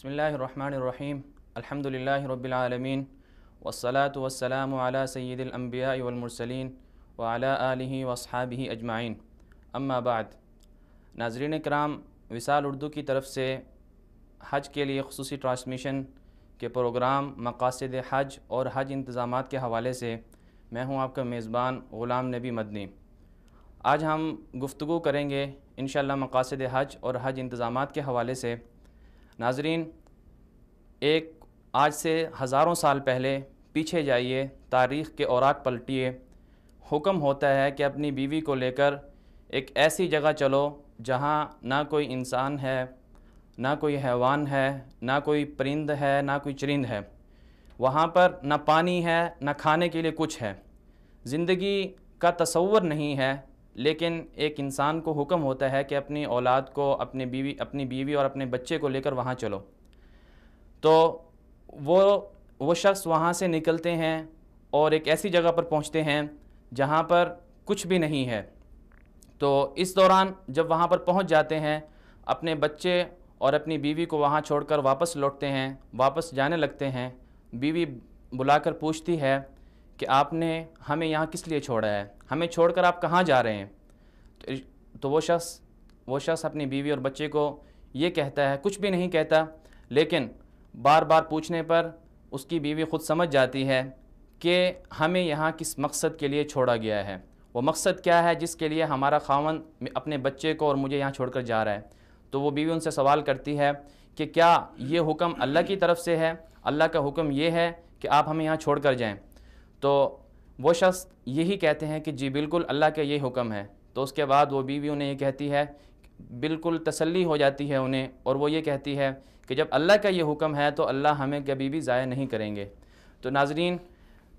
بسم اللہ الرحمن الرحیم الحمد للہ رب العالمین والصلاة والسلام علی سید الانبیاء والمرسلین وعلی آلہ واصحابہ اجمعین اما بعد۔ ناظرین کرام، وصال اردو کی طرف سے حج کے لیے خصوصی ٹرانسمیشن کے پروگرام مقاصد حج اور حج انتظامات کے حوالے سے میں ہوں آپ کا میزبان غلام نبی مدنی۔ آج ہم گفتگو کریں گے انشاءاللہ مقاصد حج اور حج انتظامات کے حوالے سے۔ ناظرین، ایک آج سے ہزاروں سال پہلے پیچھے جائیے، تاریخ کے اوراق پلٹیے، حکم ہوتا ہے کہ اپنی بیوی کو لے کر ایک ایسی جگہ چلو جہاں نہ کوئی انسان ہے، نہ کوئی حیوان ہے، نہ کوئی پرند ہے، نہ کوئی چرند ہے۔ وہاں پر نہ پانی ہے، نہ کھانے کے لیے کچھ ہے، زندگی کا تصور نہیں ہے، لیکن ایک انسان کو حکم ہوتا ہے کہ اپنی اولاد کو، اپنی بیوی اور اپنے بچے کو لے کر وہاں چلو۔ تو وہ شخص وہاں سے نکلتے ہیں اور ایک ایسی جگہ پر پہنچتے ہیں جہاں پر کچھ بھی نہیں ہے۔ تو اس دوران جب وہاں پر پہنچ جاتے ہیں، اپنے بچے اور اپنی بیوی کو وہاں چھوڑ کر واپس لوٹتے ہیں، واپس جانے لگتے ہیں۔ بیوی بلا کر پوچھتی ہے کہ آپ نے ہمیں یہاں کس لیے چھوڑا ہے، ہمیں چھوڑ کر آپ کہاں جا رہے ہیں؟ تو وہ شخص اپنی بیوی اور بچے کو یہ کہتا ہے، کچھ بھی نہیں کہتا، لیکن بار بار پوچھنے پر اس کی بیوی خود سمجھ جاتی ہے کہ ہمیں یہاں کس مقصد کے لیے چھوڑا گیا ہے، وہ مقصد کیا ہے جس کے لیے ہمارا خاوند اپنے بچے کو اور مجھے یہاں چھوڑ کر جا رہا ہے۔ تو وہ بیوی ان سے سوال کرتی ہے کہ کیا یہ حکم اللہ کی طرف سے ہے؟ اللہ کا حکم یہ ہے کہ آپ ہمیں یہاں چھوڑ کر جائیں۔ تو وہ شخص یہی کہتے ہیں کہ جی بالکل اللہ کا یہ حکم ہے۔ تو اس کے بعد وہ بیوی انہیں یہ کہتی ہے، بالکل تسلی ہو جاتی ہے انہیں، اور وہ یہ کہتی ہے کہ جب اللہ کا یہ حکم ہے تو اللہ ہمیں کبھی بھی ضائع نہیں کریں گے۔ تو ناظرین،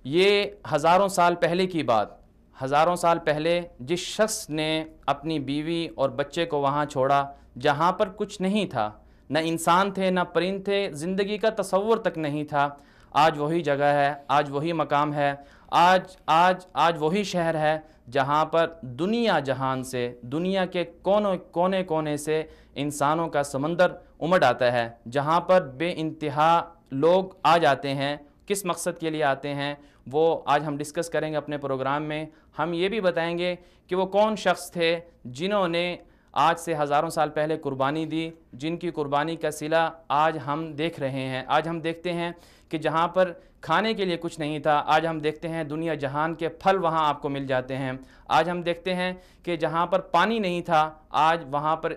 یہ ہزاروں سال پہلے کی بات، ہزاروں سال پہلے جس شخص نے اپنی بیوی اور بچے کو وہاں چھوڑا جہاں پر کچھ نہیں تھا، نہ انسان تھے، نہ پرند تھے، زندگی کا تصور تک نہیں تھا، آج وہی جگہ ہے، آج وہی مقام ہے، آج وہی شہر ہے جہاں پر دنیا جہان سے، دنیا کے کونے سے انسانوں کا سمندر امڈ آتا ہے، جہاں پر بے انتہا لوگ آ جاتے ہیں۔ کس مقصد کے لیے آتے ہیں وہ آج ہم ڈسکس کریں گے اپنے پروگرام میں۔ ہم یہ بھی بتائیں گے کہ وہ کون شخص تھے جنہوں نے آج سے ہزاروں سال پہلے قربانی دی، جن کی قربانی کا صلہ آج ہم دیکھ رہے ہیں۔ آج ہم دیکھتے ہیں کہ جہاں پر کھانے کے لیے کچھ نہیں تھا، آج ہم دیکھتے ہیں دنیا جہان کے پھل وہاں آپ کو مل جاتے ہیں۔ آج ہم دیکھتے ہیں کہ جہاں پر پانی نہیں تھا، آج وہاں پر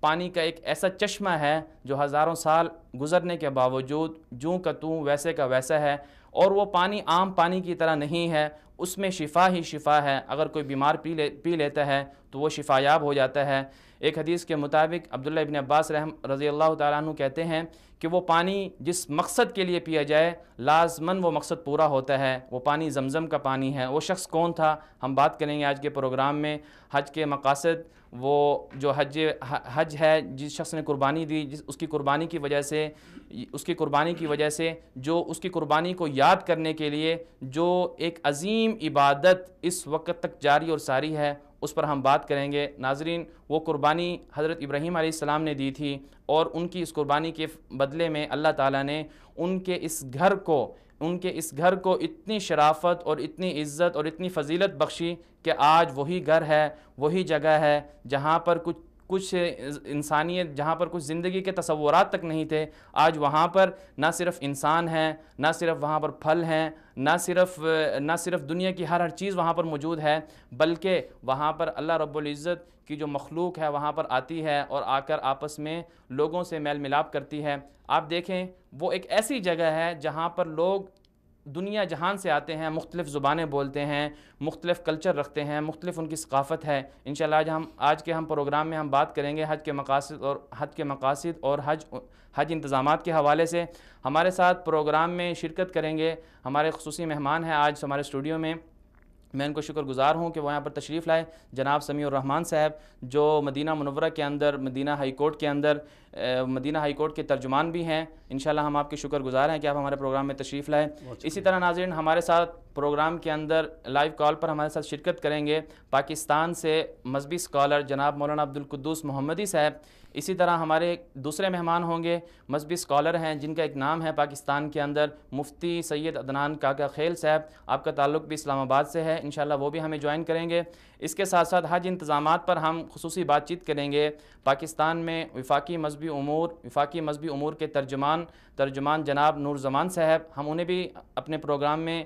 پانی کا ایک ایسا چشمہ ہے جو ہزاروں سال گزرنے کے باوجود جوں کا توں ویسے کا ویسا ہے، اور وہ پانی عام پانی کی طرح نہیں ہے، اس میں شفا ہی شفا ہے۔ اگر کوئی بیمار پی لیتا ہے تو وہ شفا یاب ہو جاتا ہے۔ ایک حدیث کے مطابق عبداللہ ابن عباس رضی اللہ تعالیٰ عنہ کہتے ہیں کہ وہ پانی جس مقصد کے لیے پیا جائے لازماً وہ مقصد پورا ہوتا ہے، وہ پانی زمزم کا پانی ہے۔ وہ شخص کون تھا، ہم بات کریں گے آج کے پروگرام میں۔ حج کے مقاصد، وہ جو حج ہے، جس شخص نے قربانی دی، اس کی قربانی کی وجہ سے جو اس کی قربانی کو یاد کرنے کے لیے جو ایک عظیم عبادت اس وقت تک جاری اور ساری ہے، اس پر ہم بات کریں گے۔ ناظرین، وہ قربانی حضرت ابراہیم علیہ السلام نے دی تھی، اور ان کی اس قربانی کے بدلے میں اللہ تعالیٰ نے ان کے اس گھر کو اتنی شرافت اور اتنی عزت اور اتنی فضیلت بخشی کہ آج وہی گھر ہے، وہی جگہ ہے جہاں پر کچھ انسانیت، جہاں پر کچھ زندگی کے تصورات تک نہیں تھے۔ آج وہاں پر نہ صرف انسان ہیں، نہ صرف وہاں پر پھل ہیں، نہ صرف دنیا کی ہر چیز وہاں پر موجود ہے، بلکہ وہاں پر اللہ رب العزت کی جو مخلوق ہے وہاں پر آتی ہے اور آ کر آپس میں لوگوں سے میل ملاپ کرتی ہے۔ آپ دیکھیں، وہ ایک ایسی جگہ ہے جہاں پر لوگ دنیا جہان سے آتے ہیں، مختلف زبانیں بولتے ہیں، مختلف کلچر رکھتے ہیں، مختلف ان کی ثقافت ہے۔ انشاءاللہ آج کے پروگرام میں ہم بات کریں گے حج کے مقاصد اور حج انتظامات کے حوالے سے۔ ہمارے ساتھ پروگرام میں شرکت کریں گے ہمارے خصوصی مہمان ہیں آج ہمارے اسٹوڈیو میں۔ میں ان کو شکر گزار ہوں کہ وہ یہاں پر تشریف لائے، جناب سمیع الرحمان صاحب، جو مدینہ منورہ کے اندر مدینہ ہائی کورٹ کے ترجمان بھی ہیں۔ انشاءاللہ ہم آپ کے شکر گزار ہیں کہ آپ ہمارے پروگرام میں تشریف لائے۔ اسی طرح ناظرین، ہمارے ساتھ پروگرام کے اندر لائیو کال پر ہمارے ساتھ شرکت کریں گے پاکستان سے مذہبی اسکالر جناب مولانا عبدالقدوس محمدی صاحب۔ اسی طرح ہمارے دوسرے مہمان ہوں گے، مذہبی اسکالر ہیں جن کا ایک نام ہے پاکستان کے اندر، مفتی سید عدنان کاکا خیل صاحب، آپ کا تعلق بھی اسلام آباد سے ہے، انشاءاللہ وہ بھی ہمیں جوائن کریں گے۔ اس کے ساتھ ساتھ حج انتظامات پر ہم خصوصی بات چیت کریں گے۔ پاکستان میں وفاقی مذہبی امور کے ترجمان جناب نور زمان صاحب، ہم انہیں بھی اپنے پروگرام میں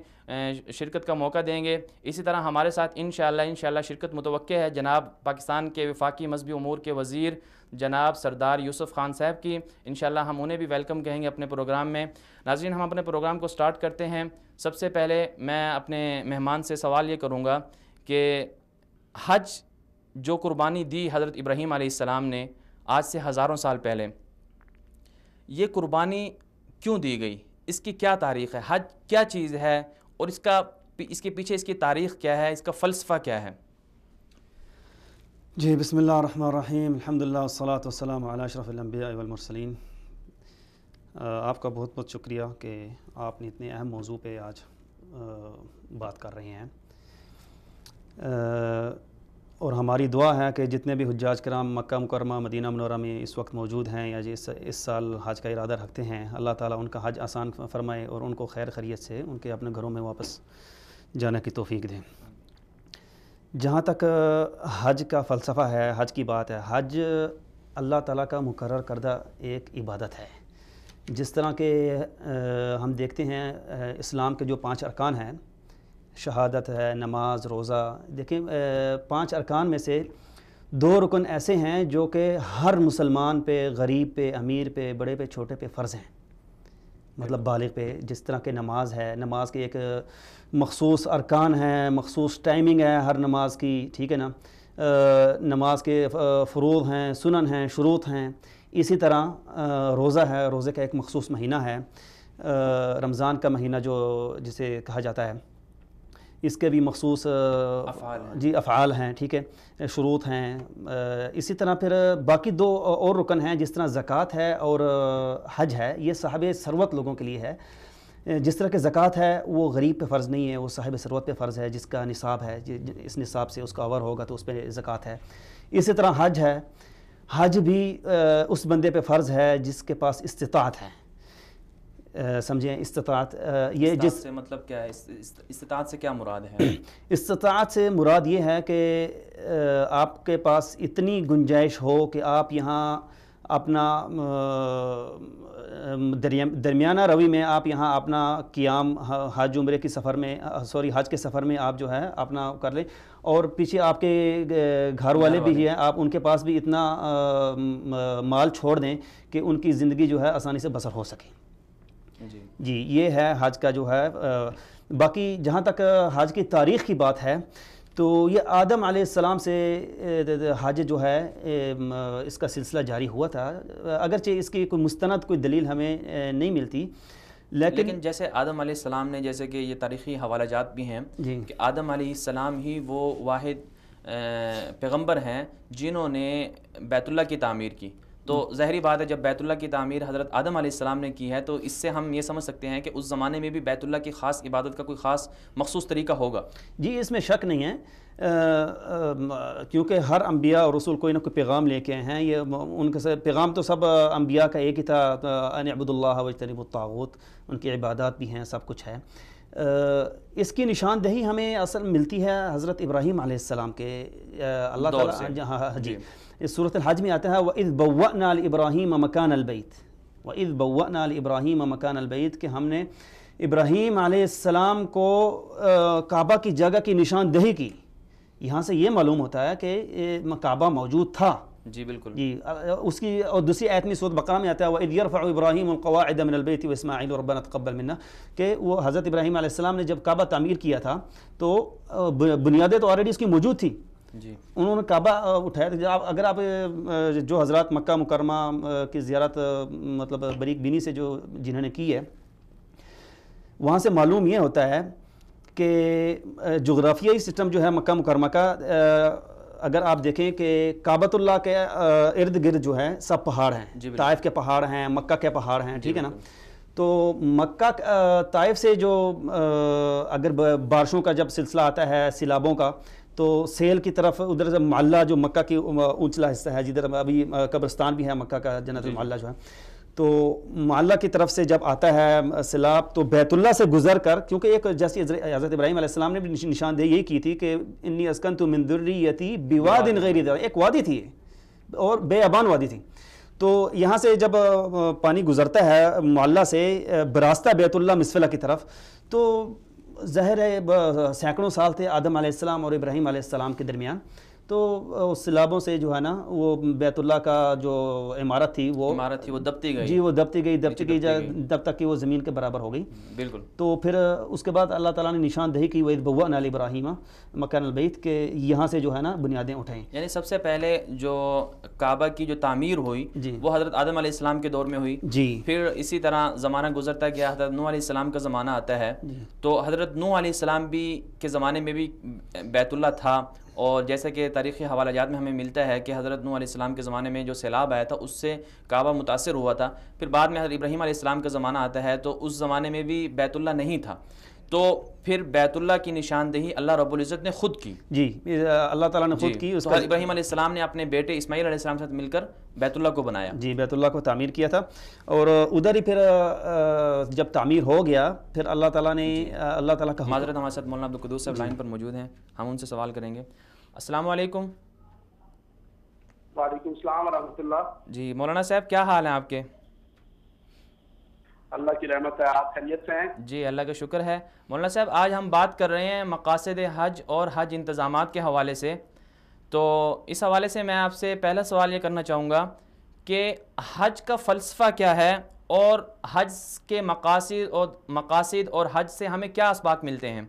شرکت کا موقع دیں گے۔ اسی طرح ہمارے ساتھ انشاءاللہ شرکت متوقع ہے جناب پاکستان کے وفاقی مذہبی امور کے وزیر جناب سردار یوسف خان صاحب کی، انشاءاللہ ہم انہیں بھی ویلکم کہیں گے اپنے پروگرام میں۔ ناظرین، ہم اپنے پروگرام کو سٹارٹ کرتے ہیں۔ سب سے پہلے میں اپنے مہمان سے سوال یہ کروں گا کہ حج جو قربانی دی حضرت ابراہیم علیہ السلام نے آج سے ہزاروں سال پہلے، یہ قربانی کیوں دی گئی؟ اس کی کیا تاریخ ہے؟ حج کیا چیز ہے اور اس کے پیچھے اس کی تاریخ کیا ہے، اس کا فلسفہ کیا ہے؟ جی، بسم اللہ الرحمن الرحیم، الحمدللہ والصلاة والسلام علی اشرف الانبیاء والمرسلین۔ آپ کا بہت بہت شکریہ کہ آپ نے اتنے اہم موضوع پہ آج بات کر رہے ہیں، اور ہماری دعا ہے کہ جتنے بھی حجاج کرام مکہ مکرمہ مدینہ منورہ میں اس وقت موجود ہیں یا اس سال حج کا ارادہ رکھتے ہیں، اللہ تعالیٰ ان کا حج آسان فرمائے اور ان کو خیر خیریت سے ان کے اپنے گھروں میں واپس جانے کی توفیق دیں۔ جہاں تک حج کا فلسفہ ہے، حج کی بات ہے، حج اللہ تعالیٰ کا مقرر کردہ ایک عبادت ہے۔ جس طرح کہ ہم دیکھتے ہیں اسلام کے جو 5 ارکان ہیں، شہادت ہے، نماز، روزہ، دیکھیں 5 ارکان میں سے 2 رکن ایسے ہیں جو کہ ہر مسلمان پہ، غریب پہ، امیر پہ، بڑے پہ، چھوٹے پہ فرض ہیں، مطلب بالغ پہ۔ جس طرح کہ نماز ہے، نماز کے ایک مخصوص ارکان ہیں، مخصوص ٹائمنگ ہے ہر نماز کی، ٹھیک ہے نا۔ نماز کے فروض ہیں، سنن ہیں، شروط ہیں۔ اسی طرح روزہ ہے، روزے کا ایک مخصوص مہینہ ہے، رمضان کا مہینہ جسے کہا جاتا ہے، اس کے بھی مخصوص افعال ہیں، ٹھیک ہے، شروط ہیں۔ اسی طرح پھر باقی 2 اور رکن ہیں، جس طرح زکوٰۃ ہے اور حج ہے، یہ صاحب ثروت لوگوں کے لیے ہے۔ جس طرح کہ زکوٰۃ ہے وہ غریب پہ فرض نہیں ہے، وہ صاحب ثروت پہ فرض ہے، جس کا نصاب ہے، اس نصاب سے اس کا اوور ہوگا تو اس پہ زکوٰۃ ہے۔ اسی طرح حج ہے، حج بھی اس بندے پہ فرض ہے جس کے پاس استطاعت ہے، سمجھیں استطاعت۔ یہ جس سے مطلب کیا ہے؟ استطاعت سے کیا مراد ہے؟ استطاعت سے مراد یہ ہے کہ آپ کے پاس اتنی گنجائش ہو کہ آپ یہاں اپنا درمیانہ روی میں آپ یہاں اپنا قیام حج عمرے کی سفر میں حج کے سفر میں آپ جو ہے اپنا کر لیں، اور پیچھے آپ کے گھر والے بھی ہیں، آپ ان کے پاس بھی اتنا مال چھوڑ دیں کہ ان کی زندگی جو ہے آسانی سے بسر ہو سکے۔ جی، یہ ہے حج کا جو ہے۔ باقی جہاں تک حج کی تاریخ کی بات ہے تو یہ آدم علیہ السلام سے حج جو ہے اس کا سلسلہ جاری ہوا تھا، اگرچہ اس کی کوئی مستند کوئی دلیل ہمیں نہیں ملتی، لیکن جیسے آدم علیہ السلام نے، جیسے کہ یہ تاریخی حوالہ جات بھی ہیں کہ آدم علیہ السلام ہی وہ واحد پیغمبر ہیں جنہوں نے بیت اللہ کی تعمیر کی، تو ظاہری بات ہے جب بیت اللہ کی تعمیر حضرت آدم علیہ السلام نے کی ہے تو اس سے ہم یہ سمجھ سکتے ہیں کہ اس زمانے میں بھی بیت اللہ کی خاص عبادت کا کوئی خاص مخصوص طریقہ ہوگا۔ جی، اس میں شک نہیں ہے، کیونکہ ہر انبیاء اور رسول کوئی نہ کوئی پیغام لے کے ہیں۔ یہ ان کا پیغام تو سب انبیاء کا ایک ہی تھا، ان اعبدوا اللہ واجتنبوا الطاغوت، ان کی عبادات بھی ہیں، سب کچھ ہے۔ اس کی نشاندہی ہمیں اصل ملتی ہے حضرت ابراہیم علیہ السلام کے، اللہ تعالیٰ جی اس سورۃ الحج میں آتا ہے وَإِذْ بَوَّأْنَا لِإِبْرَاهِيمَ مَكَانَ الْبَيْتِ، وَإِذْ بَوَّأْنَا لِإِبْرَاهِيمَ مَكَانَ الْبَيْتِ، کہ ہم نے ابراہیم علیہ السلام کو کعبہ کی جگہ کی نشاندہی کی۔ یہاں سے یہ معلوم ہوتا ہے کہ کعبہ موجود تھا۔ جی بالکل، جی اس کی اور دوسری آیت میں سورۃ بقرہ میں آتا ہے وَإِذْ يَرْفَعُ إِبْرَاهِيمُ الْقَوَاعِدَ مِنَ الْبَيْتِ وَإِسْمَاعِيلُ رَبَّنَا تَقَبَّلْ مِنَّا، کہ وہ حضرت ابراہیم علیہ السلام نے جب کعبہ تعمیر کیا تھا تو بنیادیں تو آلریڈی اس کی موجود تھی، جی انہوں نے کعبہ اٹھایا۔ اگر آپ جو حضرات مکہ مکرمہ کی زیارت مطلب باریک بینی سے جو جنہوں نے کی ہے، وہاں سے معلوم یہ ہوتا ہے کہ جغرافیائی سسٹم جو ہے مکہ مکرمہ کا، اگر آپ دیکھیں کہ کعبۃ اللہ کے ارد گرد جو ہے سب پہاڑ ہیں، طائف کے پہاڑ ہیں، مکہ کے پہاڑ ہیں، ٹھیک ہے نا۔ تو مکہ طائف سے جو اگر بارشوں کا جب سلسلہ آتا ہے، سیلابوں کا، تو سیل کی طرف ادھر سے معلّہ جو مکہ کی اونچلا حصہ ہے جدھر ابھی قبرستان بھی ہے مکہ کا جنت المعلّہ جو ہے، تو معلّہ کی طرف سے جب آتا ہے سیلاب تو بیت اللہ سے گزر کر، کیونکہ ایک جیسی حضرت ابراہیم علیہ السلام نے بھی نشاندہی یہی کی تھی کہ انی اسکنت من ذریتی بواد غیر ذی، ایک وادی تھی اور بے ابان وادی تھی، تو یہاں سے جب پانی گزرتا ہے معلّہ سے براستہ بیت اللہ مسفلہ کی طرف، تو ظاہر ہے سینکڑوں سال تھے آدم علیہ السلام اور ابراہیم علیہ السلام کے درمیان، تو سیلابوں سے جو ہے نا وہ بیت اللہ کا جو عمارت تھی وہ دبتی گئی، جی وہ دبتی گئی جب تک کہ وہ زمین کے برابر ہو گئی. بالکل. تو پھر اس کے بعد اللہ تعالیٰ نے نشاندہی کی وَإِذْ بَوَّأْنَا لِإِبْرَاہِیمَ مَكَانَ الْبَیْتِ کہ یہاں سے جو ہے نا بنیادیں اٹھائیں. یعنی سب سے پہلے جو کعبہ کی جو تعمیر ہوئی وہ حضرت آدم علیہ السلام کے دور میں ہوئی. پھر اسی طرح زمانہ گزرتا گیا، حضرت نوح علیہ السلام کا زمانہ آتا ہے، تو حضرت نوح علیہ السلام بھی کے زمانے میں بھی بیت اللہ تھا، اور جیسا کہ تاریخی حوالہ جات میں ہمیں ملتا ہے کہ حضرت نوح علیہ السلام کے زمانے میں جو سیلاب آیا تھا اس سے کعبہ متاثر ہوا تھا. پھر بعد میں حضرت ابراہیم علیہ السلام کا زمانہ آتا ہے تو اس زمانے میں بھی بیت اللہ نہیں تھا، تو پھر بیت اللہ کی نشاندہی اللہ رب العزت نے خود کی. جی اللہ تعالیٰ نے خود کی. تو حضرت ابراہیم علیہ السلام نے اپنے بیٹے اسماعیل علیہ السلام کے ساتھ مل کر بیت اللہ کو بنایا. جی بیت اللہ کو تعمیر کیا تھا، اور ادھر ہی پھر جب تعمیر ہو گیا پھر اللہ تعالیٰ نے اللہ تعالیٰ کا معذرت ہمارے ساتھ مولانا عبدالقدوس صاحب لائن پر موجود ہیں، ہم ان سے سوال کریں گے. السلام علیکم. وعلیکم السلام ورحمۃ اللہ. جی مولانا صاحب کیا حال ہیں آپ کے؟ اللہ کی رحمت ہے، آپ خیریت سے ہیں؟ جی اللہ کا شکر ہے. مولانا صاحب آج ہم بات کر رہے ہیں مقاصد حج اور حج انتظامات کے حوالے سے، تو اس حوالے سے میں آپ سے پہلا سوال یہ کرنا چاہوں گا کہ حج کا فلسفہ کیا ہے، اور حج کے مقاصد اور حج سے ہمیں کیا اسباق ملتے ہیں؟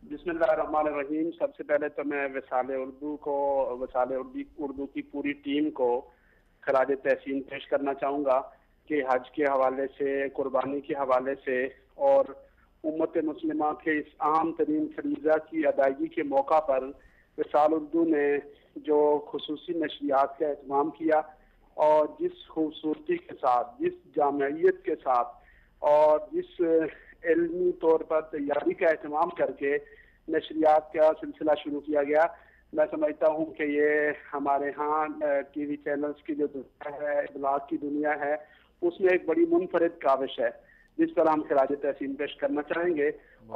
بسم اللہ الرحمن الرحیم. سب سے پہلے تو میں وصال اردو کی پوری ٹیم کو خراج تحسین پیش کرنا چاہوں گا کہ حج کے حوالے سے، قربانی کے حوالے سے اور امت مسلمہ کے اس عام ترین فریضہ کی ادائیگی کے موقع پر وصال اردو نے جو خصوصی نشریات کا اہتمام کیا، اور جس خوبصورتی کے ساتھ، جس جامعیت کے ساتھ اور جس علمی طور پر تیاری کا اہتمام کر کے نشریات کا سلسلہ شروع کیا گیا، میں سمجھتا ہوں کہ یہ ہمارے ہاں ٹی وی چینلز کی جو دنیا ہے، ابلاغ کی دنیا ہے، اس میں ایک بڑی منفرد کاوش ہے جس پر ہم خراج تحسین پیش کرنا چاہیں گے.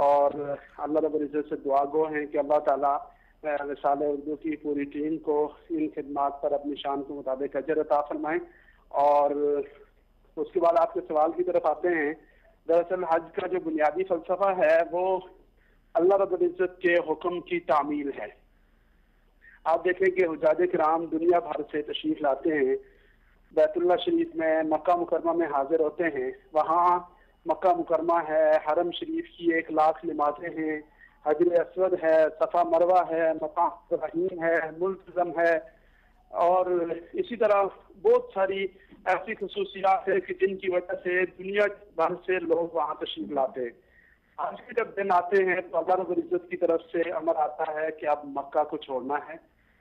اور اللہ رب العزت سے دعا گو ہیں کہ اللہ تعالیٰ وصال اردو کی پوری ٹیم کو ان خدمات پر اپنی شان کے مطابق اجر عطا فرمائیں. اور اس کے بعد آپ کے سوال کی طرف آتے ہیں. دراصل حج کا جو بنیادی فلسفہ ہے وہ اللہ رب العزت کے حکم کی تعمیل ہے. آپ دیکھیں کہ حجاج کرام دنیا بھر سے تشریف لاتے ہیں، بیت اللہ شریف میں، مکہ مکرمہ میں حاضر ہوتے ہیں. وہاں مکہ مکرمہ ہے، حرم شریف کی 1,00,000 نمازیں ہیں، حجر اسود ہے، صفا مروہ ہے، مقام ابراہیم ہے، ملتزم ہے، اور اسی طرح بہت ساری ایسی خصوصیات ہیں کہ جن کی وجہ سے دنیا بھر سے لوگ وہاں تشریف لاتے ہیں. آج کے جب دن آتے ہیں تو اللہ رب العزت کی طرف سے امر آتا ہے کہ اب مکہ کو چھوڑنا ہے،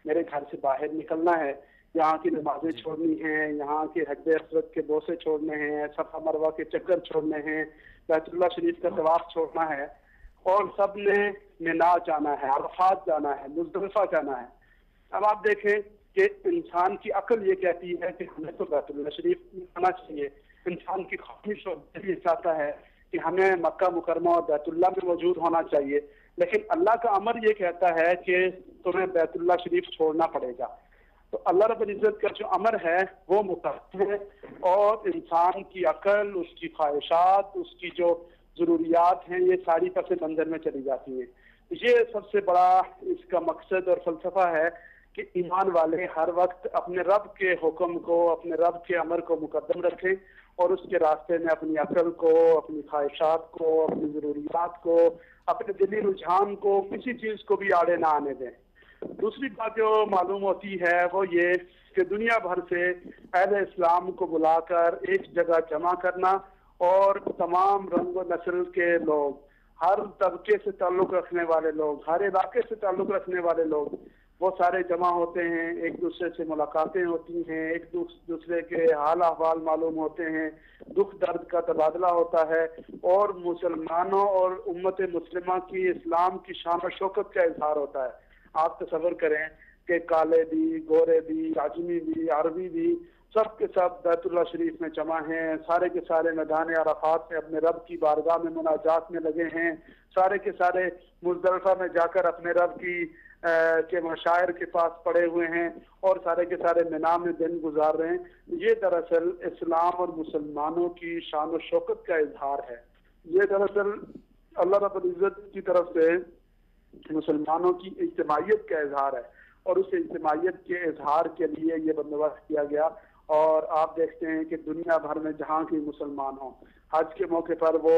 میرے گھر سے باہر نکلنا ہے، یہاں کی نمازیں چھوڑنی ہیں، یہاں کے حجر اسود کے بوسے چھوڑنے ہیں، صفا مروہ کے چکر چھوڑنے ہیں، بیت اللہ شریف کا طواف چھوڑنا ہے، اور سب نے مینا جانا ہے، عرفات جانا ہے، مزدلفہ جانا ہے. اب آپ دیکھیں کہ انسان کی عقل یہ کہتی ہے کہ ہمیں تو بیت اللہ شریف آنا چاہیے، انسان کی خواہش اور دل یہ چاہتا ہے کہ ہمیں مکہ مکرمہ اور بیت اللہ میں موجود ہونا چاہیے، لیکن اللہ کا امر یہ کہتا ہے کہ تمہیں بیت اللہ شریف چھوڑنا پڑے گا. تو اللہ رب العزت کا جو امر ہے وہ متحد ہے، اور انسان کی عقل، اس کی خواہشات، اس کی جو ضروریات ہیں، یہ ساری پس منظر میں چلی جاتی ہیں. یہ سب سے بڑا اس کا مقصد اور فلسفہ ہے کہ ایمان والے ہر وقت اپنے رب کے حکم کو، اپنے رب کے امر کو مقدم رکھیں، اور اس کے راستے میں اپنی عقل کو، اپنی خواہشات کو، اپنی ضروریات کو، اپنے دلی رجحان کو، کسی چیز کو بھی آڑے نہ آنے دیں. دوسری بات جو معلوم ہوتی ہے وہ یہ کہ دنیا بھر سے اہل اسلام کو بلا کر ایک جگہ جمع کرنا، اور تمام رنگ و نسل کے لوگ، ہر طبقے سے تعلق رکھنے والے لوگ، ہر علاقے سے تعلق رکھنے والے لوگ وہ سارے جمع ہوتے ہیں، ایک دوسرے سے ملاقاتیں ہوتی ہیں، ایک دوسرے کے حال احوال معلوم ہوتے ہیں، دکھ درد کا تبادلہ ہوتا ہے، اور مسلمانوں اور امت مسلمہ کی اسلام کی شان و شوکت کا اظہار ہوتا ہے۔ آپ تصور کریں کہ کالے بھی، گورے بھی، عجمی بھی، عربی بھی، سب کے سب بیت اللہ شریف میں جمع ہیں، سارے کے سارے میدان عرفات میں اپنے رب کی بارگاہ میں مناجات میں لگے ہیں، سارے کے سارے مزدلفہ میں جا کر اپنے رب کے مشاعر کے پاس پڑے ہوئے ہیں، اور سارے کے سارے مینا میں دن گزار رہے ہیں۔ یہ دراصل اسلام اور مسلمانوں کی شان و شوکت کا اظہار ہے۔ یہ دراصل اللہ رب العزت کی طرف سے مسلمانوں کی اجتماعیت کا اظہار ہے، اور اس اجتماعیت کے اظہار کے لیے یہ بندوبست کیا گیا۔ اور آپ دیکھتے ہیں کہ دنیا بھر میں جہاں کے مسلمان ہوں، حج کے موقع پر وہ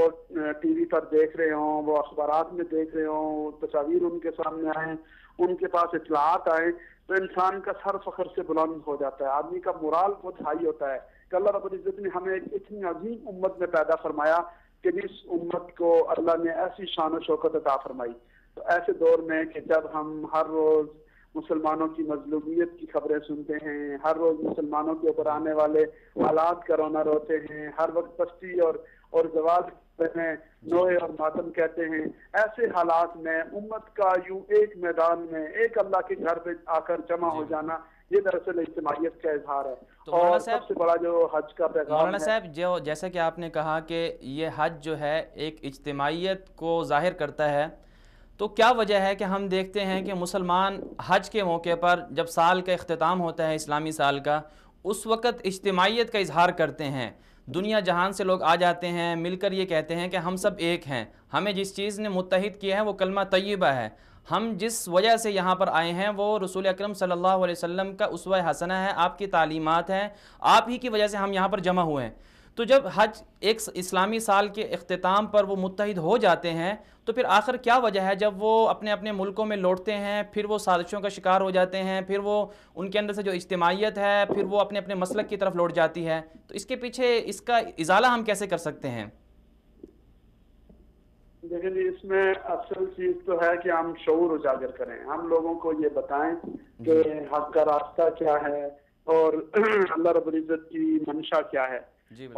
ٹی وی پر دیکھ رہے ہوں، وہ اخبارات میں دیکھ رہے ہوں، تصاویر ان کے سامنے آئیں، ان کے پاس اطلاعات آئیں، تو انسان کا سر فخر سے بلند ہو جاتا ہے، آدمی کا مورال بہت ہائی ہوتا ہے کہ اللہ رب العزت نے ہمیں ایک اتنی عظیم امت میں پیدا فرمایا کہ جس امت کو اللہ نے ایسی شان و شوکت عطا فرمائی۔ تو ایسے دور میں کہ جب ہم ہر روز مسلمانوں کی مظلومیت کی خبریں سنتے ہیں، ہر روز مسلمانوں کے اوپر آنے والے حالات کا رونا روتے ہیں، ہر وقت پستی اور زوال میں نوحے اور ماتم کہتے ہیں، ایسے حالات میں امت کا یوں ایک میدان میں ایک اللہ کے گھر پہ آ کر جمع ہو جانا، یہ دراصل اجتماعیت کا اظہار ہے۔ اور سب سے بڑا جو حج کا پیغام مولانا صاحب، جو جیسا کہ آپ نے کہا کہ یہ حج جو ہے ایک اجتماعیت کو ظاہر کرتا ہے، تو کیا وجہ ہے کہ ہم دیکھتے ہیں کہ مسلمان حج کے موقع پر جب سال کا اختتام ہوتا ہے اسلامی سال کا، اس وقت اجتماعیت کا اظہار کرتے ہیں، دنیا جہان سے لوگ آ جاتے ہیں، مل کر یہ کہتے ہیں کہ ہم سب ایک ہیں، ہمیں جس چیز نے متحد کیا ہے وہ کلمہ طیبہ ہے، ہم جس وجہ سے یہاں پر آئے ہیں وہ رسول اکرم صلی اللہ علیہ وسلم کا اسوہ حسنہ ہے، آپ کی تعلیمات ہیں، آپ ہی کی وجہ سے ہم یہاں پر جمع ہوئے ہیں۔ تو جب حج ایک اسلامی سال کے اختتام پر وہ متحد ہو جاتے ہیں، تو پھر آخر کیا وجہ ہے جب وہ اپنے اپنے ملکوں میں لوٹتے ہیں، پھر وہ سازشوں کا شکار ہو جاتے ہیں، پھر وہ ان کے اندر سے جو اجتماعیت ہے پھر وہ اپنے اپنے مسلک کی طرف لوٹ جاتی ہے؟ تو اس کے پیچھے اس کا ازالہ ہم کیسے کر سکتے ہیں؟ لیکن اس میں اصل چیز تو ہے کہ ہم شعور اجاگر کریں، ہم لوگوں کو یہ بتائیں کہ حق کا راستہ کیا ہے اور اللہ رب العزت کی منشا کیا ہے۔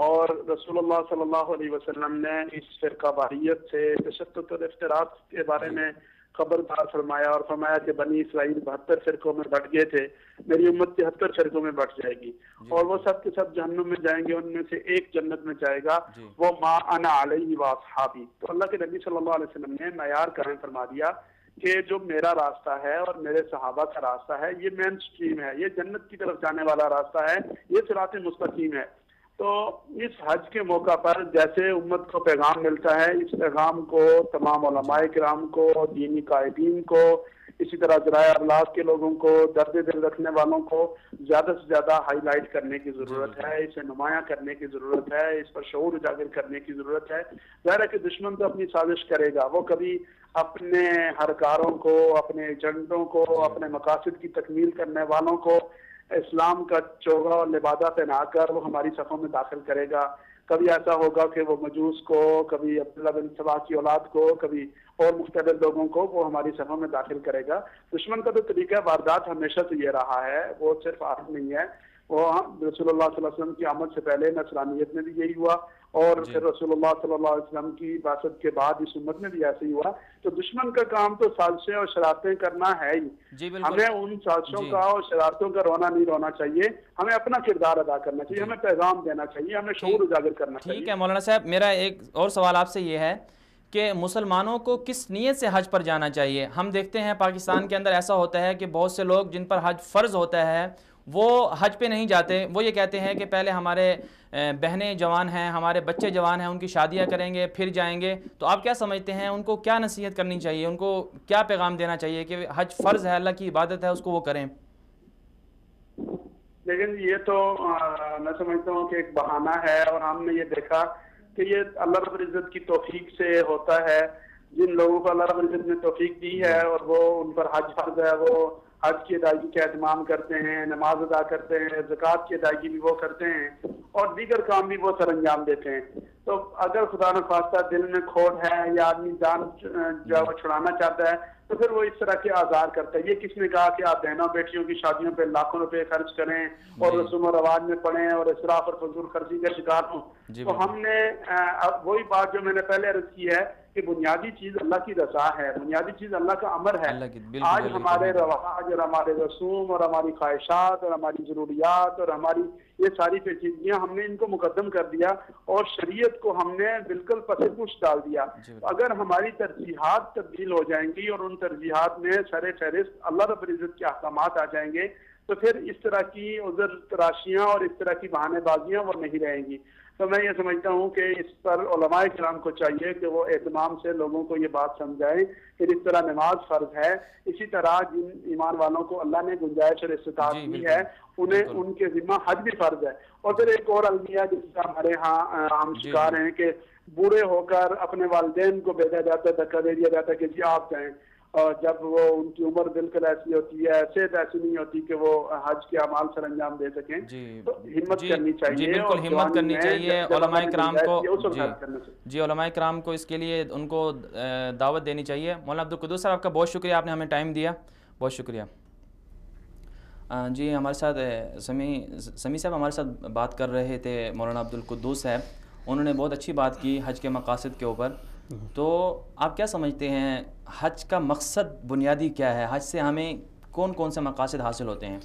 اور رسول اللہ صلی اللہ علیہ وسلم نے اس فرقہ واریت سے، تشدد اور افتراق کے بارے میں خبردار فرمایا، اور فرمایا کہ بنی اسرائیل 72 فرقوں میں بٹ گئے تھے، میری امت 73 فرقوں میں بٹ جائے گی، اور وہ سب کے سب جہنم میں جائیں گے، ان میں سے ایک جنت میں جائے گا، وہ ما انا علیہ واصحابی۔ تو اللہ کے نبی صلی اللہ علیہ وسلم نے معیار قائم فرما دیا کہ جو میرا راستہ ہے اور میرے صحابہ کا راستہ ہے یہ مین سٹریم ہے، یہ جنت کی طرف جانے والا راستہ ہے، یہ صراط مستقیم ہے۔ تو اس حج کے موقع پر جیسے امت کو پیغام ملتا ہے، اس پیغام کو تمام علماء کرام کو، دینی قائدین کو، اسی طرح ذرائع ابلاغ کے لوگوں کو، درد دل رکھنے والوں کو زیادہ سے زیادہ ہائی لائٹ کرنے کی ضرورت ہے، اسے نمایاں کرنے کی ضرورت ہے، اس پر شعور اجاگر کرنے کی ضرورت ہے۔ ظاہر ہے کہ دشمن تو اپنی سازش کرے گا، وہ کبھی اپنے ہرکاروں کو، اپنے ایجنٹوں کو، اپنے مقاصد کی تکمیل کرنے والوں کو اسلام کا چوغا اور لبادہ پہنا کر وہ ہماری صفوں میں داخل کرے گا۔ کبھی ایسا ہوگا کہ وہ مجوس کو، کبھی عبداللہ بن سبا کی اولاد کو، کبھی اور مختلف لوگوں کو وہ ہماری صفوں میں داخل کرے گا۔ دشمن کا تو طریقہ واردات ہمیشہ سے یہ رہا ہے، وہ صرف آج نہیں ہے، وہ رسول اللہ صلی اللہ علیہ وسلم کی آمد سے پہلے نصرانیت میں بھی یہی ہوا، اور پھر رسول اللہ صلی اللہ علیہ وسلم کی بعثت کے بعد اس امت میں بھی ایسے ہی ہوا۔ تو دشمن کا کام تو سازشیں اور شرارتیں کرنا ہے ہی، ہمیں ان سازشوں کا اور شرارتوں کا رونا نہیں رونا چاہیے، ہمیں اپنا کردار ادا کرنا چاہیے، ہمیں پیغام دینا چاہیے، ہمیں شعور اجاگر کرنا چاہیے۔ ٹھیک ہے مولانا صاحب، میرا ایک اور سوال آپ سے یہ ہے کہ مسلمانوں کو کس نیت سے حج پر جانا چاہیے؟ ہم دیکھتے ہیں پاکستان کے اندر ایسا ہوتا ہے کہ بہت سے لوگ جن پر حج فرض ہوتا ہے وہ حج پہ نہیں جاتے، وہ یہ کہتے ہیں کہ پہلے ہمارے بہنیں جوان ہیں، ہمارے بچے جوان ہیں، ان کی شادیاں کریں گے پھر جائیں گے۔ تو آپ کیا سمجھتے ہیں ان کو کیا نصیحت کرنی چاہیے، ان کو کیا پیغام دینا چاہیے کہ حج فرض ہے، اللہ کی عبادت ہے، اس کو وہ کریں؟ لیکن یہ تو میں سمجھتا ہوں کہ ایک بہانہ ہے، اور ہم نے یہ دیکھا کہ یہ اللہ رب العزت کی توفیق سے ہوتا ہے۔ جن لوگوں کو اللہ رب العزت نے توفیق دی ہے اور وہ ان پر حج فرض ہے، وہ حج کی ادائیگی کا اہتمام کرتے ہیں، نماز ادا کرتے ہیں، زکوٰۃ کی ادائیگی بھی وہ کرتے ہیں، اور دیگر کام بھی وہ سر انجام دیتے ہیں۔ تو اگر خدا نخواستہ دل میں کھوٹ ہے یا آدمی جان جو چھڑانا چاہتا ہے تو پھر وہ اس طرح کے آزار کرتا ہے. یہ کس نے کہا کہ آپ بہنوں بیٹیوں کی شادیوں پہ لاکھوں روپے خرچ کریں اور رسوم و رواج میں پڑیں اور اسراف اور فضول خرچی کا شکار ہوں؟ تو ہم نے وہی بات جو میں نے پہلے عرض کی ہے کہ بنیادی چیز اللہ کی رضا ہے, بنیادی چیز اللہ کا امر ہے. آج ہمارے رواج اور ہمارے رسوم اور ہماری خواہشات اور ہماری ضروریات اور ہماری یہ ساری پیچیدگیاں ہم نے ان کو مقدم کر دیا اور شریعت کو ہم نے بالکل پس پش ڈال دیا. اگر ہماری ترجیحات تبدیل ہو جائیں گی اور ان ترجیحات میں سر فہرست اللہ رب العزت کے احکامات آ جائیں گے تو پھر اس طرح کی عذر تراشیاں اور اس طرح کی بہانے بازیاں وہ نہیں رہیں گی. تو میں یہ سمجھتا ہوں کہ اس پر علماء کرام کو چاہیے کہ وہ اہتمام سے لوگوں کو یہ بات سمجھائیں کہ جس طرح نماز فرض ہے اسی طرح جن ایمان والوں کو اللہ نے گنجائش اور استطاعت دی ہے انہیں ان کے ذمہ حج بھی فرض ہے. اور پھر ایک اور المیہ جس کا ہمارے ہاں ہم شکار ہیں کہ بوڑھے ہو کر اپنے والدین کو بھیجا جاتا ہے, دھکا دے دیا جاتا ہے کہ جی آپ جائیں, اور جب وہ ان کی عمر بالکل ایسی ہوتی ہے, صحت ایسی نہیں ہوتی کہ وہ حج کے اعمال سر انجام دے سکیں. تو ہمت کرنی چاہیے. جی بالکل ہمت کرنی چاہیے. علماء کرام کو علماء کرام کو اس کے لیے ان کو دعوت دینی چاہیے. مولانا عبدالقدوس صاحب آپ کا بہت شکریہ, آپ نے ہمیں ٹائم دیا, بہت شکریہ. جی ہمارے ساتھ سمیع صاحب ہمارے ساتھ بات کر رہے تھے, مولانا عبدالقدوس صاحب, انہوں نے بہت اچھی بات کی حج کے مقاصد کے اوپر. تو آپ کیا سمجھتے ہیں حج کا مقصد بنیادی کیا ہے؟ حج سے ہمیں کون کون سے مقاصد حاصل ہوتے ہیں؟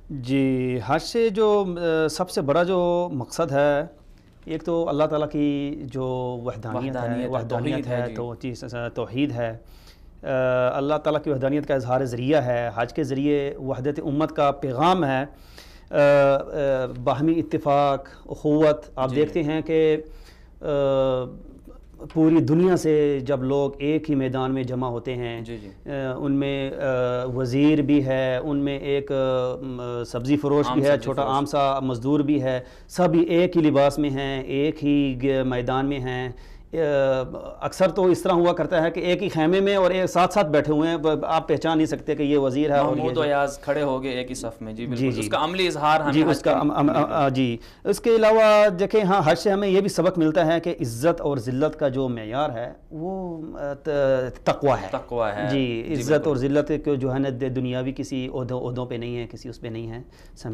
جی حج سے جو سب سے بڑا جو مقصد ہے ایک تو اللہ تعالیٰ کی جو وحدانیت ہے تو توحید ہے. اللہ تعالیٰ کی وحدانیت کا اظہار ذریعہ ہے. حج کے ذریعے وحدت امت کا پیغام ہے, باہمی اتفاق, اخوت. آپ دیکھتے ہیں کہ پوری دنیا سے جب لوگ ایک ہی میدان میں جمع ہوتے ہیں, ان میں وزیر بھی ہے, ان میں ایک سبزی فروش بھی ہے, چھوٹا عام سا مزدور بھی ہے, سب ایک ہی لباس میں ہیں, ایک ہی میدان میں ہیں. اکثر تو اس طرح ہوا کرتا ہے کہ ایک ہی خیمے میں اور ایک ساتھ ساتھ بیٹھے ہوئے ہیں, آپ پہچان نہیں سکتے کہ یہ وزیر ہے اور محمود و ایاز کھڑے ہو گئے ایک ہی صف میں. جی بالکل اس کا عملی اظہار ہمیں اس کا جی. اس کے علاوہ دیکھیں ہاں حج سے ہمیں یہ بھی سبق ملتا ہے کہ عزت اور ذلت کا جو معیار ہے وہ تقویٰ ہے. جی عزت اور ذلت کو جو ہے نا دنیاوی کسی عہدوں پہ نہیں ہے, کسی اس پہ نہیں ہے.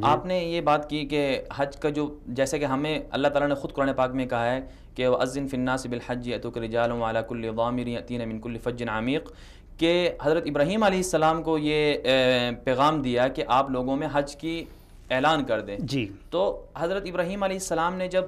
آپ نے یہ بات کی کہ حج کا جو جیسے کہ ہمیں اللہ تعالیٰ نے خود قرآن پاک میں کہا ہے کہ وَأَذِّن فِي النَّاسِ بِالْحَجِّ يَأْتُوكَ رِجَالٌ وَعَلَىٰ كُلِّ ضَامِرٍ يَأْتِينَ مِنْ كُلِّ فَجٍّ عَمِيقٍ, کہ حضرت ابراہیم علیہ السلام کو یہ پیغام دیا کہ آپ لوگوں میں حج کی اعلان کر دیں. جی تو حضرت ابراہیم علیہ السلام نے جب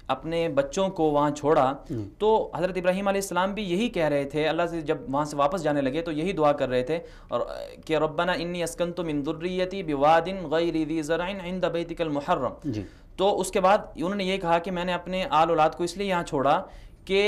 اپنے بچوں کو وہاں چھوڑا تو حضرت ابراہیم علیہ السلام بھی یہی کہہ رہے تھے اللہ سے, جب وہاں سے واپس جانے لگے تو یہی دعا کر رہے تھے اور کہ ربنا انی اسکنت من ذریتی بواد غیر ذی زرع عند بیتک المحرم. تو اس کے بعد انہوں نے یہ کہا کہ میں نے اپنے آل اولاد کو اس لیے یہاں چھوڑا کہ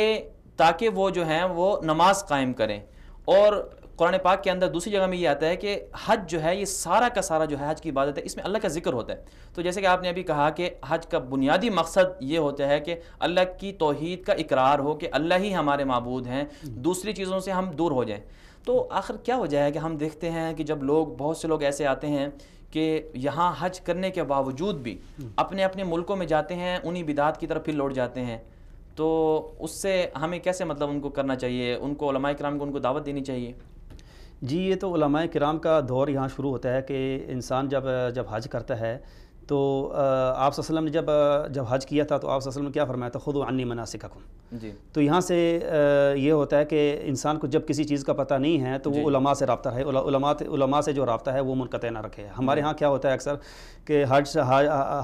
تاکہ وہ جو ہیں وہ نماز قائم کریں. اور قرآن پاک کے اندر دوسری جگہ میں یہ آتا ہے کہ حج جو ہے یہ سارا کا سارا جو ہے حج کی عبادت ہے, اس میں اللہ کا ذکر ہوتا ہے. تو جیسے کہ آپ نے ابھی کہا کہ حج کا بنیادی مقصد یہ ہوتا ہے کہ اللہ کی توحید کا اقرار ہو کہ اللہ ہی ہمارے معبود ہیں, دوسری چیزوں سے ہم دور ہو جائیں. تو آخر کیا وجہ ہے کہ ہم دیکھتے ہیں کہ جب لوگ بہت سے لوگ ایسے آتے ہیں کہ یہاں حج کرنے کے باوجود بھی اپنے اپنے ملکوں میں جاتے ہیں, انہی بدعات کی طرف پھر لوٹ جاتے ہیں. تو اس سے ہمیں کیسے مطلب ان کو کرنا چاہیے, ان کو علماء کرام کو ان کو دعوت دینی چاہیے؟ جی یہ تو علماء کرام کا دور یہاں شروع ہوتا ہے کہ انسان جب حج کرتا ہے تو آپ صلی اللہ علیہ وسلم نے جب حج کیا تھا تو آپ صلی اللہ علیہ وسلم نے کیا فرمایا تھا, خذوا عنی مناسککم. جی تو یہاں سے یہ ہوتا ہے کہ انسان کو جب کسی چیز کا پتہ نہیں ہے تو وہ علماء سے رابطہ رہے, علماء سے جو رابطہ ہے وہ منقطع نہ رکھے. ہمارے ہاں کیا ہوتا ہے اکثر کہ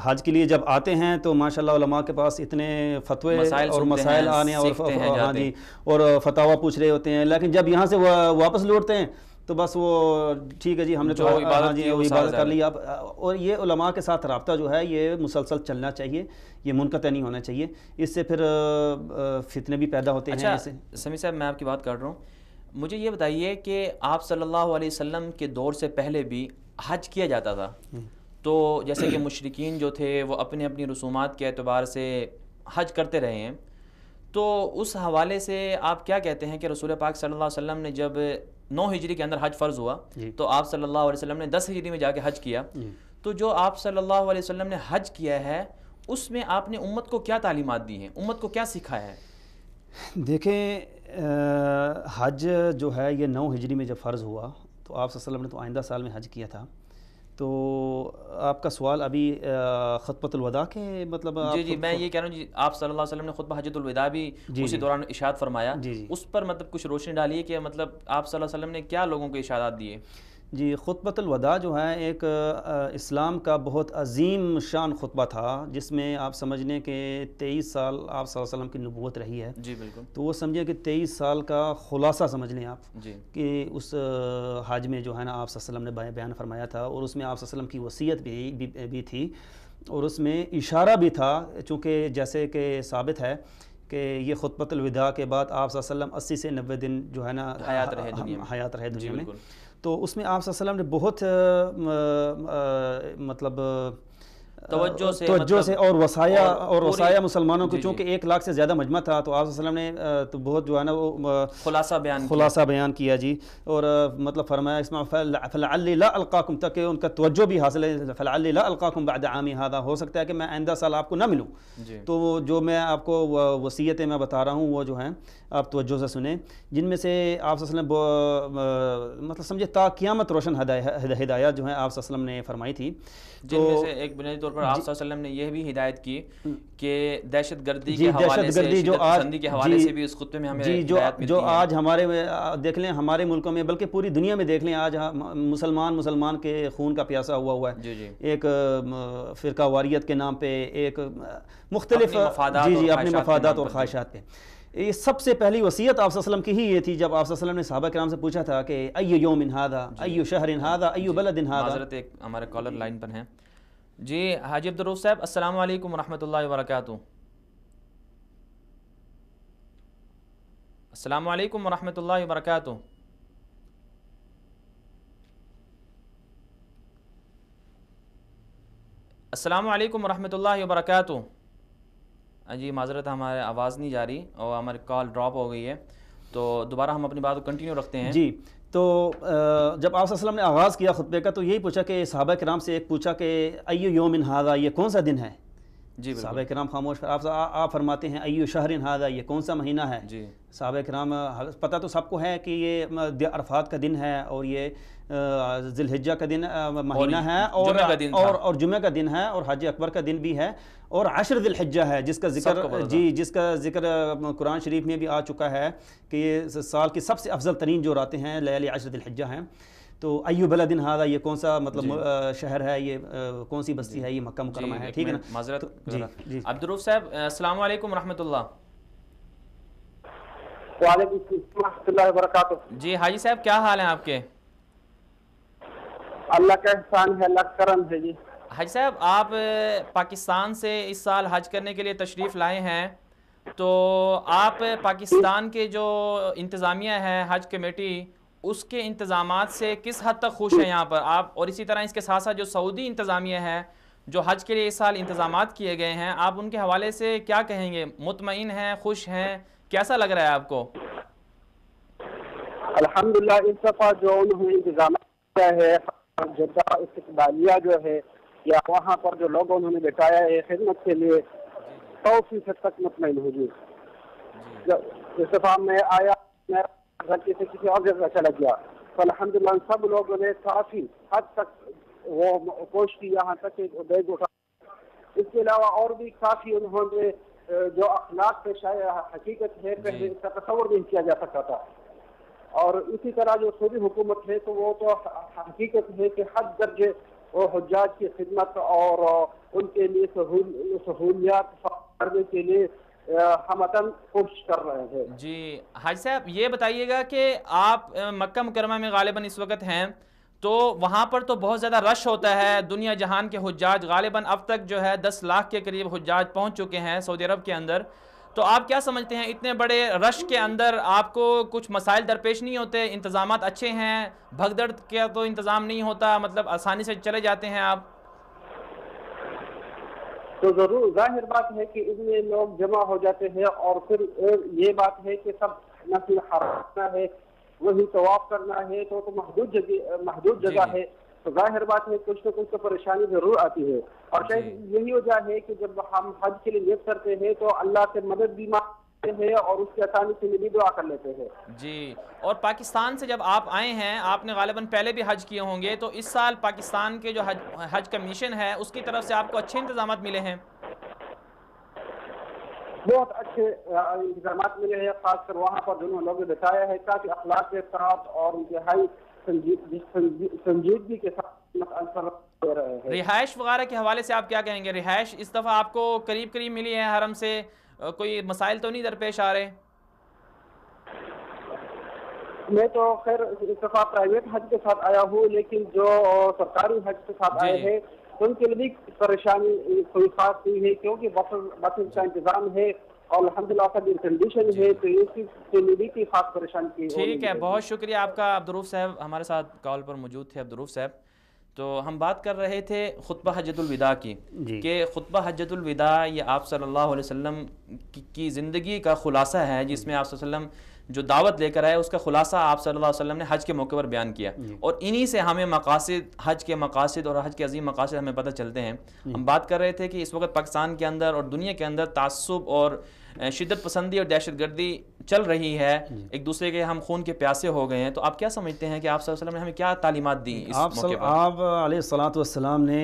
حج کے لیے جب آتے ہیں تو ماشاءاللہ علماء کے پاس اتنے فتوے اور مسائل آنے اور فتاویٰ پوچھ رہے ہوتے ہیں, لیکن جب یہاں سے واپس لوٹتے ہیں تو بس وہ ٹھیک ہے جی ہم نے تو عبادت کر لی. اور یہ علماء کے ساتھ رابطہ جو ہے یہ مسلسل چلنا چاہیے, یہ منقطع نہیں ہونا چاہیے, اس سے پھر فتنے بھی پیدا ہوتے ہیں. سمیع صاحب میں آپ کی بات کر رہا ہوں, مجھے یہ بتائیے کہ آپ صلی اللہ علیہ وسلم کے دور سے پہلے بھی حج کیا جاتا تھا, تو جیسے کہ مشرکین جو تھے وہ اپنی اپنی رسومات کے اعتبار سے حج کرتے رہے ہیں, تو اس حوالے سے آپ کیا کہتے ہیں کہ رسول پاک صلی اللہ علیہ وسلم نے جب 9 ہجری کے اندر حج فرض ہوا تو آپ صلی اللہ علیہ وسلم نے 10 ہجری میں جا کے حج کیا, تو جو آپ صلی اللہ علیہ وسلم نے حج کیا ہے اس میں آپ نے امت کو کیا تعلیمات دی ہیں, امت کو کیا سکھایا ہے؟ دیکھیں حج جو ہے یہ 9 ہجری میں جب فرض ہوا تو آپ صلی اللہ علیہ وسلم نے تو آئندہ سال میں حج کیا تھا. تو آپ کا سوال ابھی خطبۃ الوداع کے مطلب جی میں یہ کہہ رہا ہوں جی آپ صلی اللہ علیہ وسلم نے خطبہ حجۃ الوداع بھی اسی دوران ارشاد فرمایا, اس پر مطلب کچھ روشنی ڈالیے کہ مطلب آپ صلی اللہ علیہ وسلم نے کیا لوگوں کو ارشادات دیے. جی خطبۃ الوداع جو ہے ایک اسلام کا بہت عظیم شان خطبہ تھا, جس میں آپ سمجھ لیں کہ 23 سال آپ صلی اللہ علیہ وسلم کی نبوت رہی ہے. جی بالکل. تو وہ سمجھے کہ 23 سال کا خلاصہ سمجھ لیں آپ جی کہ اس حج میں جو ہے نا آپ صلی اللہ علیہ وسلم نے بیان فرمایا تھا, اور اس میں آپ صلی اللہ علیہ وسلم کی وصیت بھی تھی, اور اس میں اشارہ بھی تھا, چونکہ جیسے کہ ثابت ہے کہ یہ خطبۃ الوداع کے بعد آپ صلی اللہ علیہ وسلم 80 سے 90 دن جو ہے نا حیات رہے دنیا میں. تو اس میں آپ صلی اللہ علیہ وسلم نے بہت مطلب توجہ سے اور وصایا مسلمانوں کو, چونکہ 1 لاکھ سے زیادہ مجمع تھا, تو آپ صلی اللہ علیہ وسلم نے تو بہت جو ہے نا وہ خلاصہ بیان کیا جی, اور مطلب فرمایا اس میں فلعلی لا القاکم, تک ان کا توجہ بھی حاصل ہے, فلعلی لا القاکم بعد عامی ھذا, ہو سکتا ہے کہ میں آئندہ سال آپ کو نہ ملوں. تو جو میں آپ کو وصیتیں میں بتا رہا ہوں وہ جو ہیں آپ توجہ سے سنیں, جن میں سے آپ صلی اللہ علیہ وسلم مطلب سمجھے تا قیامت روشن ہدایات جو ہیں آپ صلی اللہ علیہ وسلم نے فرمائی تھی. جن میں سے ایک بنیادی طور پر آپ صلی اللہ علیہ وسلم نے یہ بھی ہدایت کی کہ دہشت گردی کے حوالے سے, شدت پسندی کے حوالے سے بھی اس خطبے میں ہمیں ہدایت ملتی ہے. جو آج ہمارے دیکھ لیں ہمارے ملکوں میں بلکہ پوری دنیا میں دیکھ لیں, آج مسلمان کے خون کا پیاسا ہوا ہے. ایک فرقہ واریت کے نام پہ, ایک مختلف اپنے مفادات اور خواہشات پہ. یہ سب سے پہلی وصیت آپ صلی اللہ علیہ وسلم کی ہی یہ تھی, جب آپ صلی اللہ علیہ وسلم نے صحابہ کرام سے پوچھا تھا کہ ای یوم ھذا, ای شہر ھذا, ای بلد ھذا. معذرت ایک ہمارے کالر لائن پر ہیں. جی حاجی عبدالرؤف صاحب السلام علیکم ورحمۃ اللہ وبرکاتہ. السلام علیکم ورحمۃ اللہ وبرکاتہ. السلام علیکم ورحمۃ اللہ وبرکاتہ. جی معذرت ہمارے آواز نہیں جا رہی اور ہماری کال ڈراپ ہو گئی ہے, تو دوبارہ ہم اپنی بات کو کنٹینیو رکھتے ہیں. جی تو جب آپ صلی اللہ علیہ وسلم نے آغاز کیا خطبے کا تو یہی پوچھا کہ صحابہ کرام سے ایک پوچھا کہ ایو یوم ھذا, یہ کون سا دن ہے. جی صحابہ کرام خاموش, آپ فرماتے ہیں ایو شہر ھذا, یہ کون سا مہینہ ہے. جی صحابہ کرام پتہ تو سب کو ہے کہ یہ عرفات کا دن ہے, اور یہ ذی الحجہ کا دن مہینہ ہے, اور جمعہ کا دن ہے, اور حج اکبر کا دن بھی ہے, اور عشر ذی الحجہ ہے جس کا ذکر قرآن شریف میں بھی آ چکا ہے کہ یہ سال کی سب سے افضل ترین جو راتیں ہیں لیالی عشر ذی الحجہ ہیں. تو ایو بلد ھذا, یہ کون سا مطلب شہر ہے, یہ کون سی بستی ہے, یہ مکہ مکرمہ ہے. ٹھیک ہے نا. معذرت جی عبدالرؤف صاحب السلام علیکم ورحمۃ اللہ. وعلیکم السلام ورحمۃ اللہ وبرکاتہ. جی حاجی صاحب کیا حال ہیں آپ کے؟ اللہ کا احسان ہے, اللہ کا کرم ہے. جی حاجی صاحب آپ پاکستان سے اس سال حج کرنے کے لیے تشریف لائے ہیں, تو آپ پاکستان کے جو انتظامیہ ہے حج کمیٹی, اس کے انتظامات سے کس حد تک خوش ہیں یہاں پر آپ, اور اسی طرح اس کے ساتھ ساتھ جو سعودی انتظامیہ ہے جو حج کے لیے اس سال انتظامات کیے گئے ہیں, آپ ان کے حوالے سے کیا کہیں گے؟ مطمئن ہیں, خوش ہیں, کیسا لگ رہا ہے آپ کو؟ الحمدللہ اس دفعہ جو انہوں نے انتظامات کیا ہے, جدہ استقبالیہ جو ہے یا وہاں پر جو لوگ انہوں نے بٹایا ہے خدمت کے لیے, 100% تک مطمئن ہوں. جی اس دفعہ میں آیا, میں غلطی سے کسی اور جگہ چلا گیا, تو الحمدللہ سب لوگوں نے کافی حد تک وہ کوشش کی یہاں تک کہ بیگ اٹھا. اس کے علاوہ اور بھی کافی انہوں نے جو اخلاق پیش آیا, حقیقت ہے پہلے اس کا تصور نہیں کیا جا سکتا تھا. اور اسی طرح جو سعودی حکومت ہے تو وہ تو حقیقت ہے کہ حد درجے وہ حجاج کی خدمت اور ان کے لیے سہولیات کرنے کے لیے ہمتن کوشش کر رہے ہیں. جی حاج صاحب یہ بتائیے گا کہ آپ مکہ مکرمہ میں غالباً اس وقت ہیں, تو وہاں پر تو بہت زیادہ رش ہوتا ہے, دنیا جہان کے حجاج غالباً اب تک جو ہے 10 لاکھ کے قریب حجاج پہنچ چکے ہیں سعودی عرب کے اندر. تو آپ کیا سمجھتے ہیں اتنے بڑے رش کے اندر آپ کو کچھ مسائل درپیش نہیں ہوتے؟ انتظامات اچھے ہیں, بھگدڑ کا تو انتظام نہیں ہوتا, مطلب آسانی سے چلے جاتے ہیں آپ؟ تو ضرور ظاہر بات ہے کہ اس میں لوگ جمع ہو جاتے ہیں, اور پھر یہ بات ہے کہ سب نفل حرام کرنا ہے, وہی طواف کرنا ہے, تو محدود جگہ ہے, تو ظاہر بات ہے کچھ نہ کچھ تو پریشانی ضرور آتی ہے. اور شاید یہی وجہ ہے کہ جب ہم حج کے لیے نیت کرتے ہیں تو اللہ سے مدد بھی ہیں اور اس کی آسانی سے بھی دعا کر لیتے ہیں۔ جی، اور پاکستان سے جب آپ آئے ہیں، آپ نے غالباً پہلے بھی حج کیے ہوں گے، تو اس سال پاکستان کے جو حج کمیشن ہے اس کی طرف سے آپ کو اچھے انتظامات ملے ہیں؟ بہت اچھے انتظامات ملے ہیں، خاص کر وہاں پر جنہوں لوگوں نے بتایا ہے تاکہ اخلاق کے ساتھ اور انتہائی سنجیدگی کے ساتھ اثر دے رہے ہیں۔ رہائش وغیرہ کے حوالے سے آپ کیا کہیں گے؟ رہائش اس دفعہ آپ کو قریب قریب ملی ہے حرم سے، کوئی مسائل تو نہیں درپیش آ رہے؟ میں تو خیر اس دفعہ پرائیویٹ حج کے ساتھ آیا ہوں، لیکن جو سرکاری حج کے ساتھ آئے ہیں ان کے لیے پریشانی کوئی خاص نہیں ہے، کیونکہ بسوں کا انتظام ہے اور الحمدللہ سب کنڈیشن ہے، تو اس کے لیے بھی کوئی خاص پریشانی کی۔ ٹھیک ہے، بہت شکریہ آپ کا۔ عبدالرؤف صاحب ہمارے ساتھ کال پر موجود تھے۔ عبدالرؤف صاحب، تو ہم بات کر رہے تھے خطبہ حجۃ الوداع کی، کہ خطبہ حجۃ الوداع یہ آپ صلی اللہ علیہ وسلم کی زندگی کا خلاصہ ہے، جس میں آپ صلی اللہ علیہ وسلم جو دعوت لے کر آئے اس کا خلاصہ آپ صلی اللہ علیہ وسلم نے حج کے موقع پر بیان کیا، اور انہی سے ہمیں مقاصد، حج کے مقاصد اور حج کے عظیم مقاصد ہمیں پتہ چلتے ہیں۔ ہم بات کر رہے تھے کہ اس وقت پاکستان کے اندر اور دنیا کے اندر تعصب اور شدت پسندی اور دہشت گردی چل رہی ہے، ایک دوسرے کے ہم خون کے پیاسے ہو گئے ہیں، تو آپ کیا سمجھتے ہیں کہ آپ صلی اللہ علیہ وسلم نے ہمیں کیا تعلیمات دیں اس موقع پر؟ آپ علیہ الصلوۃ والسلام نے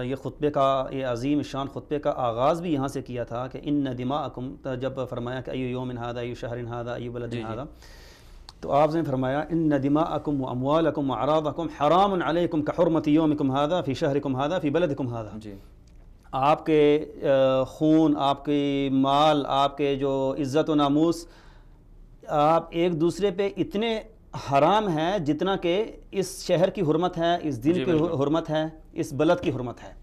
یہ خطبے کا، یہ عظیم شان خطبے کا آغاز بھی یہاں سے کیا تھا کہ ان دماءکم، جب فرمایا کہ ایو یوم ھذا ایو شہر ھذا ایو بلد ھذا، تو آپ نے فرمایا ان دماءکم واموالکم واعراضکم حرام علیکم کحرمۃ یومکم ھذا فی شہرکم ھذا فی بلدکم ھذا۔ آپ کے خون، آپ کی مال، آپ کے جو عزت و ناموس، آپ ایک دوسرے پہ اتنے حرام ہیں جتنا کہ اس شہر کی حرمت ہے، اس دن کی حرمت ہے، اس بلد کی حرمت ہے۔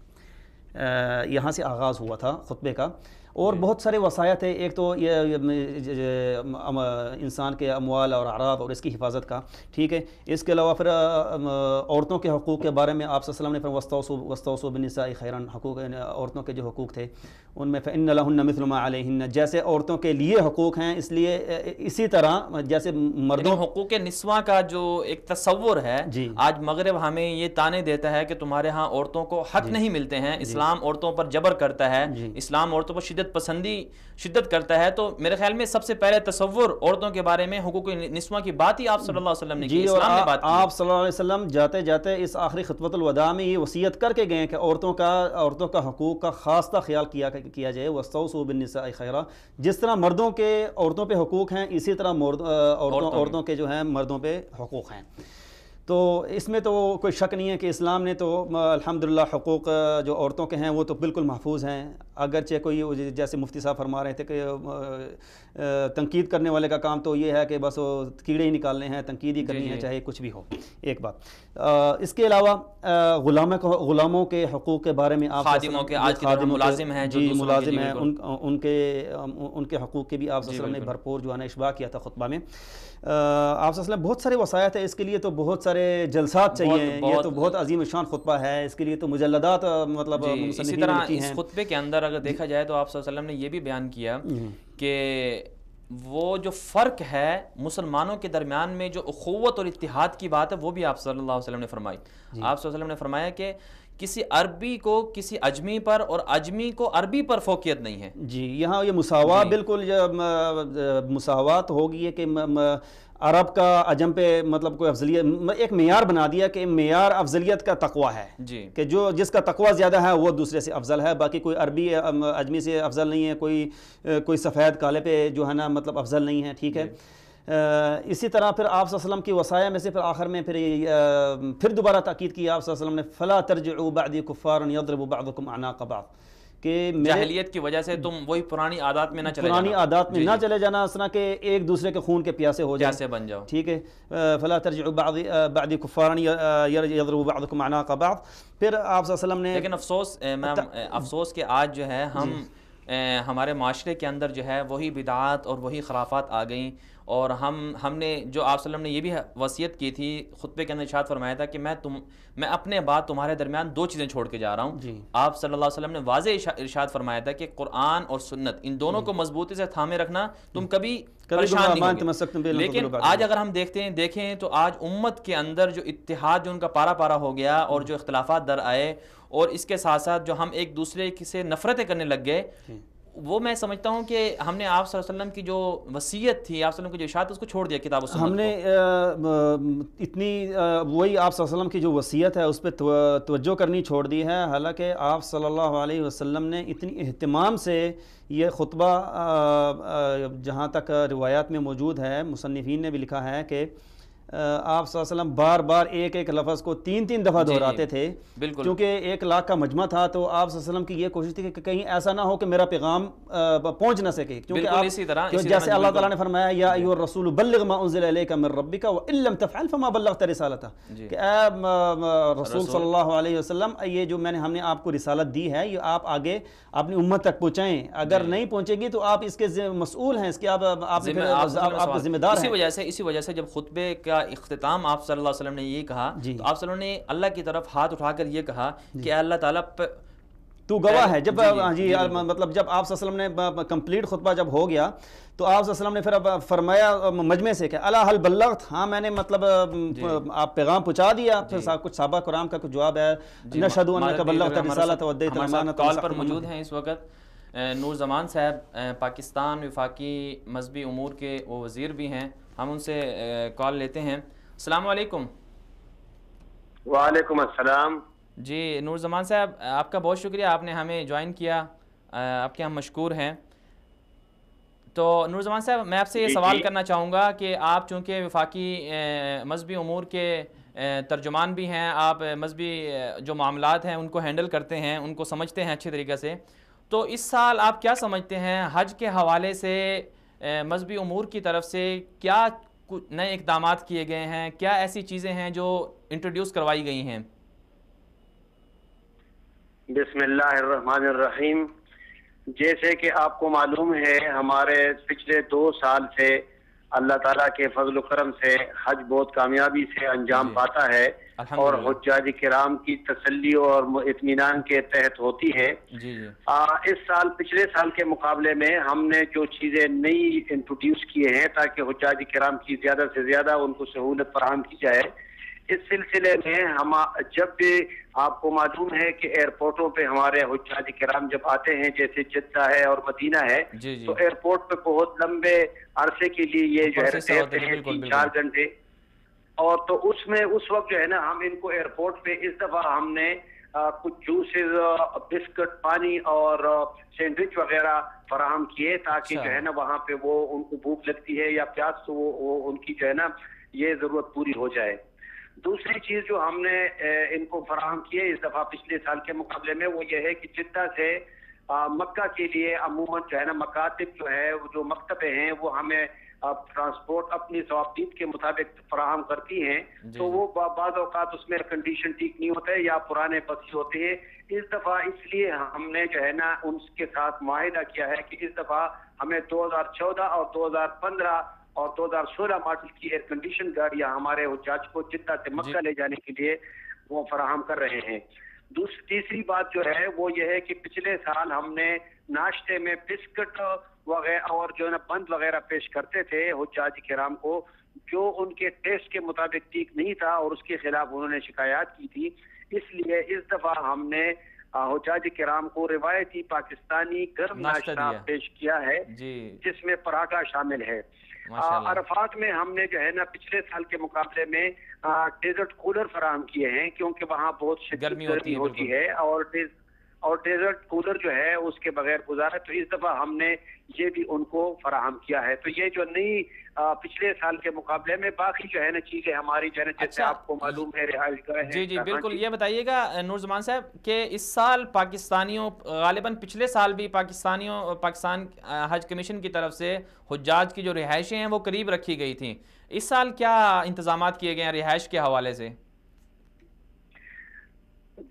یہاں سے آغاز ہوا تھا خطبے کا، اور بہت سارے وصایت ہیں۔ ایک تو یہ انسان کے اموال اور اعراض اور اس کی حفاظت کا، ٹھیک ہے۔ اس کے علاوہ پھر عورتوں کے حقوق کے بارے میں آپ صلی اللہ علیہ وسلم نے وَاسْتَوْصُوا بِالنِّسَاءِ خَيْرًا، حقوق عورتوں کے جو حقوق تھے ان میں فَإِنَّ لَهُنَّ مِثْلُ مَا عَلَيْهِنَّ، جیسے عورتوں کے لیے حقوق ہیں اس لیے اسی طرح جیسے مردوں حقوق نسواں کا جو ایک تصور ہے، آج مغرب ہمیں یہ تانے دیتا ہے کہ تمہارے ہاں عورتوں کو حق نہیں ملتے ہیں، اسلام عورتوں پر جبر کرتا ہے، اسلام عورتوں پر شدت پسندی شدت کرتا ہے، تو میرے خیال میں سب سے پہلے تصور عورتوں کے بارے میں حقوق نسواں کی بات ہی آپ صلی اللہ علیہ وسلم نے کی، اسلام نے بات کی۔ آپ صلی اللہ علیہ وسلم جاتے جاتے اس آخری خطبۃ الوداع میں یہ وصیت کر کے گئے کہ عورتوں کا حقوق کا خاص خیال کیا جائے، وَاسْتَوْصُوا بِالنِّسَاءِ خَيْرًا، جس طرح مردوں کے عورتوں پہ حقوق ہیں اسی طرح عورتوں کے جو ہیں مردوں پہ حقوق ہیں۔ تو اس میں تو کوئی شک نہیں ہے کہ اسلام نے تو الحمدللہ حقوق جو عورتوں کے ہیں وہ تو بالکل محفوظ ہیں، اگرچہ کوئی جیسے مفتی صاحب فرما رہے تھے کہ تنقید کرنے والے کا کام تو یہ ہے کہ بس وہ کیڑے ہی نکالنے ہیں، تنقید ہی کرنی ہے چاہے کچھ بھی ہو، ایک بات۔ اس کے علاوہ غلاموں کے حقوق کے بارے میں آپ خادموں کے، آج کے ملازم ہیں جو ملازم ہیں، ان کے حقوق کے بھی آپ صلی اللہ علیہ وسلم نے بھرپور جو ہے نا اشباع کیا تھا خطبہ میں۔ آپ صلی اللہ علیہ وسلم بہت سارے وصایت ہیں، اس کے لیے تو بہت سارے جلسات چاہیے، یہ تو بہت عظیم شان خطبہ ہے، اس کے لیے تو مجلدات مطلب اسی طرح اس خطبے کے اندر اگر دیکھا جائے تو آپ صلی اللہ علیہ وسلم نے یہ بھی بیان کیا کہ وہ جو فرق ہے مسلمانوں کے درمیان میں جو اخوت اور اتحاد کی بات ہے وہ بھی آپ صلی اللہ علیہ وسلم نے فرمائی۔ آپ صلی اللہ علیہ وسلم نے فرمایا کہ کسی عربی کو کسی اجمی پر اور اجمی کو عربی پر فوقیت نہیں ہے۔ جی، یہاں یہ مساوات بالکل مساوات ہوگی ہے کہ عرب کا عجم پہ مطلب کوئی افضلیت، ایک معیار بنا دیا کہ معیار افضلیت کا تقوی ہے، کہ جس کا تقوی زیادہ ہے وہ دوسرے سے افضل ہے، باقی کوئی عربی اجمی سے افضل نہیں ہے، کوئی سفید کالے پہ جو ہے نا مطلب افضل نہیں ہے، ٹھیک ہے۔ اسی طرح پھر آپ صلی اللہ علیہ وسلم کی وصایا میں سے پھر آخر میں پھر دوبارہ تاکید کی آپ صلی اللہ علیہ وسلم نے فَلَا تَرْجِعُوا بَعْدِي كُفَّارًا يَضْرِبُ بَعْضُكُمْ أَعْنَاقَ بَعْضٍ، کہ جاہلیت کی وجہ سے تم وہی پرانی عادات میں نہ چلے پرانی عادات میں نہ چلے جانا، اس طرح کہ ایک دوسرے کے خون کے پیاسے ہو جائیں، پیاسے بن جاؤ، ٹھیک ہے۔ فَلَا تَرْجِعُوا بَعْدِي كُفَّارًا يَضْرِبُ بَعْضُكُمْ أَعْنَاقَ بَعْضٍ۔ پھر آپ صلی اللہ علیہ وسلم نے، لیکن افسوس کہ آج جو ہے ہمارے معاشرے کے اندر جو ہے وہی بدعات اور وہی خرافات آ گئیں، اور ہم نے جو آپ صلی اللہ علیہ وسلم نے یہ بھی وصیت کی تھی خطبے کے اندر ارشاد فرمایا تھا کہ میں اپنے بعد تمہارے درمیان دو چیزیں چھوڑ کے جا رہا ہوں۔ آپ صلی اللہ علیہ وسلم نے واضح ارشاد فرمایا تھا کہ قرآن اور سنت ان دونوں کو مضبوطی سے تھامے رکھنا، تم کبھی پریشان نہیں ہوگے۔ لیکن آج اگر ہم دیکھیں تو آج امت کے اندر جو اتحاد جو ان کا پارا پارا ہو گیا اور جو اختلافات در آئے، اور اس کے ساتھ ساتھ جو ہم ایک دوسرے سے نفرتیں کرنے لگ گئے، وہ میں سمجھتا ہوں کہ ہم نے آپ صلی اللہ علیہ وسلم کی جو وصیت تھی، آپ صلی اللہ علیہ وسلم کی جو اشاعت، اس کو چھوڑ دیا کتاب و سنت ہم نے اتنی وہی آپ صلی اللہ علیہ وسلم کی جو وصیت ہے اس پہ توجہ کرنی چھوڑ دی ہے، حالانکہ آپ صلی اللہ علیہ وسلم نے اتنی اہتمام سے یہ خطبہ جہاں تک روایات میں موجود ہے، مصنفین نے بھی لکھا ہے کہ آپ صلی اللہ علیہ وسلم بار بار ایک ایک لفظ کو تین تین دفعہ دہراتے تھے، بالکل، کیونکہ 1 لاکھ کا مجمع تھا، تو آپ صلی اللہ علیہ وسلم کی یہ کوشش تھی کہ کہیں ایسا نہ ہو کہ میرا پیغام پہنچ نہ سکے، کیونکہ آپ جیسے اللہ تعالیٰ نے فرمایا یا ایھا الرسول بلغ ما انزل الیک من ربک وان لم تفعل فما بلغت رسالتہ، کہ اے رسول صلی اللہ علیہ وسلم، یہ جو ہم نے آپ کو رسالت دی ہے یہ آپ آگے اپنی امت تک پہنچائیں، اگر نہیں پہنچے گی تو آپ اس کے مسئول ہیں، اس کے آپ کا ذمہ دار ہیں۔ اسی وجہ سے جب خطبے کا اختتام آپ صلی اللہ علیہ وسلم نے یہ کہا تو آپ صلی اللہ علیہ وسلم نے اللہ کی طرف ہاتھ اٹھا کر یہ کہا کہ اللہ تعالیٰ تو گواہ ہے۔ جب مطلب جب آپ صلی اللہ علیہ وسلم نے کمپلیٹ خطبہ جب ہو گیا تو آپ صلی اللہ علیہ وسلم نے پھر فرمایا مجمع سے کہ الا هل بلغت، ہاں میں نے مطلب آپ پیغام پہنچا دیا۔ پھر کچھ صحابہ کرام کا کچھ جواب ہے، نشہد انک بلغت الرسالۃ وادیت الامانۃ۔ کال پر موجود ہیں اس وقت نور زمان صاحب، پاکستان وفاقی مذہبی امور کے وہ وزیر بھی ہیں، ہم ان سے کال لیتے ہیں۔ السلام علیکم۔ وعلیکم السلام۔ جی نور زمان صاحب، آپ کا بہت شکریہ، آپ نے ہمیں جوائن کیا، آپ کے ہم مشکور ہیں۔ تو نور زمان صاحب، میں آپ سے یہ سوال کرنا چاہوں گا کہ آپ چونکہ وفاقی مذہبی امور کے ترجمان بھی ہیں، آپ مذہبی جو معاملات ہیں ان کو ہینڈل کرتے ہیں، ان کو سمجھتے ہیں اچھے طریقے سے، تو اس سال آپ کیا سمجھتے ہیں حج کے حوالے سے مذہبی امور کی طرف سے کیا نئے اقدامات کیے گئے ہیں، کیا ایسی چیزیں ہیں جو انٹروڈیوس کروائی گئی ہیں؟ بسم اللہ الرحمن الرحیم۔ جیسے کہ آپ کو معلوم ہے ہمارے پچھلے 2 سال سے اللہ تعالیٰ کے فضل و کرم سے حج بہت کامیابی سے انجام پاتا ہے اور حجاج کرام کی تسلی اور اطمینان کے تحت ہوتی ہے۔ اس سال پچھلے سال کے مقابلے میں ہم نے جو چیزیں نئی انٹروڈیوس کیے ہیں تاکہ حجاج کرام کی زیادہ سے زیادہ ان کو سہولت فراہم کی جائے، اس سلسلے میں ہم جب بھی آپ کو معلوم ہے کہ ایئرپورٹوں پہ ہمارے حجاج کرام جب آتے ہیں، جیسے جدہ ہے اور مدینہ ہے، تو ایئرپورٹ پہ بہت لمبے عرصے کے لیے یہ جو ہے ٹھہرتے ہیں 3-4 گھنٹے، اور تو اس میں اس وقت جو ہے نا ہم ان کو ایئرپورٹ پہ اس دفعہ ہم نے کچھ جوسز، بسکٹ، پانی اور سینڈوچ وغیرہ فراہم کیے تاکہ جو ہے نا وہاں پہ وہ ان کو بھوک لگتی ہے یا پیاس تو وہ ان کی جو ہے نا یہ ضرورت پوری ہو جائے۔ دوسری چیز جو ہم نے ان کو فراہم کی ہے اس دفعہ پچھلے سال کے مقابلے میں، وہ یہ ہے کہ جدہ سے مکہ کے لیے عموماً جو ہے نا مکاتب جو ہے جو مکتبیں ہیں وہ ہمیں ٹرانسپورٹ اپنی ضوابط کے مطابق فراہم کرتی ہیں، تو وہ بعض اوقات اس میں کنڈیشن ٹھیک نہیں ہوتا ہے یا پرانے پسی ہوتے ہیں۔ اس دفعہ اس لیے ہم نے جو ہے نا ان کے ساتھ معاہدہ کیا ہے کہ اس دفعہ ہمیں 2014 اور 2015 اور 2016 ماڈل کی ایئر کنڈیشن گاڑیاں ہمارے حجاج کو جدہ سے مکہ لے جانے کے لیے وہ فراہم کر رہے ہیں۔ تیسری بات جو ہے وہ یہ ہے کہ پچھلے سال ہم نے ناشتے میں بسکٹ وغیرہ اور جو ہے نا بند وغیرہ پیش کرتے تھے حجاج کرام کو، جو ان کے ٹیسٹ کے مطابق ٹھیک نہیں تھا اور اس کے خلاف انہوں نے شکایات کی تھی۔ اس لیے اس دفعہ ہم نے حجاج کرام کو روایتی پاکستانی گرم ناشتہ پیش کیا ہے جس میں پراٹھا شامل ہے۔ عرفات میں ہم نے جو ہے نا پچھلے سال کے مقابلے میں ڈیزرٹ کولر فراہم کیے ہیں کیونکہ وہاں بہت شدید گرمی ہوتی ہے اور ڈیزرٹ کولر جو ہے اس کے بغیر گزارا، تو اس دفعہ ہم نے یہ بھی ان کو فراہم کیا ہے۔ تو یہ جو نئی پچھلے سال کے مقابلے میں باقی جو ہے نا چیزیں ہماری جو ہے نا جیسے آپ کو معلوم ہے رہائش گاہ ہے۔ جی بالکل، یہ بتائیے گا نور زمان صاحب کہ اس سال پاکستانیوں، غالباً پچھلے سال بھی پاکستان حج کمیشن کی طرف سے حجاج کی جو رہائشیں ہیں وہ قریب رکھی گئی تھیں، اس سال کیا انتظامات کیے گئے ہیں رہائش کے حوالے سے؟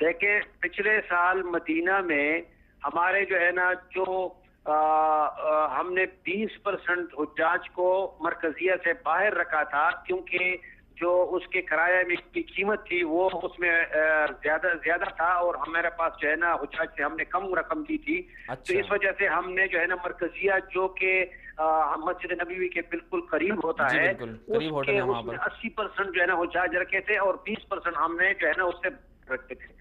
دیکھیں پچھلے سال مدینہ میں ہمارے جو ہے نا جو ہم نے 20% حجاج کو مرکزیہ سے باہر رکھا تھا کیونکہ جو اس کے کرایہ میں کی قیمت تھی وہ اس میں زیادہ تھا اور ہمارے پاس جو ہے نا حجاج سے ہم نے کم رقم دی تھی، تو اس وجہ سے ہم نے جو ہے نا مرکزیہ جو کہ مسجد نبوی کے بالکل قریب ہوتا ہے اس میں 80% جو ہے نا حجاج رکھے تھے اور 20% ہم نے جو ہے نا اس سے رکھتے تھے۔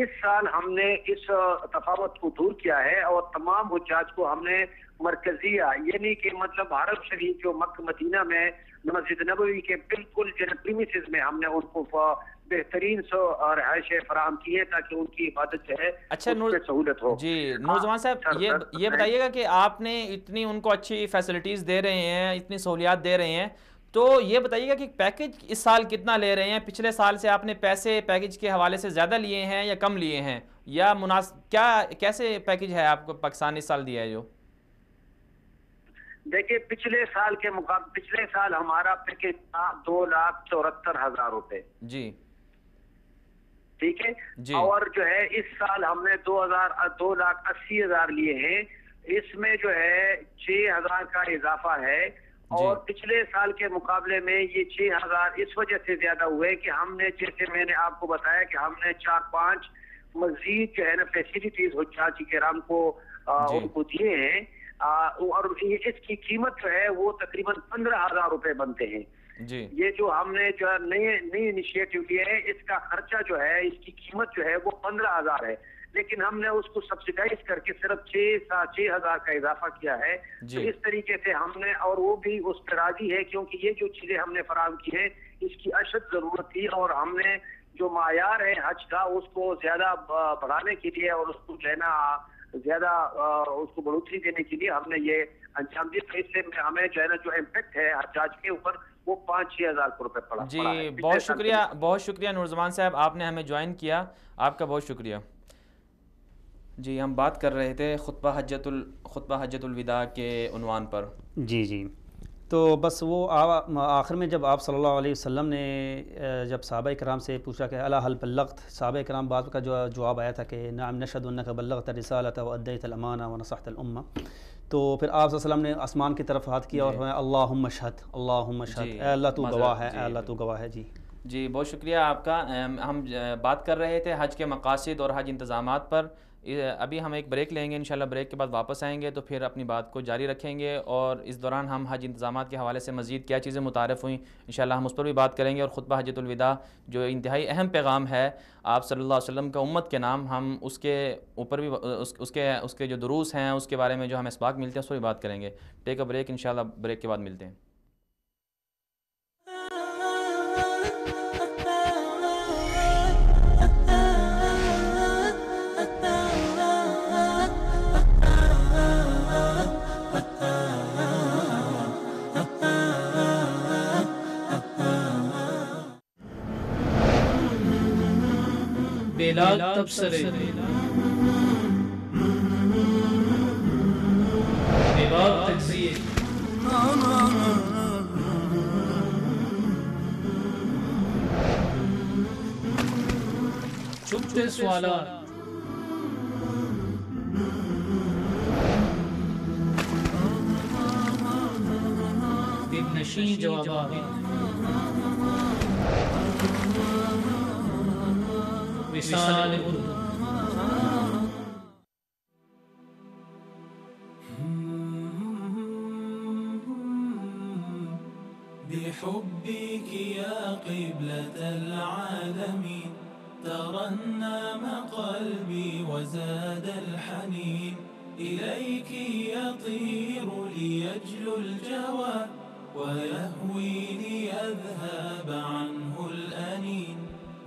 اس سال ہم نے اس تفاوت کو دور کیا ہے اور تمام حجاج کو ہم نے مرکزیہ یعنی کہ مطلب حرم شریف جو مکہ مدینہ میں مسجد نبوی کے بالکل پریمیسز میں ہم نے ان کو بہترین رہائشیں فراہم کی ہے تاکہ ان کی عبادت جو ہے اس پہ سہولت ہو. جی نورزمان صاحب یہ بتائیے گا کہ آپ نے اتنی ان کو اچھی فیسلٹیز دے رہے ہیں، اتنی سہولیات دے رہے ہیں، تو یہ بتائیے گا کہ پیکج اس سال کتنا لے رہے ہیں؟ پچھلے سال سے آپ نے پیسے پیکج کے حوالے سے زیادہ لیے ہیں یا کم لیے ہیں، یا کیا کیسے پیکج ہے آپ کو پاکستان اس سال دیا ہے؟ جو دیکھیے پچھلے سال کے مقابلے پچھلے سال ہمارا پیکج تھا 2,74,000 روپے. جی ٹھیک ہے جی. اور جو ہے اس سال ہم نے 2,80,000 لیے ہیں. اس میں جو ہے 6,000 کا اضافہ ہے اور پچھلے سال کے مقابلے میں یہ 6,000 اس وجہ سے زیادہ ہوئے کہ ہم نے جیسے میں نے آپ کو بتایا کہ ہم نے 4-5 مزید جو ہے نا فیسلٹیز حجاج کرام کو ان کو دیے ہیں اور اس کی قیمت جو ہے وہ تقریباً 15,000 روپے بنتے ہیں. جی یہ جو ہم نے جو نئی انیشیٹو لیا ہے اس کا خرچہ جو ہے اس کی قیمت جو ہے وہ 15,000 ہے، لیکن ہم نے اس کو سبسیڈائز کر کے صرف 6,000 کا اضافہ کیا ہے. تو اس طریقے سے ہم نے اور وہ بھی اس پہ راضی ہے کیونکہ یہ جو چیزیں ہم نے فراہم کی ہیں اس کی اشد ضرورت تھی اور ہم نے جو معیار ہے حج کا اس کو زیادہ بڑھانے کے لیے اور اس کو جو ہے نا زیادہ اس کو بڑھوتری دینے کے لیے ہم نے یہ انجام دی. تو اس سے ہمیں جو ہے نا جو امپیکٹ ہے حجاج کے اوپر وہ 5-6 ہزار روپے پڑا. جی بہت شکریہ نورزمان صاحب، آپ نے ہمیں جوائن کیا، آپ کا بہت شکریہ. جی ہم بات کر رہے تھے خطبہ حجۃ الوداع کے عنوان پر. جی تو بس وہ آخر میں جب آپ صلی اللہ علیہ وسلم نے جب صحابہ کرام سے پوچھا کہ الا هل بلغت، صحابہ کرام بعد کا جو جواب آیا تھا کہ نعم نشهد انك بلغت الرسالة واديت الامانة ونصحت الامة، تو پھر آپ صلی اللہ علیہ وسلم نے آسمان کی طرف ہاتھ کیا اور اللہم اشہد، اللہم اشہد، اے اللہ تو گواہ ہے، اے اللہ تو گواہ ہے. جی بہت شکریہ آپ کا. ہم بات کر رہے تھے حج کے مقاصد اور حج انتظامات پر. ابھی ہم ایک بریک لیں گے، انشاءاللہ بریک کے بعد واپس آئیں گے تو پھر اپنی بات کو جاری رکھیں گے اور اس دوران ہم حج انتظامات کے حوالے سے مزید کیا چیزیں متعارف ہوئیں انشاءاللہ ہم اس پر بھی بات کریں گے. اور خطبہ حجۃ الوداع جو انتہائی اہم پیغام ہے آپ صلی اللہ علیہ وسلم کا امت کے نام، ہم اس کے اوپر بھی اس کے جو دروس ہیں اس کے بارے میں جو ہمیں اسباق ملتے ہیں اس پر بھی بات کریں گے. ٹیک اے بریک، انشاءاللہ بریک کے بعد ملتے ہیں. تبصرے تجزیے چھپتے سوالات دل نشین جوابات وصال اردو. بحبك يا قبلة العالمين ترنم قلبي وزاد الحنين إليك يطير ليجلو الجوى ويهوي ليذهب عنه الأنين.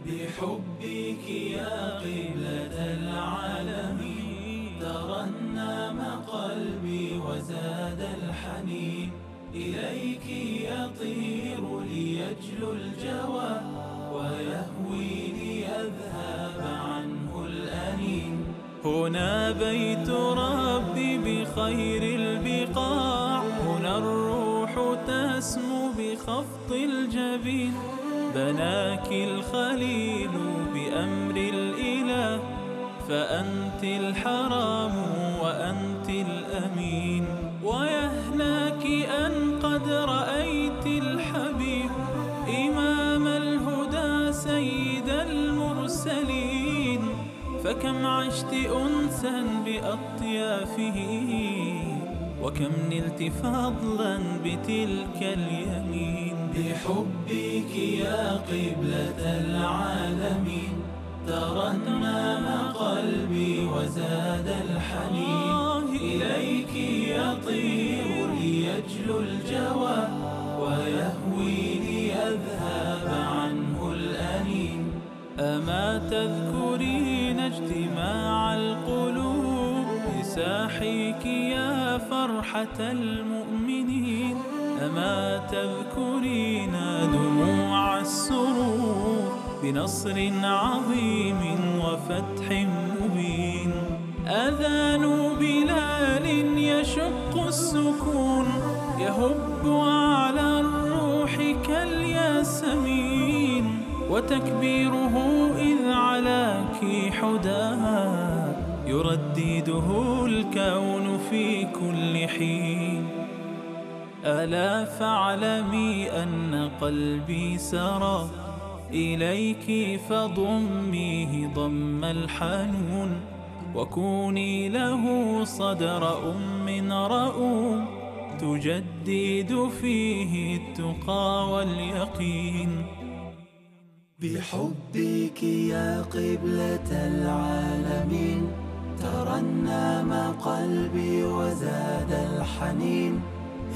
بحبك يا قبلة العالمين ترنم قلبي وزاد الحنين إليك يطير ليجلو الجوى ويهوي ليذهب عنه الأنين. هنا بيت ربي بخير البقاع، هنا الروح تسمو بخفض الجبين. بناك الخليل بأمر الإله فأنت الحرام وأنت الأمين. ويهناك أن قد رأيت الحبيب إمام الهدى سيد المرسلين. فكم عشت أنسا بأطيافه وكم نلت فضلا بتلك اليمين. بحبك يا قبلة العالمين ترنم قلبي وزاد الحنين إليك يطير ليجلو الجوى ويهوي ليذهب عنه الأنين أما تذكرين اجتماع القلوب بساحيك يا فرحة المؤمنين أما تذكرين دموع السرور بنصر عظيم وفتح مبين أذان بلال يشق السكون يهب على الروح كالياسمين وتكبيره إذ علاك حداها يردده الكون في كل حين ألا فاعلمي أن قلبي سرى إليك فضميه ضم الحنون وكوني له صدر أم رؤوم تجدد فيه التقى واليقين بحبك يا قبلة العالمين ترنم قلبي وزاد الحنين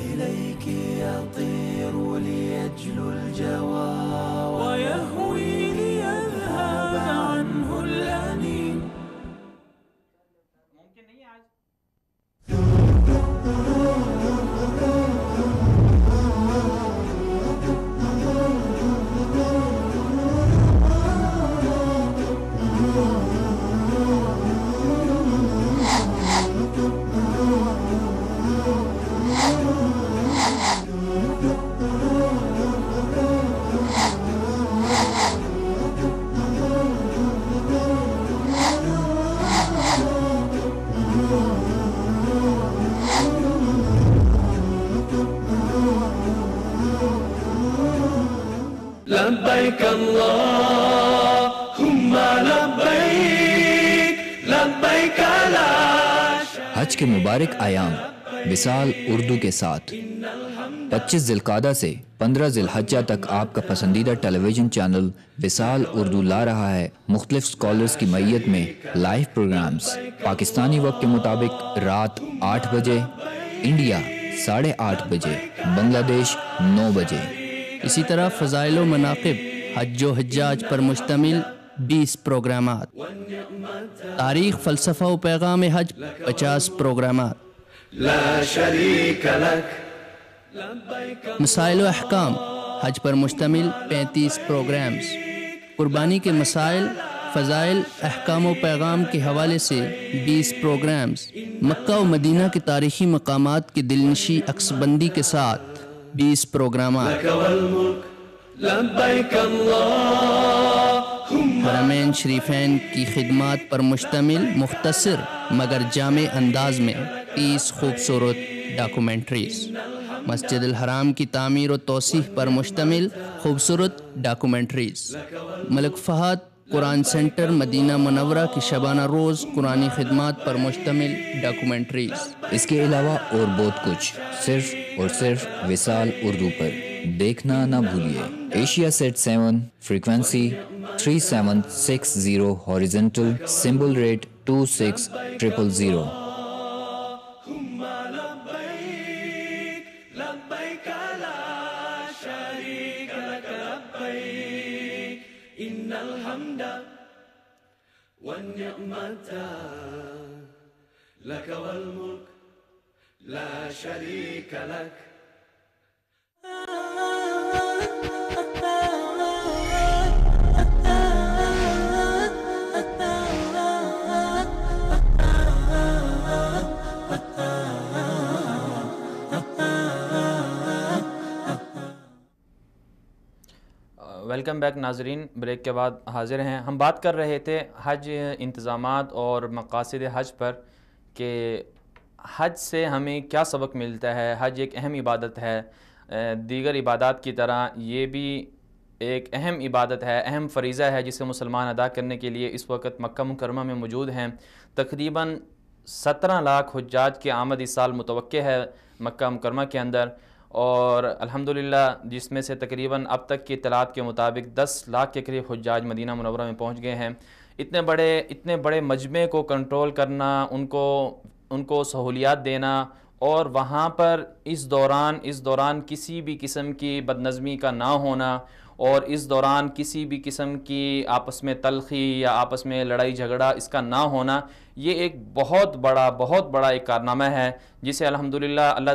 إليك يطير ليجلو الجوى ويهوي ليذهب عنه الأنين لبيك اللهم لبيك لبيك لا حج کے مبارک ایام وصال اردو کے ساتھ 25 ذوالقعدہ سے 15 ذی الحجہ تک آپ کا پسندیدہ ٹیلی ویژن چینل وصال اردو لا رہا ہے مختلف سکالرز کی معیت میں لائیو پروگرامز پاکستانی وقت کے مطابق رات 8 بجے، انڈیا 8:30 بجے، بنگلہ دیش 9 بجے۔ اسی طرح فضائل و مناقب حج و حجاج پر مشتمل 20 پروگرامات، تاریخ، فلسفہ و پیغام حج 50 پروگرامات، لا شریک لک مسائل و احکام حج پر مشتمل 35 پروگرامز، قربانی کے مسائل، فضائل، احکام و پیغام کے حوالے سے 20 پروگرامز، مکہ و مدینہ کے تاریخی مقامات کی دلنشی عکس بندی کے ساتھ 20 پروگرامات، حرمین شریفین کی خدمات پر مشتمل مختصر مگر جامع انداز میں 30 خوبصورت ڈاکومنٹریز، مسجد الحرام کی تعمیر و توسیع پر مشتمل خوبصورت ڈاکومنٹریز، ملک فہد قرآن سینٹر مدینہ منورہ کی شبانہ روز قرآنی خدمات پر مشتمل ڈاکومنٹریز۔ اس کے علاوہ اور بہت کچھ صرف اور صرف وصال اردو پر دیکھنا نہ بھولیے۔ Asia Sat 7 frequency 3760 horizontal symbol rate 26000۔ والنعمة لك والملك لا شريك لك ویلکم بیک ناظرین، بریک کے بعد حاضر ہیں۔ ہم بات کر رہے تھے حج انتظامات اور مقاصد حج پر کہ حج سے ہمیں کیا سبق ملتا ہے۔ حج ایک اہم عبادت ہے، دیگر عبادات کی طرح یہ بھی ایک اہم عبادت ہے، اہم فریضہ ہے جسے مسلمان ادا کرنے کے لیے اس وقت مکہ مکرمہ میں موجود ہیں۔ تقریباً 17 لاکھ حجاج کی آمد اس سال متوقع ہے مکہ مکرمہ کے اندر، اور الحمدللہ جس میں سے تقریباً اب تک کی اطلاعات کے مطابق 10 لاکھ کے قریب حجاج مدینہ منورہ میں پہنچ گئے ہیں۔ اتنے بڑے مجمع کو کنٹرول کرنا، ان کو سہولیات دینا، اور وہاں پر اس دوران کسی بھی قسم کی بدنظمی کا نہ ہونا، اور اس دوران کسی بھی قسم کی آپس میں تلخی یا آپس میں لڑائی جھگڑا اس کا نہ ہونا، یہ ایک بہت بڑا ایک کارنامہ ہے، جسے الحمدللہ اللہ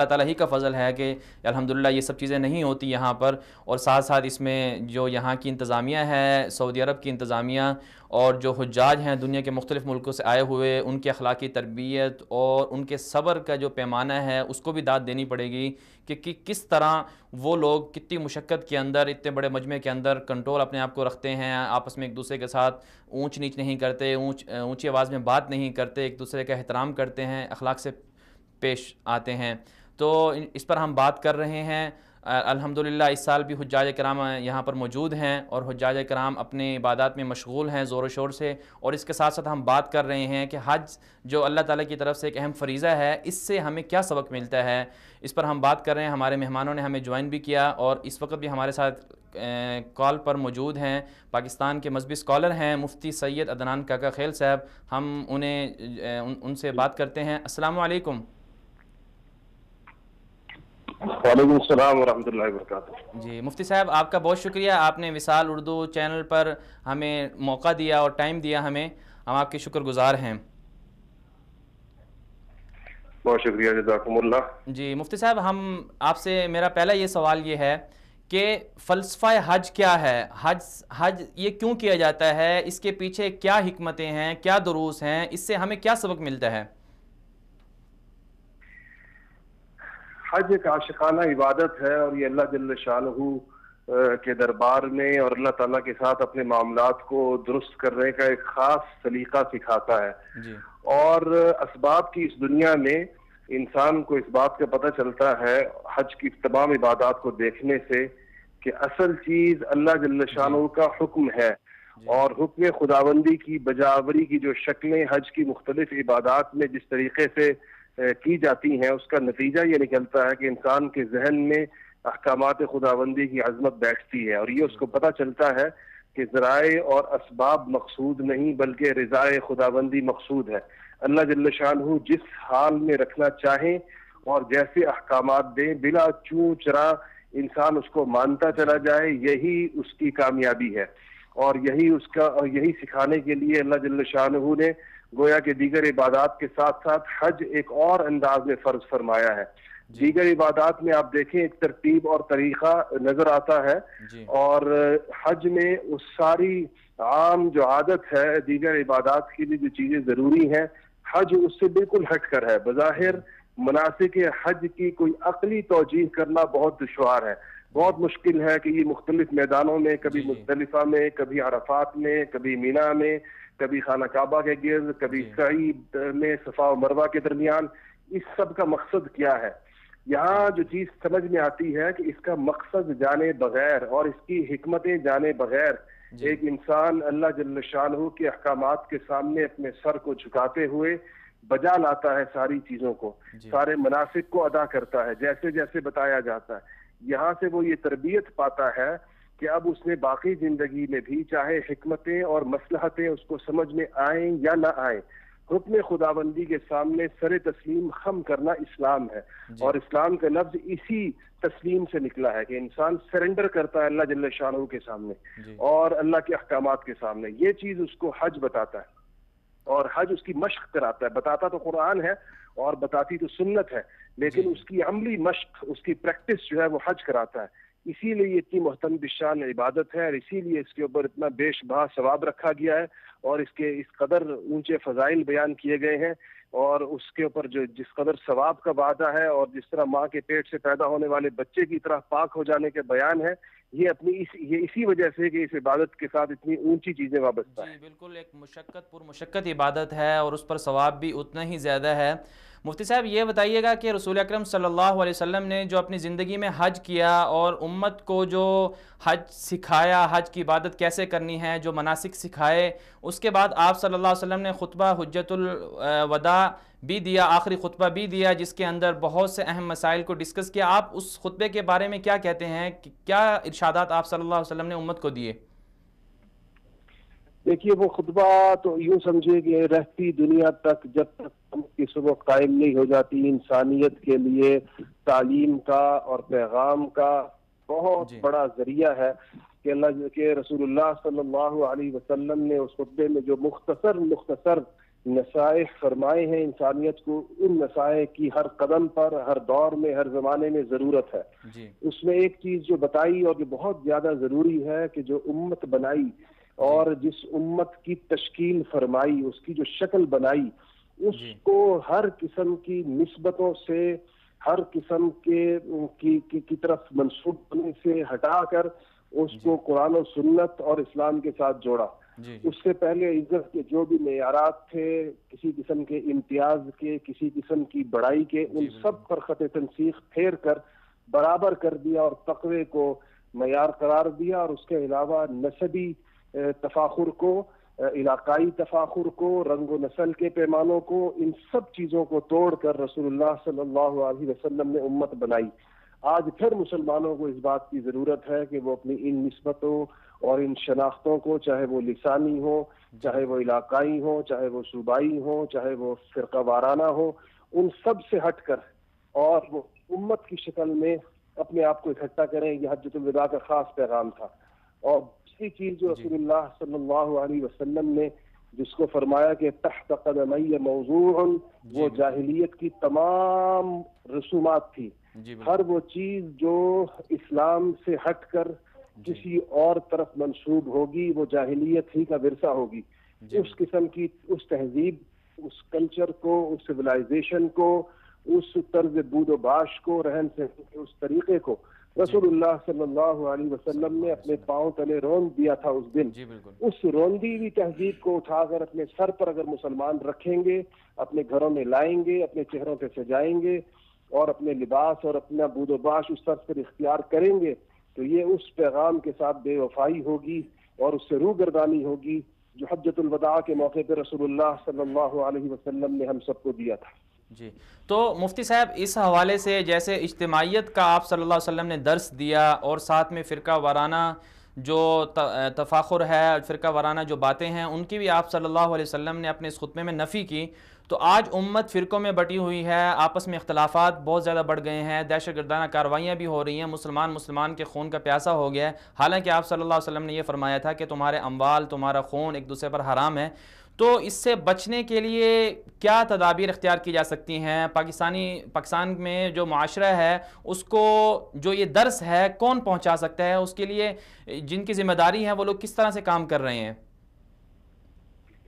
تعالیٰ ہی کا فضل ہے کہ الحمدللہ یہ سب چیزیں نہیں ہوتی یہاں پر۔ اور ساتھ اس میں جو یہاں کی انتظامیہ ہے، سعودی عرب کی انتظامیہ، اور جو حجاج ہیں دنیا کے مختلف ملکوں سے آئے ہوئے، ان کی اخلاقی تربیت اور ان کے صبر کا جو پیمانہ ہے اس کو بھی داد دینی پڑے گی کہ کس طرح وہ لوگ کتنی مشقت کے اندر، اتنے بڑے مجمع کے اندر کنٹرول اپنے آپ کو رکھتے ہیں، آپس میں ایک دوسرے کے ساتھ اونچ نیچ نہیں کرتے، اونچی آواز میں بات نہیں کرتے، ایک دوسرے کا احترام کرتے ہیں، اخلاق سے پیش آتے ہیں۔ تو اس پر ہم بات کر رہے ہیں۔ الحمدللہ اس سال بھی حجاج کرام یہاں پر موجود ہیں، اور حجاج کرام اپنے عبادات میں مشغول ہیں زور و شور سے، اور اس کے ساتھ ساتھ ہم بات کر رہے ہیں کہ حج جو اللہ تعالیٰ کی طرف سے ایک اہم فریضہ ہے، اس سے ہمیں کیا سبق ملتا ہے، اس پر ہم بات کر رہے ہیں۔ ہمارے مہمانوں نے ہمیں جوائن بھی کیا، اور اس وقت بھی ہمارے ساتھ کال پر موجود ہیں پاکستان کے مذہبی اسکالر ہیں مفتی سید عدنان کاکا خیل صاحب۔ ہم ان سے بات کرتے ہیں۔ السلام علیکم۔ وعلیکم السلام ورحمۃ اللہ وبرکاتہ۔ جی مفتی صاحب، آپ کا بہت شکریہ، آپ نے وصال اردو چینل پر ہمیں موقع دیا اور ٹائم دیا ہمیں، ہم آپ کے شکر گزار ہیں۔ بہت شکریہ، جزاکم اللہ۔ جی مفتی صاحب، آپ سے میرا پہلا یہ سوال یہ ہے کہ فلسفہ حج کیا ہے؟ حج یہ کیوں کیا جاتا ہے؟ اس کے پیچھے کیا حکمتیں ہیں، کیا دروس ہیں، اس سے ہمیں کیا سبق ملتا ہے؟ حج ایک عاشقانہ عبادت ہے، اور یہ اللہ جل شانہ کے دربار میں اور اللہ تعالیٰ کے ساتھ اپنے معاملات کو درست کرنے کا ایک خاص سلیقہ سکھاتا ہے۔ جی۔ اور اسباب کی اس دنیا میں انسان کو اس بات کا پتہ چلتا ہے حج کی تمام عبادات کو دیکھنے سے کہ اصل چیز اللہ جل شانہ کا حکم ہے، اور حکم خداوندی کی بجاوری کی جو شکلیں حج کی مختلف عبادات میں جس طریقے سے کی جاتی ہیں، اس کا نتیجہ یہ نکلتا ہے کہ انسان کے ذہن میں احکامات خداوندی کی عظمت بیٹھتی ہے، اور یہ اس کو پتہ چلتا ہے کہ ذرائع اور اسباب مقصود نہیں بلکہ رضائے خداوندی مقصود ہے۔ اللہ جل شانہ جس حال میں رکھنا چاہیں اور جیسے احکامات دیں، بلا چوں چرا انسان اس کو مانتا چلا جائے، یہی اس کی کامیابی ہے۔ اور یہی سکھانے کے لیے اللہ جل شانہ نے گویا کہ دیگر عبادات کے ساتھ ساتھ حج ایک اور انداز میں فرض فرمایا ہے۔ دیگر عبادات میں آپ دیکھیں ایک ترتیب اور طریقہ نظر آتا ہے، اور حج میں اس ساری عام جو عادت ہے دیگر عبادات کے لیے جو چیزیں ضروری ہیں، حج اس سے بالکل ہٹ کر ہے۔ بظاہر مناسک حج کی کوئی عقلی توجیہ کرنا بہت دشوار ہے، بہت مشکل ہے کہ یہ مختلف میدانوں میں، کبھی مزدلفہ میں، کبھی عرفات میں، کبھی مینا میں، کبھی خانہ کعبہ کے گرد، کبھی سعی میں صفا و مروہ کے درمیان، اس سب کا مقصد کیا ہے؟ یہاں جو چیز سمجھ میں آتی ہے کہ اس کا مقصد جانے بغیر اور اس کی حکمتیں جانے بغیر ایک انسان اللہ جل شانہ کے احکامات کے سامنے اپنے سر کو جھکاتے ہوئے بجا لاتا ہے ساری چیزوں کو، سارے مناسک کو ادا کرتا ہے جیسے جیسے بتایا جاتا ہے۔ یہاں سے وہ یہ تربیت پاتا ہے کہ اب اس نے باقی زندگی میں بھی چاہے حکمتیں اور مصلحتیں اس کو سمجھ میں آئیں یا نہ آئیں، حکم خداوندی کے سامنے سر تسلیم خم کرنا اسلام ہے۔ اور اسلام کا لفظ اسی تسلیم سے نکلا ہے کہ انسان سرنڈر کرتا ہے اللہ جل شانہ کے سامنے اور اللہ کے احکامات کے سامنے۔ یہ چیز اس کو حج بتاتا ہے، اور حج اس کی مشق کراتا ہے۔ بتاتا تو قرآن ہے اور بتاتی تو سنت ہے، لیکن اس کی عملی مشق، اس کی پریکٹس جو ہے وہ حج کراتا ہے۔ اسی لیے یہ اتنی محترم بشان عبادت ہے، اور اسی لیے اس کے اوپر اتنا بیش بہا ثواب رکھا گیا ہے، اور اس قدر اونچے فضائل بیان کیے گئے ہیں، اور اس کے اوپر جو جس قدر ثواب کا وعدہ ہے، اور جس طرح ماں کے پیٹ سے پیدا ہونے والے بچے کی طرح پاک ہو جانے کے بیان ہے، یہ اسی وجہ سے کہ اس عبادت کے ساتھ اتنی اونچی چیزیں وابستہ ہیں۔ بالکل ایک مشقت پر مشقت عبادت ہے، اور اس پر ثواب بھی اتنا ہی زیادہ ہے۔ مفتی صاحب یہ بتائیے گا کہ رسول اکرم صلی اللہ علیہ وسلم نے جو اپنی زندگی میں حج کیا اور امت کو جو حج سکھایا، حج کی عبادت کیسے کرنی ہے، جو مناسک سکھائے، اس کے بعد آپ صلی اللہ علیہ وسلم نے خطبہ حجۃ الوداع بھی دیا، آخری خطبہ بھی دیا، جس کے اندر بہت سے اہم مسائل کو ڈسکس کیا. آپ اس خطبے کے بارے میں کیا کہتے ہیں؟ کیا ارشادات آپ صلی اللہ علیہ وسلم نے امت کو دیے؟ دیکھیے وہ خطبہ تو یوں سمجھے کہ رہتی دنیا تک جب تک ہم کی صبح قائم نہیں ہو جاتی، انسانیت کے لیے تعلیم کا اور پیغام کا بہت بڑا ذریعہ ہے کہ اللہ کے رسول اللہ صلی اللہ علیہ وسلم نے اس خطبے میں جو مختصر نصائح فرمائے ہیں انسانیت کو، ان نصائح کی ہر قدم پر، ہر دور میں، ہر زمانے میں ضرورت ہے. اس میں ایک چیز جو بتائی اور جو بہت زیادہ ضروری ہے کہ جو امت بنائی اور جس امت کی تشکیل فرمائی، اس کی جو شکل بنائی، اس کو ہر قسم کی نسبتوں سے، ہر قسم کی طرف منسوب ہونے سے ہٹا کر اس کو قرآن و سنت اور اسلام کے ساتھ جوڑا. اس سے پہلے عزت کے جو بھی معیارات تھے، کسی قسم کے امتیاز کے، کسی قسم کی بڑائی کے، ان سب پر خط تنسیق پھیر کر برابر کر دیا اور تقوی کو معیار قرار دیا. اور اس کے علاوہ نسبی تفاخر کو، علاقائی تفاخر کو، رنگ و نسل کے پیمانوں کو، ان سب چیزوں کو توڑ کر رسول اللہ صلی اللہ علیہ وسلم نے امت بنائی. آج پھر مسلمانوں کو اس بات کی ضرورت ہے کہ وہ اپنی ان نسبتوں اور ان شناختوں کو، چاہے وہ لسانی ہو، چاہے وہ علاقائی ہو، چاہے وہ صوبائی ہو، چاہے وہ فرقہ وارانہ ہو، ان سب سے ہٹ کر اور وہ امت کی شکل میں اپنے آپ کو اکٹھا کریں. یہ حجۃ الوداع کا خاص پیغام تھا. اور دوسری چیز جو رسول اللہ صلی اللہ علیہ وسلم نے جس کو فرمایا کہ تحت قدمی موضوع، وہ جاہلیت کی تمام رسومات تھی. ہر وہ چیز جو اسلام سے ہٹ کر کسی اور طرف منسوب ہوگی وہ جاہلیت ہی کا ورثہ ہوگی. اس قسم کی، اس تہذیب، اس کلچر کو، اس سویلائزیشن کو، اس طرز بود و باش کو، رہن سہن کے اس طریقے کو رسول اللہ صلی اللہ علیہ وسلم نے اپنے پاؤں تلے روند دیا تھا اس دن. اس روندی ہوئی تہذیب کو اٹھا کر اپنے سر پر اگر مسلمان رکھیں گے، اپنے گھروں میں لائیں گے، اپنے چہروں پہ سجائیں گے اور اپنے لباس اور اپنا بود و باش اس طرز پر اختیار کریں گے، تو یہ اس پیغام کے ساتھ بے وفائی ہوگی اور اس سے روگردانی ہوگی جو حجۃ الوداع کے موقع پہ رسول اللہ صلی اللہ علیہ وسلم نے ہم سب کو دیا تھا. جی تو مفتی صاحب اس حوالے سے جیسے اجتماعیت کا آپ صلی اللہ علیہ وسلم نے درس دیا اور ساتھ میں فرقہ وارانہ جو تفاخر ہے، فرقہ وارانہ جو باتیں ہیں ان کی بھی آپ صلی اللہ علیہ وسلم نے اپنے اس خطبے میں نفی کی، تو آج امت فرقوں میں بٹی ہوئی ہے، آپس میں اختلافات بہت زیادہ بڑھ گئے ہیں، دہشت گردانہ کارروائیاں بھی ہو رہی ہیں، مسلمان کے خون کا پیاسا ہو گیا ہے. حالانکہ آپ صلی اللہ علیہ وسلم نے یہ فرمایا تھا کہ تمہارے اموال، تمہارا خون ایک دوسرے پر حرام ہے. تو اس سے بچنے کے لیے کیا تدابیر اختیار کی جا سکتی ہیں؟ پاکستان میں جو معاشرہ ہے اس کو جو یہ درس ہے کون پہنچا سکتا ہے؟ اس کے لیے جن کی ذمہ داری ہے وہ لوگ کس طرح سے کام کر رہے ہیں؟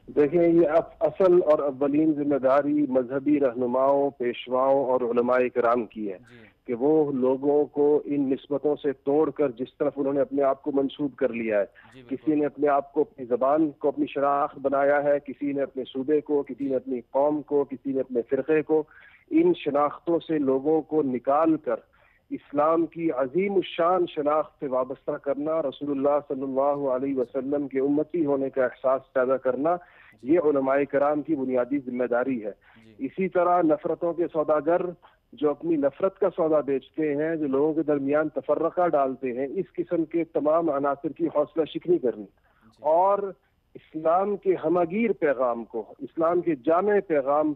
دیکھیں یہ اصل اور اولین ذمہ داری مذہبی رہنماؤں، پیشواؤں اور علماء کرام کی ہے کہ وہ لوگوں کو ان نسبتوں سے توڑ کر جس طرف انہوں نے اپنے آپ کو منسوب کر لیا ہے، کسی نے اپنے آپ کو اپنی زبان کو اپنی شناخت بنایا ہے، کسی نے اپنے صوبے کو، کسی نے اپنی قوم کو، کسی نے اپنے فرقے کو، ان شناختوں سے لوگوں کو نکال کر اسلام کی عظیم الشان شناخت سے وابستہ کرنا، رسول اللہ صلی اللہ علیہ وسلم کے امتی ہونے کا احساس پیدا کرنا، یہ علماء کرام کی بنیادی ذمہ داری ہے. اسی طرح نفرتوں کے سوداگر جو اپنی نفرت کا سودا بیچتے ہیں، جو لوگوں کے درمیان تفرقہ ڈالتے ہیں، اس قسم کے تمام عناصر کی حوصلہ شکنی کرنی اور اسلام کے ہمگیر پیغام کو، اسلام کے جامع پیغام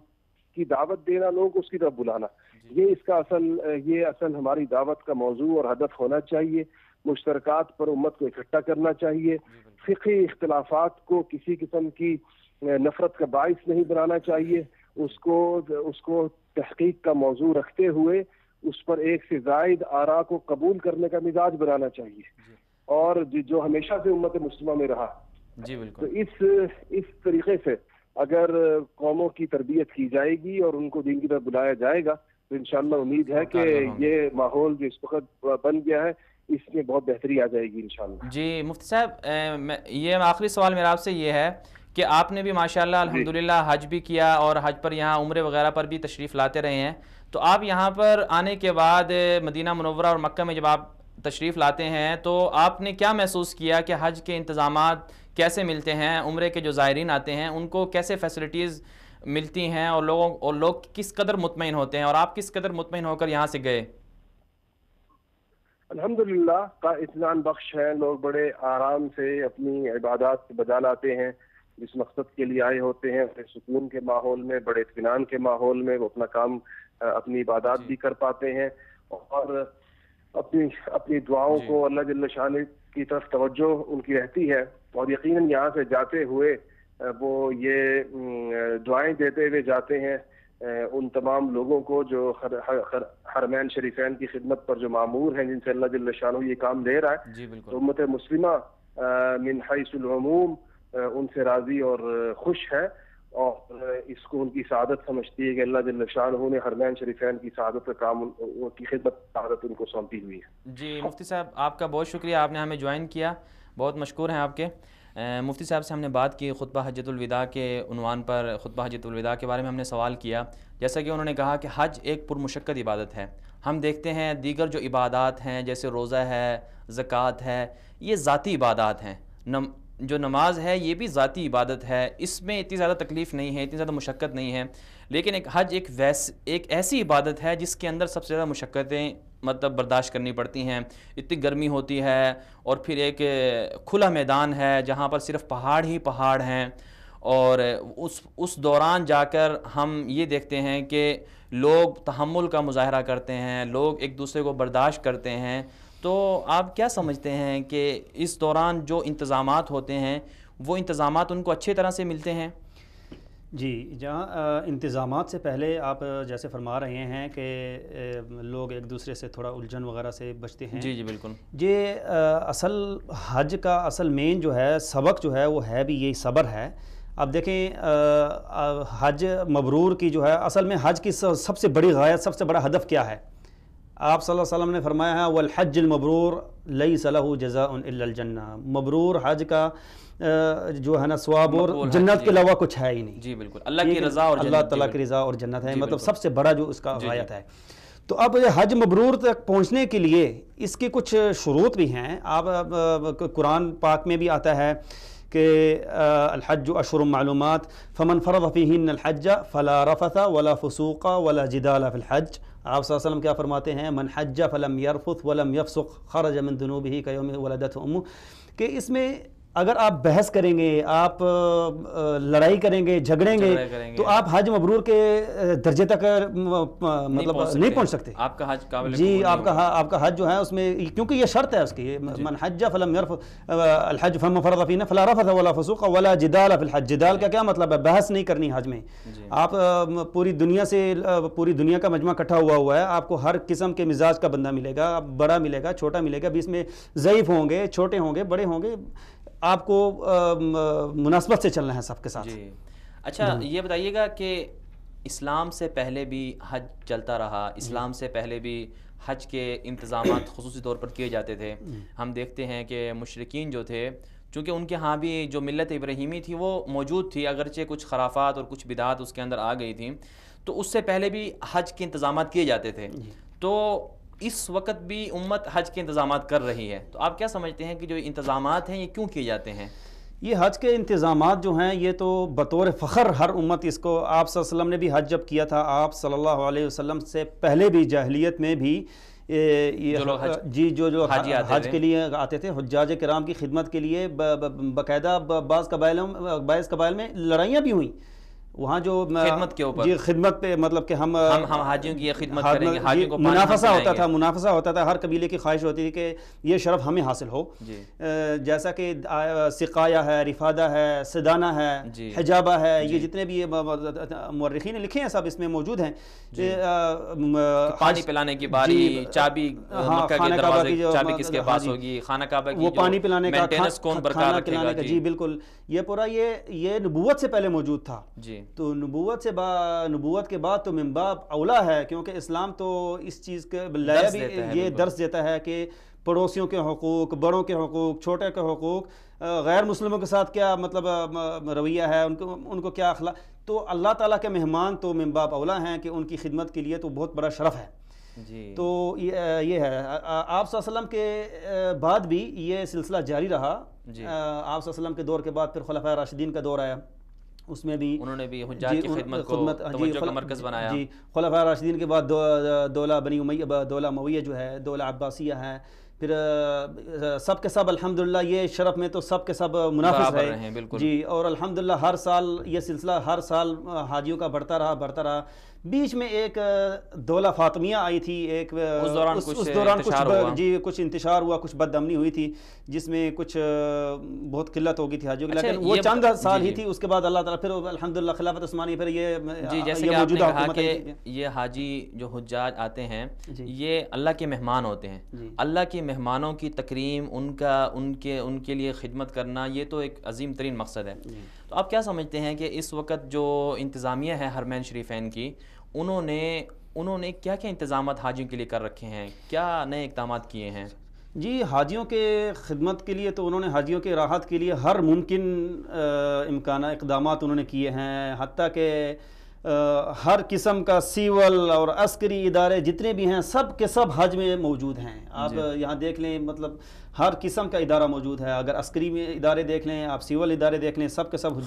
کی دعوت دینا، لوگ اس کی طرف بلانا، یہ اصل ہماری دعوت کا موضوع اور ہدف ہونا چاہیے. مشترکات پر امت کو اکٹھا کرنا چاہیے. فقہی اختلافات کو کسی قسم کی نفرت کا باعث نہیں بنانا چاہیے. اس کو تحقیق کا موضوع رکھتے ہوئے اس پر ایک سے زائد آراء کو قبول کرنے کا مزاج بنانا چاہیے، اور جو ہمیشہ سے امت مسلمہ میں رہا. تو اس طریقے سے اگر قوموں کی تربیت کی جائے گی اور ان کو دین کی طرف بلایا جائے گا تو انشاءاللہ امید ہے کہ یہ ماحول جو اس وقت بن گیا ہے اس میں بہت بہتری آ جائے گی انشاءاللہ. جی مفتی صاحب، یہ آخری سوال میرا آپ سے یہ ہے کہ آپ نے بھی ماشاءاللہ الحمدللہ حج بھی کیا اور حج پر یہاں عمرے وغیرہ پر بھی تشریف لاتے رہے ہیں، تو آپ یہاں پر آنے کے بعد مدینہ منورہ اور مکہ میں جب آپ تشریف لاتے ہیں تو آپ نے کیا محسوس کیا کہ حج کے انتظامات کیسے ملتے ہیں، عمرے کے جو زائرین آتے ہیں ان کو کیسے فیسلٹیز ملتی ہیں، اور لوگ کس قدر مطمئن ہوتے ہیں، اور آپ کس قدر مطمئن ہو کر یہاں سے گئے؟ الحمدللہ کا اطمینان بخش ہے، لوگ بڑے آرام سے اپنی عبادات بجا لاتے ہیں جس مقصد کے لیے آئے ہوتے ہیں، بڑے سکون کے ماحول میں، بڑے اطمینان کے ماحول میں وہ اپنا کام، اپنی عبادات بھی کر پاتے ہیں، اور اپنی دعاؤں کو اللہ جل شانہ کی طرف توجہ ان کی رہتی ہے، اور یقیناً یہاں سے جاتے ہوئے وہ یہ دعائیں دیتے ہوئے جاتے ہیں ان تمام لوگوں کو جو حرمین شریفین کی خدمت پر جو مامور ہیں، جن سے اللہ جل شانہ یہ کام لے رہا ہے، تو امت مسلمہ من حیث العموم ان سے راضی اور خوش ہے، اور اس کو ان کی سعادت سمجھتی ہے کہ اللہ جل شانہ نے حرمین شریفین کی سعادت کا کام، ان کی خدمت سعادت ان کو سونپی ہوئی ہے۔ جی مفتی صاحب آپ کا بہت شکریہ، آپ نے ہمیں جوائن کیا، بہت مشکور ہیں آپ کے۔ مفتی صاحب سے ہم نے بات کی خطبہ حجۃ الوداع کے عنوان پر، خطبہ حجۃ الوداع کے بارے میں ہم نے سوال کیا، جیسا کہ انہوں نے کہا کہ حج ایک پرمشقت عبادت ہے۔ ہم دیکھتے ہیں دیگر جو عبادات ہیں جیسے روزہ ہے، زکوٰۃ ہے، یہ ذاتی عبادات ہیں، جو نماز ہے یہ بھی ذاتی عبادت ہے، اس میں اتنی زیادہ تکلیف نہیں ہے، اتنی زیادہ مشقت نہیں ہے، لیکن ایک حج ایک ایسی عبادت ہے جس کے اندر سب سے زیادہ مشقتیں برداشت کرنی پڑتی ہیں، اتنی گرمی ہوتی ہے، اور پھر ایک کھلا میدان ہے جہاں پر صرف پہاڑ ہی پہاڑ ہیں، اور اس دوران جا کر ہم یہ دیکھتے ہیں کہ لوگ تحمل کا مظاہرہ کرتے ہیں، لوگ ایک دوسرے کو برداشت کرتے ہیں۔ تو آپ کیا سمجھتے ہیں کہ اس دوران جو انتظامات ہوتے ہیں وہ انتظامات ان کو اچھی طرح سے ملتے ہیں؟ جی، جہاں انتظامات سے پہلے آپ جیسے فرما رہے ہیں کہ لوگ ایک دوسرے سے تھوڑا الجھن وغیرہ سے بچتے ہیں، جی جی بالکل، یہ اصل حج کا اصل مین جو ہے سبق جو ہے وہ ہے بھی یہی صبر ہے۔ اب دیکھیں حج مبرور کی جو ہے اصل میں حج کی سب سے بڑی غایت، سب سے بڑا ہدف کیا ہے؟ آپ صلی اللہ علیہ وسلم نے فرمایا ہے والحج المبرور لیس لہ جزاء الا الجنہ، مبرور حج کا جو ہے نا ثواب اور جنت کے علاوہ کچھ ہے ہی نہیں۔ جی بالکل، اللہ کی رضا اور جنت، اللہ تعالیٰ کی رضا اور جنت ہے، مطلب سب سے بڑا جو اس کا غایت ہے۔ تو اب حج مبرور تک پہنچنے کے لیے اس کے کچھ شروط بھی ہیں۔ آپ قرآن پاک میں بھی آتا ہے کہ الحج اشہر معلومات فمن فرض فیہن الحج فلا رفث ولا فسوق ولا جدال فی الحج۔ آپ صلی اللہ علیہ وسلم کیا فرماتے ہیں؟ من حج فلم یرفث ولم یفسق خرج من ذنوبہ کیوم ولدتہ امہ، کہ اس میں اگر آپ بحث کریں گے، آپ لڑائی کریں گے، جھگڑیں گے، تو آپ حج مبرور کے درجے تک مطلب نہیں پہنچ سکتے۔ آپ کا حج قابل جی، آپ کا حج جو ہے اس میں، کیونکہ یہ شرط ہے اس کی، من حج فلم یرفث الحج فمن فرض فیہ فلا رفث ولا فسوق ولا جدال فی الحج۔ جدال کا کیا مطلب ہے؟ بحث نہیں کرنی حج میں۔ آپ پوری دنیا کا مجمع اکٹھا ہوا ہے، آپ کو ہر قسم کے مزاج کا بندہ ملے گا، بڑا ملے گا، چھوٹا ملے گا، بیچ میں ضعیف ہوں گے، چھوٹے ہوں گے، بڑے ہوں گے، آپ کو مناسبت سے چلنا ہے سب کے ساتھ۔ جی اچھا، یہ بتائیے گا کہ اسلام سے پہلے بھی حج چلتا رہا، اسلام سے پہلے بھی حج کے انتظامات خصوصی طور پر کیے جاتے تھے۔ ہم دیکھتے ہیں کہ مشرکین جو تھے، چونکہ ان کے ہاں بھی جو ملت ابراہیمی تھی وہ موجود تھی، اگرچہ کچھ خرافات اور کچھ بدعات اس کے اندر آ گئی تھیں، تو اس سے پہلے بھی حج کے انتظامات کیے جاتے تھے۔ تو اس وقت بھی امت حج کے انتظامات کر رہی ہے، تو آپ کیا سمجھتے ہیں کہ جو انتظامات ہیں یہ کیوں کیے جاتے ہیں؟ یہ حج کے انتظامات جو ہیں یہ تو بطور فخر ہر امت اس کو، آپ صلی اللہ علیہ وسلم نے بھی حج جب کیا تھا، آپ صلی اللہ علیہ وسلم سے پہلے بھی جاہلیت میں بھی جی جو حج کے لیے آتے تھے، حجاج کرام کی خدمت کے لیے باقاعدہ بعض قبائل میں لڑائیاں بھی ہوئیں وہاں جو خدمت کے اوپر، جی خدمت پہ، مطلب کہ ہم حاجیوں کی خدمت کریں گے، حاجیوں کو منافسہ ہوتا تھا، ہر قبیلے کی خواہش ہوتی تھی کہ یہ شرف ہمیں حاصل ہو، جیسا کہ سقایا ہے، رفادہ ہے، سدانہ ہے، حجابہ ہے، یہ جتنے بھی مورخین نے لکھے ہیں سب اس میں موجود ہیں۔ پانی پلانے کی باری، چابی مکہ کے دروازے کی چابی کس کے پاس ہوگی، خانہ کعبہ کی وہ پانی پلانے کا، مینٹیننس کون برقرار رکھے گا، جی بالکل، یہ پورا یہ نبوت سے پہلے موجود تھا۔ تو نبوت کے بعد تو من باب اولا ہے، کیونکہ اسلام تو اس چیز کے لایا بھی یہ درس دیتا ہے کہ پڑوسیوں کے حقوق، بڑوں کے حقوق، چھوٹے کے حقوق، غیر مسلموں کے ساتھ کیا مطلب رویہ ہے، ان کو کیا اخلاق. تو اللہ تعالیٰ کے مہمان تو من باب اولا ہیں کہ ان کی خدمت کے لیے تو بہت بڑا شرف ہے. تو یہ ہے. آپ صلی اللہ علیہ وسلم کے بعد بھی یہ سلسلہ جاری رہا. آپ صلی اللہ علیہ وسلم کے دور کے بعد پھر خلفائے راشدین کا دور آیا، اس میں بھی انہوں نے بھی حجاج کی خدمت کو توجہ کا مرکز بنایا. جی خلفائے راشدین کے بعد دولہ بنی امیہ، دولہ امویہ جو ہے، دولہ عباسیہ ہے، پھر سب کے سب الحمدللہ یہ شرف میں تو سب کے سب منافس رہے. جی اور الحمدللہ ہر سال یہ سلسلہ ہر سال حاجیوں کا بڑھتا رہا. بیچ میں ایک دولہ فاطمیہ آئی تھی، ایک اس دوران کچھ انتشار ہوا، کچھ بد امنی ہوئی تھی جس میں کچھ بہت قلت ہو گئی تھی حاجیوں کی، لیکن وہ چند سال ہی تھی. اس کے بعد اللہ تعالیٰ پھر الحمدللہ خلافت عثمانی، پھر یہ جیسے کہ آپ نے کہا کہ یہ حاجی جو حجاج آتے ہیں یہ اللہ کے مہمان ہوتے ہیں. اللہ کے مہمانوں کی تکریم، ان کے لیے خدمت کرنا، یہ تو ایک عظیم ترین مقصد ہے. تو آپ کیا سمجھتے ہیں کہ اس وقت جو انتظامیہ ہے حرمین شریفین کی، انہوں نے کیا کیا انتظامات حاجیوں کے لیے کر رکھے ہیں، کیا نئے اقدامات کیے ہیں؟ جی حاجیوں کے خدمت کے لیے تو انہوں نے حاجیوں کے راحت کے لیے ہر ممکن اقدامات انہوں نے کیے ہیں، حتیٰ کہ ہر قسم کا سیول اور عسکری ادارے جتنے بھی ہیں سب کے سب حج میں موجود ہیں. آپ یہاں دیکھ لیں، مطلب ہر قسم کا ادارہ موجود ہے. اگر عسکری میں ادارے دیکھ لیں، آپ سیول ادارے دیکھ لیں، سب کے سب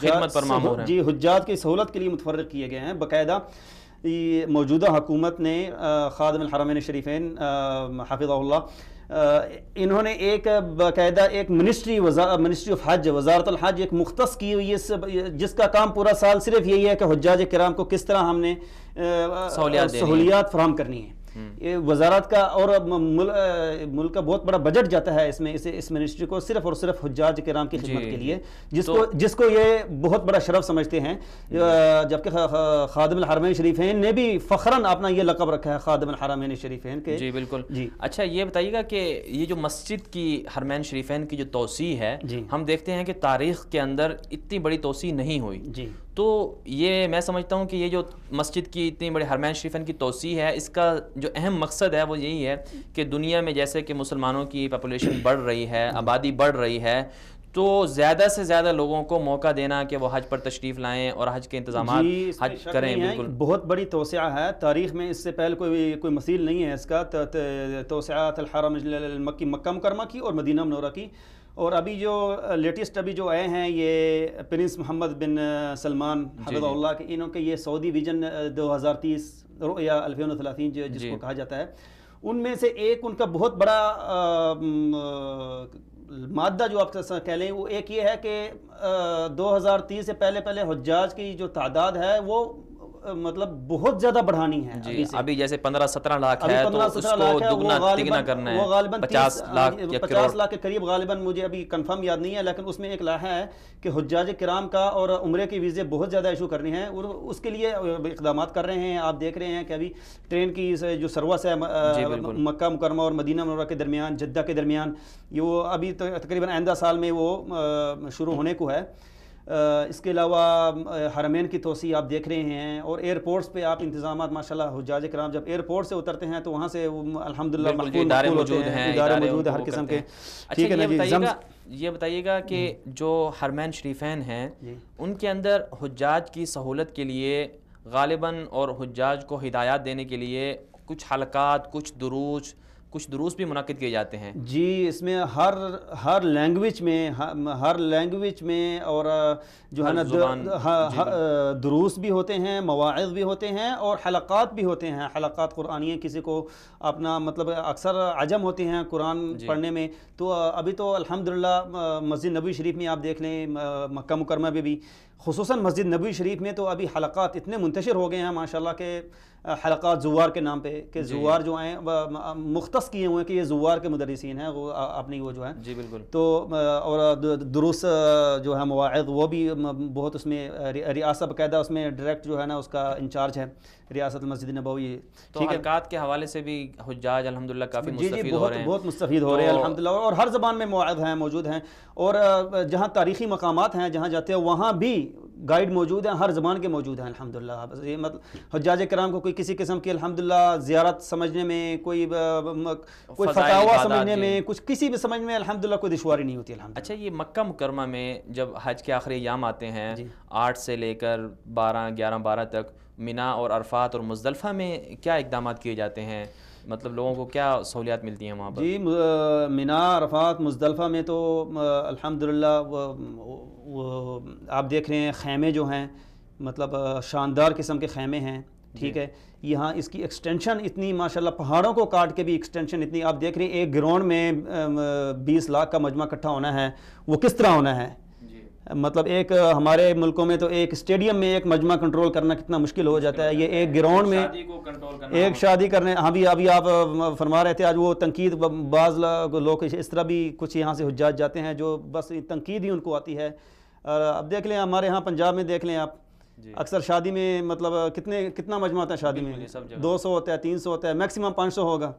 حجاج کی سہولت کے لیے متفرق کیے گئے ہیں. باقاعدہ موجودہ حکومت نے خادم الحرمین شریفین حفظہ اللہ، انہوں نے ایک باقاعدہ ایک منسٹری آف حج، وزارت الحج ایک مختص کی ہوئی ہے، جس کا کام پورا سال صرف یہی ہے کہ حجاج کرام کو کس طرح ہم نے سہولیات فراہم کرنی ہیں. یہ وزارت کا اور ملک کا بہت بڑا بجٹ جاتا ہے اس میں، اس منسٹری کو صرف اور صرف حجاج کرام کی خدمت کے لیے، جس کو یہ بہت بڑا شرف سمجھتے ہیں. جبکہ خادم الحرمین شریفین نے بھی فخراً اپنا یہ لقب رکھا ہے، خادم الحرمین شریفین کے. جی بالکل. اچھا یہ بتائیے گا کہ یہ جو مسجد کی حرمین شریفین کی جو توسیع ہے، ہم دیکھتے ہیں کہ تاریخ کے اندر اتنی بڑی توسیع نہیں ہوئی. تو یہ میں سمجھتا ہوں کہ یہ جو مسجد کی اتنی بڑی حرمین شریفین کی توسیع ہے، اس کا جو اہم مقصد ہے وہ یہی ہے کہ دنیا میں جیسے کہ مسلمانوں کی پاپولیشن بڑھ رہی ہے، آبادی بڑھ رہی ہے، تو زیادہ سے زیادہ لوگوں کو موقع دینا کہ وہ حج پر تشریف لائیں اور حج کے انتظامات حج کریں. بالکل بہت بڑی توسعہ ہے، تاریخ میں اس سے پہلے کوئی مثیل نہیں ہے اس کا، توسعات الحرم المکی، مکہ مکرمہ کی اور مدینہ منورہ کی. اور ابھی جو لیٹسٹ جو آئے ہیں یہ پرنس محمد بن سلمان حفظہ اللہ کے، انہوں کے یہ سعودی ویژن 2030 رؤیا 2030 جس کو کہا جاتا ہے، ان میں سے ایک ان کا بہت بڑا مادہ جو آپ کہہ لیں وہ ایک یہ ہے کہ 2030 سے پہلے حجاج کی جو تعداد ہے وہ مطلب بہت زیادہ بڑھانی ہے. ابھی جیسے 15-17 لاکھ ہے تو اس کو دگنا تگنا کرنا ہے، وہ غالباً 50 لاکھ کے قریب غالباً، مجھے ابھی کنفرم یاد نہیں ہے، لیکن اس میں ایک لائحہ ہے کہ حجاج کرام کا اور عمرے کے ویزے بہت زیادہ ایشو کرنے ہیں اور اس کے لیے اقدامات کر رہے ہیں. آپ دیکھ رہے ہیں کہ ابھی ٹرین کی جو سروس ہے مکہ مکرمہ اور مدینہ منورہ کے درمیان، جدہ کے درمیان، یہ وہ ابھی تقریباً آئندہ سال میں وہ شروع ہونے کو ہے. اس کے علاوہ حرمین کی توسیع آپ دیکھ رہے ہیں، اور ایئرپورٹس پہ آپ انتظامات ماشاءاللہ حجاج کرام جب ایئرپورٹ سے اترتے ہیں تو وہاں سے الحمدللہ ادارے موجود ہیں ہر قسم کے. ٹھیک ہے یہ بتائیے گا کہ جو حرمین شریفین ہیں ان کے اندر حجاج کی سہولت کے لیے غالباً اور حجاج کو ہدایات دینے کے لیے کچھ حلقات، کچھ دروس بھی منعقد کیے جاتے ہیں. جی اس میں ہر لینگویج میں اور جو ہے نا دروس بھی ہوتے ہیں، مواعظ بھی ہوتے ہیں اور حلقات بھی ہوتے ہیں. حلقات قرآنیہ، کسی کو اپنا مطلب اکثر عجم ہوتے ہیں قرآن پڑھنے میں، تو ابھی تو الحمدللہ مسجد نبوی شریف میں آپ دیکھ لیں، مکہ مکرمہ میں بھی، خصوصاً مسجد نبوی شریف میں تو ابھی حلقات اتنے منتشر ہو گئے ہیں ماشاءاللہ کہ حلقات زوار کے نام پہ، کہ زوار جو ہیں مختص کیے ہوئے ہیں کہ یہ زوار کے مدرسین ہیں، وہ اپنی وہ جو ہیں. جی بالکل. تو اور دروس جو ہے مواعظ وہ بھی بہت، اس میں ریاست باقاعدہ اس میں ڈائریکٹ جو ہے نا اس کا انچارج ہے ریاست مسجد نبوی. تو حلقات کے حوالے سے بھی حجاج الحمدللہ کافی مستفید ہو رہے ہیں. بہت مستفید ہو رہے ہیں الحمدللہ، اور ہر زبان میں مواعظ ہیں موجود ہیں. اور جہاں تاریخی مقامات ہیں جہاں جاتے ہیں وہاں بھی گائیڈ موجود ہیں، ہر زبان کے موجود ہیں الحمدللہ. یہ مطلب حجاج کرام کو کوئی کسی قسم کی الحمدللہ زیارت سمجھنے میں، کوئی فتاوا سمجھنے میں، کچھ کسی بھی سمجھ میں الحمدللہ کوئی دشواری نہیں ہوتی الحمدللہ. اچھا، یہ مکہ مکرمہ میں جب حج کے آخری ایام آتے ہیں 8 سے لے کر 12 تک، مینا اور عرفات اور مزدلفہ میں کیا اقدامات کیے جاتے ہیں؟ مطلب لوگوں کو کیا سہولیات ملتی ہیں وہاں پر؟ جی مینا، عرفات، مزدلفہ میں تو الحمدللہ آپ دیکھ رہے ہیں خیمے جو ہیں مطلب شاندار قسم کے خیمے ہیں. ٹھیک ہے، یہاں اس کی ایکسٹینشن اتنی ماشاءاللہ، پہاڑوں کو کاٹ کے بھی ایکسٹینشن اتنی. آپ دیکھ رہے ہیں ایک گراؤنڈ میں 20 لاکھ کا مجمع اکٹھا ہونا ہے، وہ کس طرح ہونا ہے؟ مطلب ایک ہمارے ملکوں میں تو ایک اسٹیڈیم میں ایک مجمع کنٹرول کرنا کتنا مشکل ہو جاتا ہے، یہ ایک گراؤنڈ میں ایک شادی کرنے. ہاں بھی ابھی آپ فرما رہے تھے آج وہ تنقید، بعض لوگ اس طرح بھی کچھ یہاں سے حجاج جاتے ہیں جو بس تنقید ہی ان کو آتی ہے. اب دیکھ لیں ہمارے ہاں پنجاب میں دیکھ لیں آپ، اکثر شادی میں مطلب کتنا مجمع ہوتا ہے شادی میں؟ 200 ہوتا ہے، 300 ہوتا ہے، میکسیمم 500 ہوگا.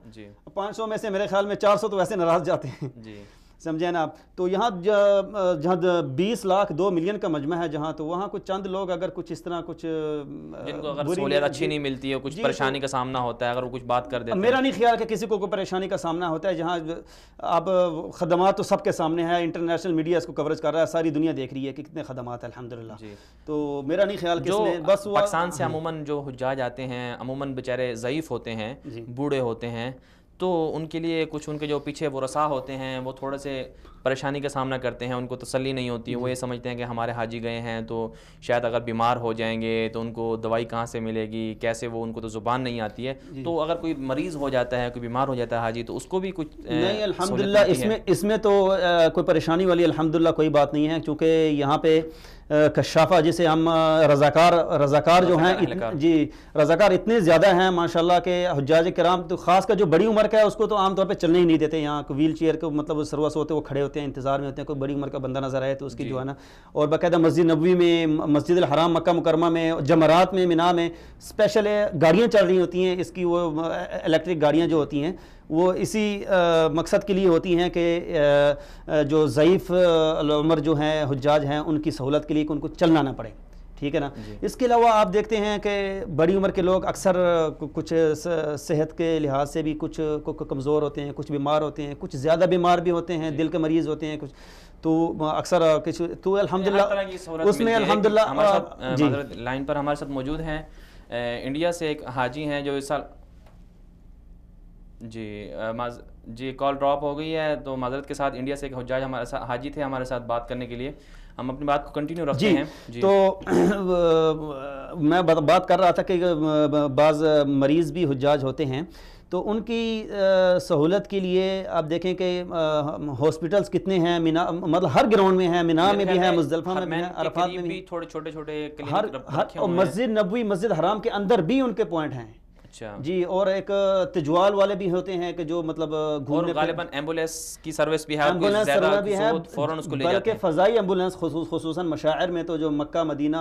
500 میں سے میرے خیال میں 400 تو ویسے ناراض جاتے ہیں. سمجھے نا آپ؟ تو یہاں جہاں 20 لاکھ 2 ملین کا مجمع ہے جہاں، تو وہاں کچھ چند لوگ اگر کچھ اس طرح کچھ جن کو اگر سہولیات اچھی نہیں ملتی ہے، کچھ پریشانی کا سامنا ہوتا ہے، اگر وہ کچھ بات کر دیتے ہیں. میرا نہیں خیال کہ کسی کو کوئی پریشانی کا سامنا ہوتا ہے. جہاں اب خدمات تو سب کے سامنے ہے، انٹرنیشنل میڈیا اس کو کوریج کر رہا ہے، ساری دنیا دیکھ رہی ہے کہ کتنے خدمات ہیں الحمدللہ. تو میرا نہیں خیال کہ بس پاکستان سے عموماً جو حجاج آتے ہیں عموماً بیچارے ضعیف ہوتے ہیں، بوڑھے ہوتے ہیں، تو ان کے لیے کچھ ان کے جو پیچھے وہ رسا ہوتے ہیں وہ تھوڑے سے پریشانی کا سامنا کرتے ہیں. ان کو تسلی نہیں ہوتی، وہ یہ سمجھتے ہیں کہ ہمارے حاجی گئے ہیں تو شاید اگر بیمار ہو جائیں گے تو ان کو دوائی کہاں سے ملے گی، کیسے، وہ ان کو تو زبان نہیں آتی ہے. تو اگر کوئی مریض ہو جاتا ہے، کوئی بیمار ہو جاتا ہے حاجی، تو اس کو بھی کچھ نہیں الحمدللہ اس میں تو کوئی پریشانی والی الحمدللہ کوئی بات نہیں ہے، کیونکہ یہاں پہ کشافہ جسے ہم رضاکار جو ہیں جی رضاکار اتنے زیادہ ہیں ماشاءاللہ کہ حجاج کرام تو خاص کر جو بڑی عمر کا ہے اس کو تو عام طور پہ چلنے ہی نہیں دیتے. یہاں ویل چیئر کو مطلب سروس ہوتے وہ کھڑے ہوتے ہیں، انتظار میں ہوتے ہیں، کوئی بڑی عمر کا بندہ نظر آئے تو اس کی جو ہے نا. اور باقاعدہ مسجد نبوی میں، مسجد الحرام مکہ مکرمہ میں، جمرات میں، مینا میں اسپیشل گاڑیاں چل رہی ہوتی ہیں. اس کی وہ الیکٹرک گاڑیاں جو ہوتی ہیں وہ اسی مقصد کے لیے ہوتی ہیں کہ جو ضعیف العمر جو ہیں حجاج ہیں ان کی سہولت کے لیے کہ ان کو چلنا نہ پڑے. ٹھیک ہے نا. اس کے علاوہ آپ دیکھتے ہیں کہ بڑی عمر کے لوگ اکثر کچھ صحت کے لحاظ سے بھی کچھ کمزور ہوتے ہیں، کچھ بیمار ہوتے ہیں، کچھ زیادہ بیمار بھی ہوتے ہیں، دل کے مریض ہوتے ہیں کچھ، تو اکثر کچھ تو الحمدللہ اس میں الحمدللہ جی لائن پر ہمارے ساتھ موجود ہیں انڈیا سے ایک حاجی ہیں جو اس سال جی کال ڈراپ ہو گئی ہے، تو معذرت کے ساتھ انڈیا سے ایک حجاج ہمارے ساتھ حاجی تھے ہمارے ساتھ بات کرنے کے لیے. ہم اپنی بات کو کنٹینیو رکھتے ہیں. تو میں بات کر رہا تھا کہ بعض مریض بھی حجاج ہوتے ہیں تو ان کی سہولت کے لیے آپ دیکھیں کہ ہاسپٹلس کتنے ہیں. مینا مطلب ہر گراؤنڈ میں ہے، مینا میں بھی ہے، مزدلفہ میں بھی ہے، عرفات میں بھی، تھوڑے چھوٹے اور مسجد نبوی، مسجد حرام کے اندر بھی ان کے پوائنٹ ہیں. جی اور ایک تجوال والے بھی ہوتے ہیں کہ جو مطلب گھومنے، غالباً ایمبولینس کی سروس بھی ہے، فوراً اس کو لے جاتے ہیں. بلکہ فضائی ایمبولینس خصوصاً مشاعر میں تو جو مکہ مدینہ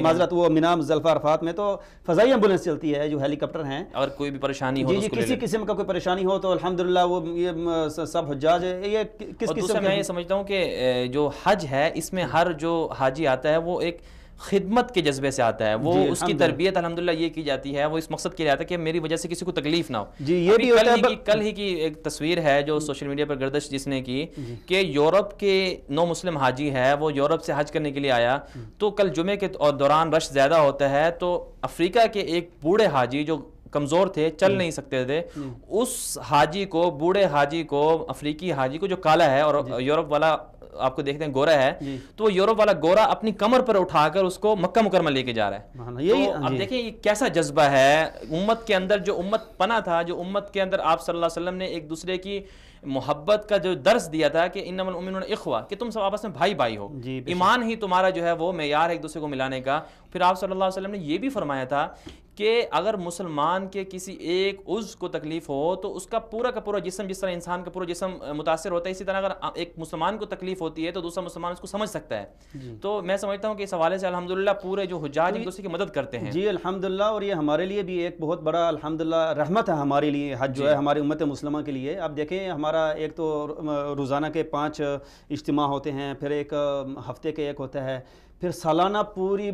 معذرت وہ مینا مزدلفہ عرفات میں تو فضائی ایمبولینس چلتی ہے جو ہیلی کاپٹر ہیں. اگر کوئی بھی پریشانی ہو جی کسی قسم کا کوئی پریشانی ہو تو الحمدللہ وہ یہ سب حجاج ہے. یہ کس قسم میں یہ سمجھتا ہوں کہ جو حج ہے اس میں ہر جو حاجی آتا ہے وہ ایک خدمت کے جذبے سے آتا ہے، وہ اس کی تربیت الحمدللہ یہ کی جاتی ہے، وہ اس مقصد کے لیے آتا ہے کہ میری وجہ سے کسی کو تکلیف نہ ہو. جی یہ بھی کل ہی کی ایک تصویر ہے جو سوشل میڈیا پر گردش جس نے کی کہ یورپ کے نو مسلم حاجی ہے، وہ یورپ سے حج کرنے کے لیے آیا تو کل جمعے کے دوران رش زیادہ ہوتا ہے، تو افریقہ کے ایک بوڑھے حاجی جو کمزور تھے، چل نہیں سکتے تھے، اس حاجی کو، بوڑھے حاجی کو، افریقی حاجی کو جو کالا ہے اور یورپ والا آپ کو دیکھتے ہیں گورا ہے، تو وہ یورپ والا گورا اپنی کمر پر اٹھا کر اس کو مکہ مکرمہ لے کے جا رہا ہے. تو آپ دیکھیں یہ کیسا جذبہ ہے امت کے اندر، جو امت پناہ تھا، جو امت کے اندر آپ صلی اللہ علیہ وسلم نے ایک دوسرے کی محبت کا جو درس دیا تھا کہ انما المؤمنون اخوہ، کہ تم سب آپس میں بھائی بھائی ہو. ایمان ہی تمہارا جو ہے وہ معیار ہے ایک دوسرے کو ملانے کا. پھر آپ صلی اللہ علیہ وسلم نے یہ بھی فرمایا تھا کہ اگر مسلمان کے کسی ایک عضو کو تکلیف ہو تو اس کا پورا جسم، جس طرح انسان کا پورا جسم متاثر ہوتا ہے، اسی طرح اگر ایک مسلمان کو تکلیف ہوتی ہے تو دوسرا مسلمان اس کو سمجھ سکتا ہے. تو میں سمجھتا ہوں کہ اس حوالے سے الحمدللہ پورے جو حجاج ایک دوسرے کی مدد کرتے ہیں. جی الحمدللہ، اور یہ ہمارے لیے بھی ایک بہت بڑا الحمدللہ رحمت ہے ہمارے لیے، حج جو ہے ہماری امت مسلمہ کے لیے. اب دیکھیں ہمارا ایک تو روزانہ کے 5 اجتماع ہوتے ہیں، پھر ایک ہفتے کے ایک ہوتا ہے، پھر سالانہ پوری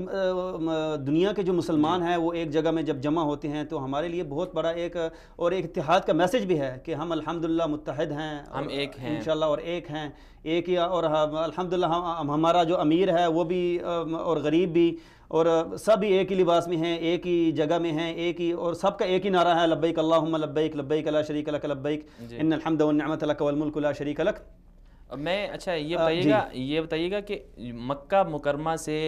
دنیا کے جو مسلمان ہیں وہ ایک جگہ میں جب جمع ہوتے ہیں تو ہمارے لیے بہت بڑا ایک اتحاد کا میسج بھی ہے کہ ہم الحمدللہ متحد ہیں، ہم ایک ہیں انشاءاللہ، اور ایک ہیں، ایک ہی، اور الحمدللہ ہمارا جو امیر ہے وہ بھی اور غریب بھی اور سب ہی ایک ہی لباس میں ہیں، ایک ہی جگہ میں ہیں، ایک ہی، اور سب کا ایک ہی نعرہ ہے لبیک اللہم لبیک لبیک لا شریک لک لبیک ان الحمد والنعمت لک والملک لا شریک لک۔ میں اچھا یہ بتائیے گا کہ مکہ مکرمہ سے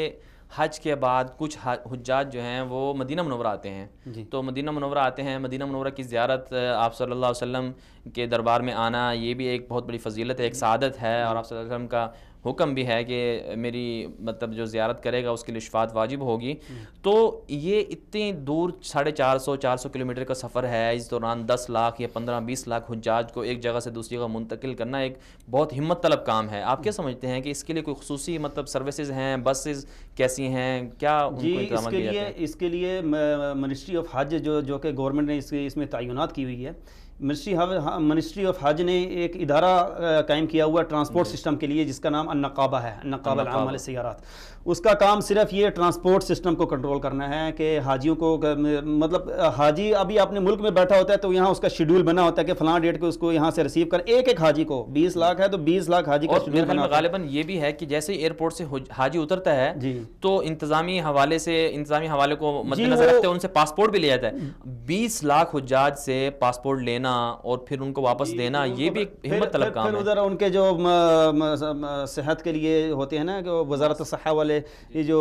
حج کے بعد کچھ حجاج جو ہیں وہ مدینہ منورہ آتے ہیں، تو مدینہ منورہ آتے ہیں، مدینہ منورہ کی زیارت، آپ صلی اللہ علیہ وسلم کے دربار میں آنا، یہ بھی ایک بہت بڑی فضیلت ہے، ایک سعادت ہے، اور آپ صلی اللہ علیہ وسلم کا حکم بھی ہے کہ میری مطلب جو زیارت کرے گا اس کے لیے شفاعت واجب ہوگی۔ تو یہ اتنی دور 450 کلومیٹر کا سفر ہے، اس دوران 10 لاکھ یا 15-20 لاکھ حجاج کو ایک جگہ سے دوسری جگہ منتقل کرنا ایک بہت ہمت طلب کام ہے۔ آپ کیا سمجھتے ہیں کہ اس کے لیے کوئی خصوصی مطلب سروسز ہیں، بسز کیسی ہیں، کیا ان کو انتظامات کیے جاتے ہیں؟ اس کے لیے منسٹری آف حج جو کہ گورنمنٹ نے اس میں تعینات کی ہوئی ہے، منسٹری آف حج نے ایک ادارہ قائم کیا ہوا ٹرانسپورٹ سسٹم کے لیے جس کا نام النقابہ ہے، النقابہ العامہ للسیارات۔ اس کا کام صرف یہ ٹرانسپورٹ سسٹم کو کنٹرول کرنا ہے کہ حاجیوں کو، مطلب حاجی ابھی اپنے ملک میں بیٹھا ہوتا ہے تو یہاں اس کا شیڈول بنا ہوتا ہے کہ فلاں ڈیٹ کو اس کو یہاں سے ریسیو کر، ایک حاجی کو 20 لاکھ ہے تو 20 لاکھ حاجی کا شیڈول بنا ہوتا ہے۔ غالباً یہ بھی ہے کہ جیسے ایئرپورٹ سے حاجی اترتا ہے تو انتظامی حوالے کو مد نظر رکھتے ہیں ان سے پاسپورٹ بھی لے جاتا ہے۔ 20 لاکھ حجاج سے پاسپورٹ لینا اور پھر ان کو واپس دینا، یہ بھی ایک ہمت طلب کام ہے۔ پھر ادھر ان کے جو صحت کے لیے ہوتے ہیں نا، کہ وزارت الصحہ والے یہ جو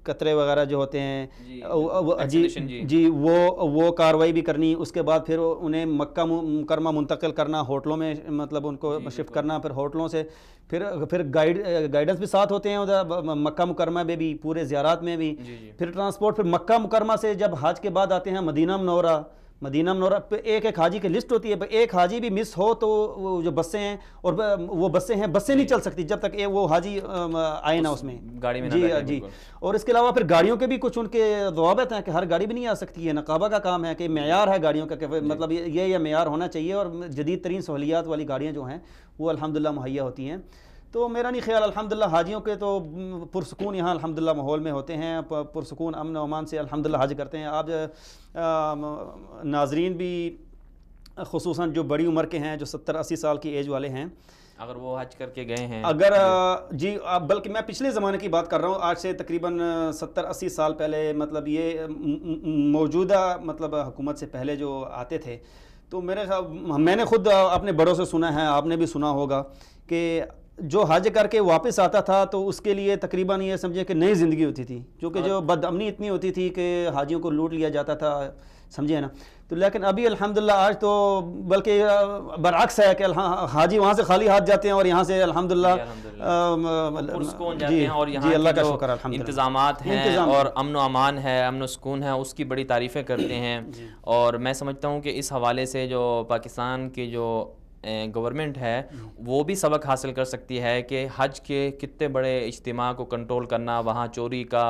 قطرے وغیرہ جو ہوتے ہیں جی وہ کاروائی بھی کرنی، اس کے بعد پھر انہیں مکہ مکرمہ منتقل کرنا، ہوٹلوں میں مطلب ان کو شفٹ کرنا، پھر ہوٹلوں سے پھر گائیڈنس بھی ساتھ ہوتے ہیں ادھر مکہ مکرمہ میں بھی، پورے زیارات میں بھی، پھر ٹرانسپورٹ، پھر مکہ مکرمہ سے جب حج کے بعد آتے ہیں مدینہ منورہ پہ ایک حاجی کی لسٹ ہوتی ہے، ایک حاجی بھی مس ہو تو جو بسیں ہیں، اور وہ بسیں نہیں چل سکتی جب تک وہ حاجی آئے نا اس میں گاڑی میں جی۔ اور اس کے علاوہ پھر گاڑیوں کے بھی کچھ ان کے ضوابط ہیں کہ ہر گاڑی بھی نہیں آ سکتی ہے، نقابہ کا کام ہے کہ معیار ہے گاڑیوں کا، کہ مطلب یہ معیار ہونا چاہیے، اور جدید ترین سہولیات والی گاڑیاں جو ہیں وہ الحمدللہ مہیا ہوتی ہیں۔ تو میرا نہیں خیال، الحمدللہ حاجیوں کے تو پرسکون یہاں الحمدللہ ماحول میں ہوتے ہیں، پرسکون امن و امان سے الحمدللہ حج کرتے ہیں۔ آپ ناظرین بھی خصوصاً جو بڑی عمر کے ہیں، جو 70-80 سال کی ایج والے ہیں، اگر وہ حج کر کے گئے ہیں، اگر جی بلکہ میں پچھلے زمانے کی بات کر رہا ہوں، آج سے تقریباً 70-80 سال پہلے، مطلب یہ موجودہ مطلب حکومت سے پہلے جو آتے تھے، تو میں نے خود اپنے بڑوں سے سنا ہے، آپ نے بھی سنا ہوگا کہ جو حج کر کے واپس آتا تھا تو اس کے لیے تقریباً یہ سمجھے کہ نئی زندگی ہوتی تھی، کیونکہ جو بد امنی اتنی ہوتی تھی کہ حاجیوں کو لوٹ لیا جاتا تھا، سمجھے نا۔ تو لیکن ابھی الحمدللہ آج تو بلکہ برعکس ہے کہ حاجی وہاں سے خالی ہاتھ جاتے ہیں اور یہاں سے الحمدللہ پرسکون جاتے ہیں، اور یہاں اللہ کا جو شکر الحمدللہ انتظامات ہیں اور امن و امان ہے، امن و سکون ہے، اس کی بڑی تعریفیں کرتے ہیں۔ اور میں سمجھتا ہوں کہ اس حوالے سے جو پاکستان کی جو گورنمنٹ ہے وہ بھی سبق حاصل کر سکتی ہے کہ حج کے کتنے بڑے اجتماع کو کنٹرول کرنا، وہاں چوری کا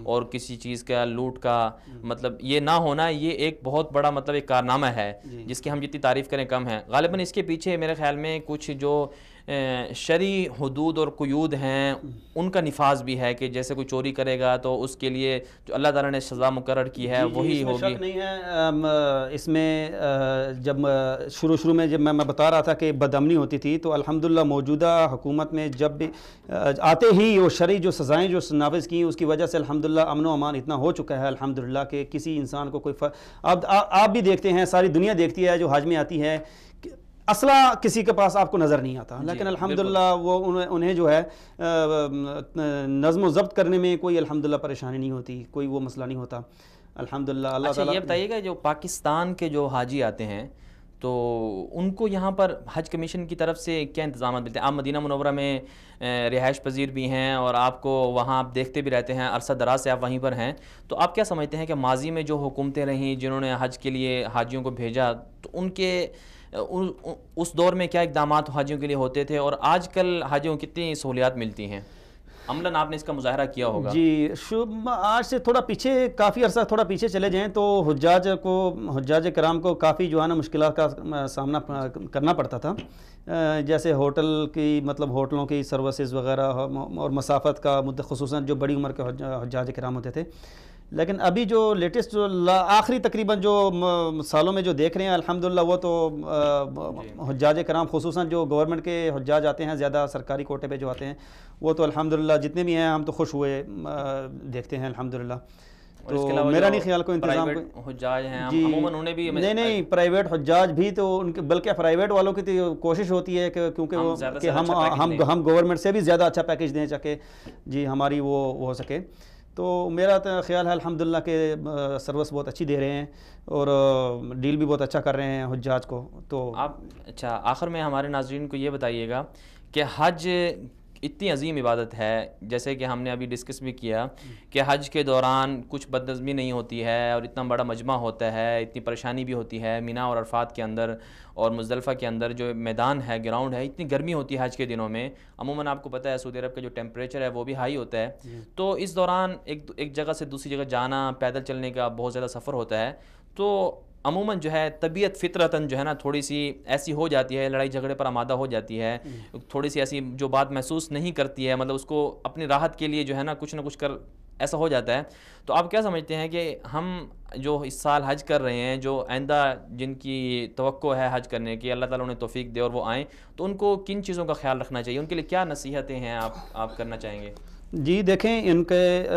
اور کسی چیز کا لوٹ کا مطلب یہ نہ ہونا، یہ ایک بہت بڑا مطلب ایک کارنامہ ہے جس کی ہم جتنی تعریف کریں کم ہے۔ غالباً اس کے پیچھے میرے خیال میں کچھ جو شرعی حدود اور قیود ہیں ان کا نفاذ بھی ہے، کہ جیسے کوئی چوری کرے گا تو اس کے لیے جو اللہ تعالیٰ نے سزا مقرر کی ہے وہی ہوگی۔ شک نہیں ہے اس میں، جب شروع میں جب میں بتا رہا تھا کہ بد امنی ہوتی تھی، تو الحمدللہ موجودہ حکومت میں جب بھی آتے ہی وہ شرعی جو سزائیں جو نافذ کی، اس کی وجہ سے الحمدللہ امن و امان اتنا ہو چکا ہے الحمدللہ کہ کسی انسان کو کوئی آپ بھی دیکھتے ہیں، ساری دنیا دیکھتی ہے جو حج میں آتی ہے، اسلحہ کسی کے پاس آپ کو نظر نہیں آتا، لیکن الحمدللہ وہ انہیں جو ہے نظم و ضبط کرنے میں کوئی الحمدللہ پریشانی نہیں ہوتی، کوئی وہ مسئلہ نہیں ہوتا الحمدللہ۔ اللہ تعالیٰ یہ بتائیے گا جو پاکستان کے جو حاجی آتے ہیں تو ان کو یہاں پر حج کمیشن کی طرف سے کیا انتظامات ملتے ہیں؟ آپ مدینہ منورہ میں رہائش پذیر بھی ہیں اور آپ کو وہاں آپ دیکھتے بھی رہتے ہیں، عرصہ دراز سے آپ وہیں پر ہیں، تو آپ کیا سمجھتے ہیں کہ ماضی میں جو حکومتیں رہیں جنہوں نے حج کے لیے حاجیوں کو بھیجا، تو ان کے اس دور میں کیا اقدامات حاجیوں کے لیے ہوتے تھے، اور آج کل حاجیوں کو کتنی سہولیات ملتی ہیں؟ عملاً آپ نے اس کا مظاہرہ کیا ہوگا. جی آج سے تھوڑا پیچھے کافی عرصہ تھوڑا پیچھے چلے جائیں تو حجاج کرام کو کافی جو ہے نا مشکلات کا سامنا کرنا پڑتا تھا. جیسے ہوٹل کی مطلب ہوٹلوں کی سروسز وغیرہ اور مسافت کا خصوصاً جو بڑی عمر کے حجاج کرام ہوتے تھے. لیکن ابھی جو لیٹسٹ جو آخری تقریباً جو سالوں میں جو دیکھ رہے ہیں الحمدللہ وہ تو حجاج کرام خصوصاً جو گورنمنٹ کے حجاج آتے ہیں زیادہ سرکاری کوٹے پہ جو آتے ہیں وہ تو الحمدللہ جتنے بھی ہیں ہم تو خوش ہوئے دیکھتے ہیں الحمدللہ. تو میرا نہیں خیال کوئی انتظام حجاج ہیں عموماً انہیں بھی نہیں پرائیویٹ حجاج بھی تو ان کے بلکہ پرائیویٹ والوں کی تو کوشش ہوتی ہے کہ کیونکہ ہم گورنمنٹ سے بھی زیادہ اچھا پیکیج دیں سکے جی ہماری وہ ہو سکے. تو میرا تو خیال ہے الحمدللہ کہ سروس بہت اچھی دے رہے ہیں اور ڈیل بھی بہت اچھا کر رہے ہیں حجاج کو. تو آپ اچھا آخر میں ہمارے ناظرین کو یہ بتائیے گا کہ حج اتنی عظیم عبادت ہے جیسے کہ ہم نے ابھی ڈسکس بھی کیا کہ حج کے دوران کچھ بدنظمی نہیں ہوتی ہے اور اتنا بڑا مجمع ہوتا ہے, اتنی پریشانی بھی ہوتی ہے مینا اور عرفات کے اندر اور مزدلفہ کے اندر جو میدان ہے گراؤنڈ ہے, اتنی گرمی ہوتی ہے حج کے دنوں میں. عموماً آپ کو پتہ ہے سعودی عرب کا جو ٹیمپریچر ہے وہ بھی ہائی ہوتا ہے. تو اس دوران ایک جگہ سے دوسری جگہ جانا پیدل چلنے کا بہت زیادہ سفر ہوتا ہے. تو عموماً جو ہے طبیعت فطرتاً جو ہے نا تھوڑی سی ایسی ہو جاتی ہے, لڑائی جھگڑے پر آمادہ ہو جاتی ہے, تھوڑی سی ایسی جو بات محسوس نہیں کرتی ہے, مطلب اس کو اپنی راحت کے لیے جو ہے نا کچھ نہ کچھ کر ایسا ہو جاتا ہے. تو آپ کیا سمجھتے ہیں کہ ہم جو اس سال حج کر رہے ہیں, جو آئندہ جن کی توقع ہے حج کرنے کی, اللہ تعالیٰ انہیں توفیق دے اور وہ آئیں, تو ان کو کن چیزوں کا خیال رکھنا چاہیے, ان کے لیے کیا نصیحتیں ہیں آپ کرنا چاہیں گے؟ جی دیکھیں ان کے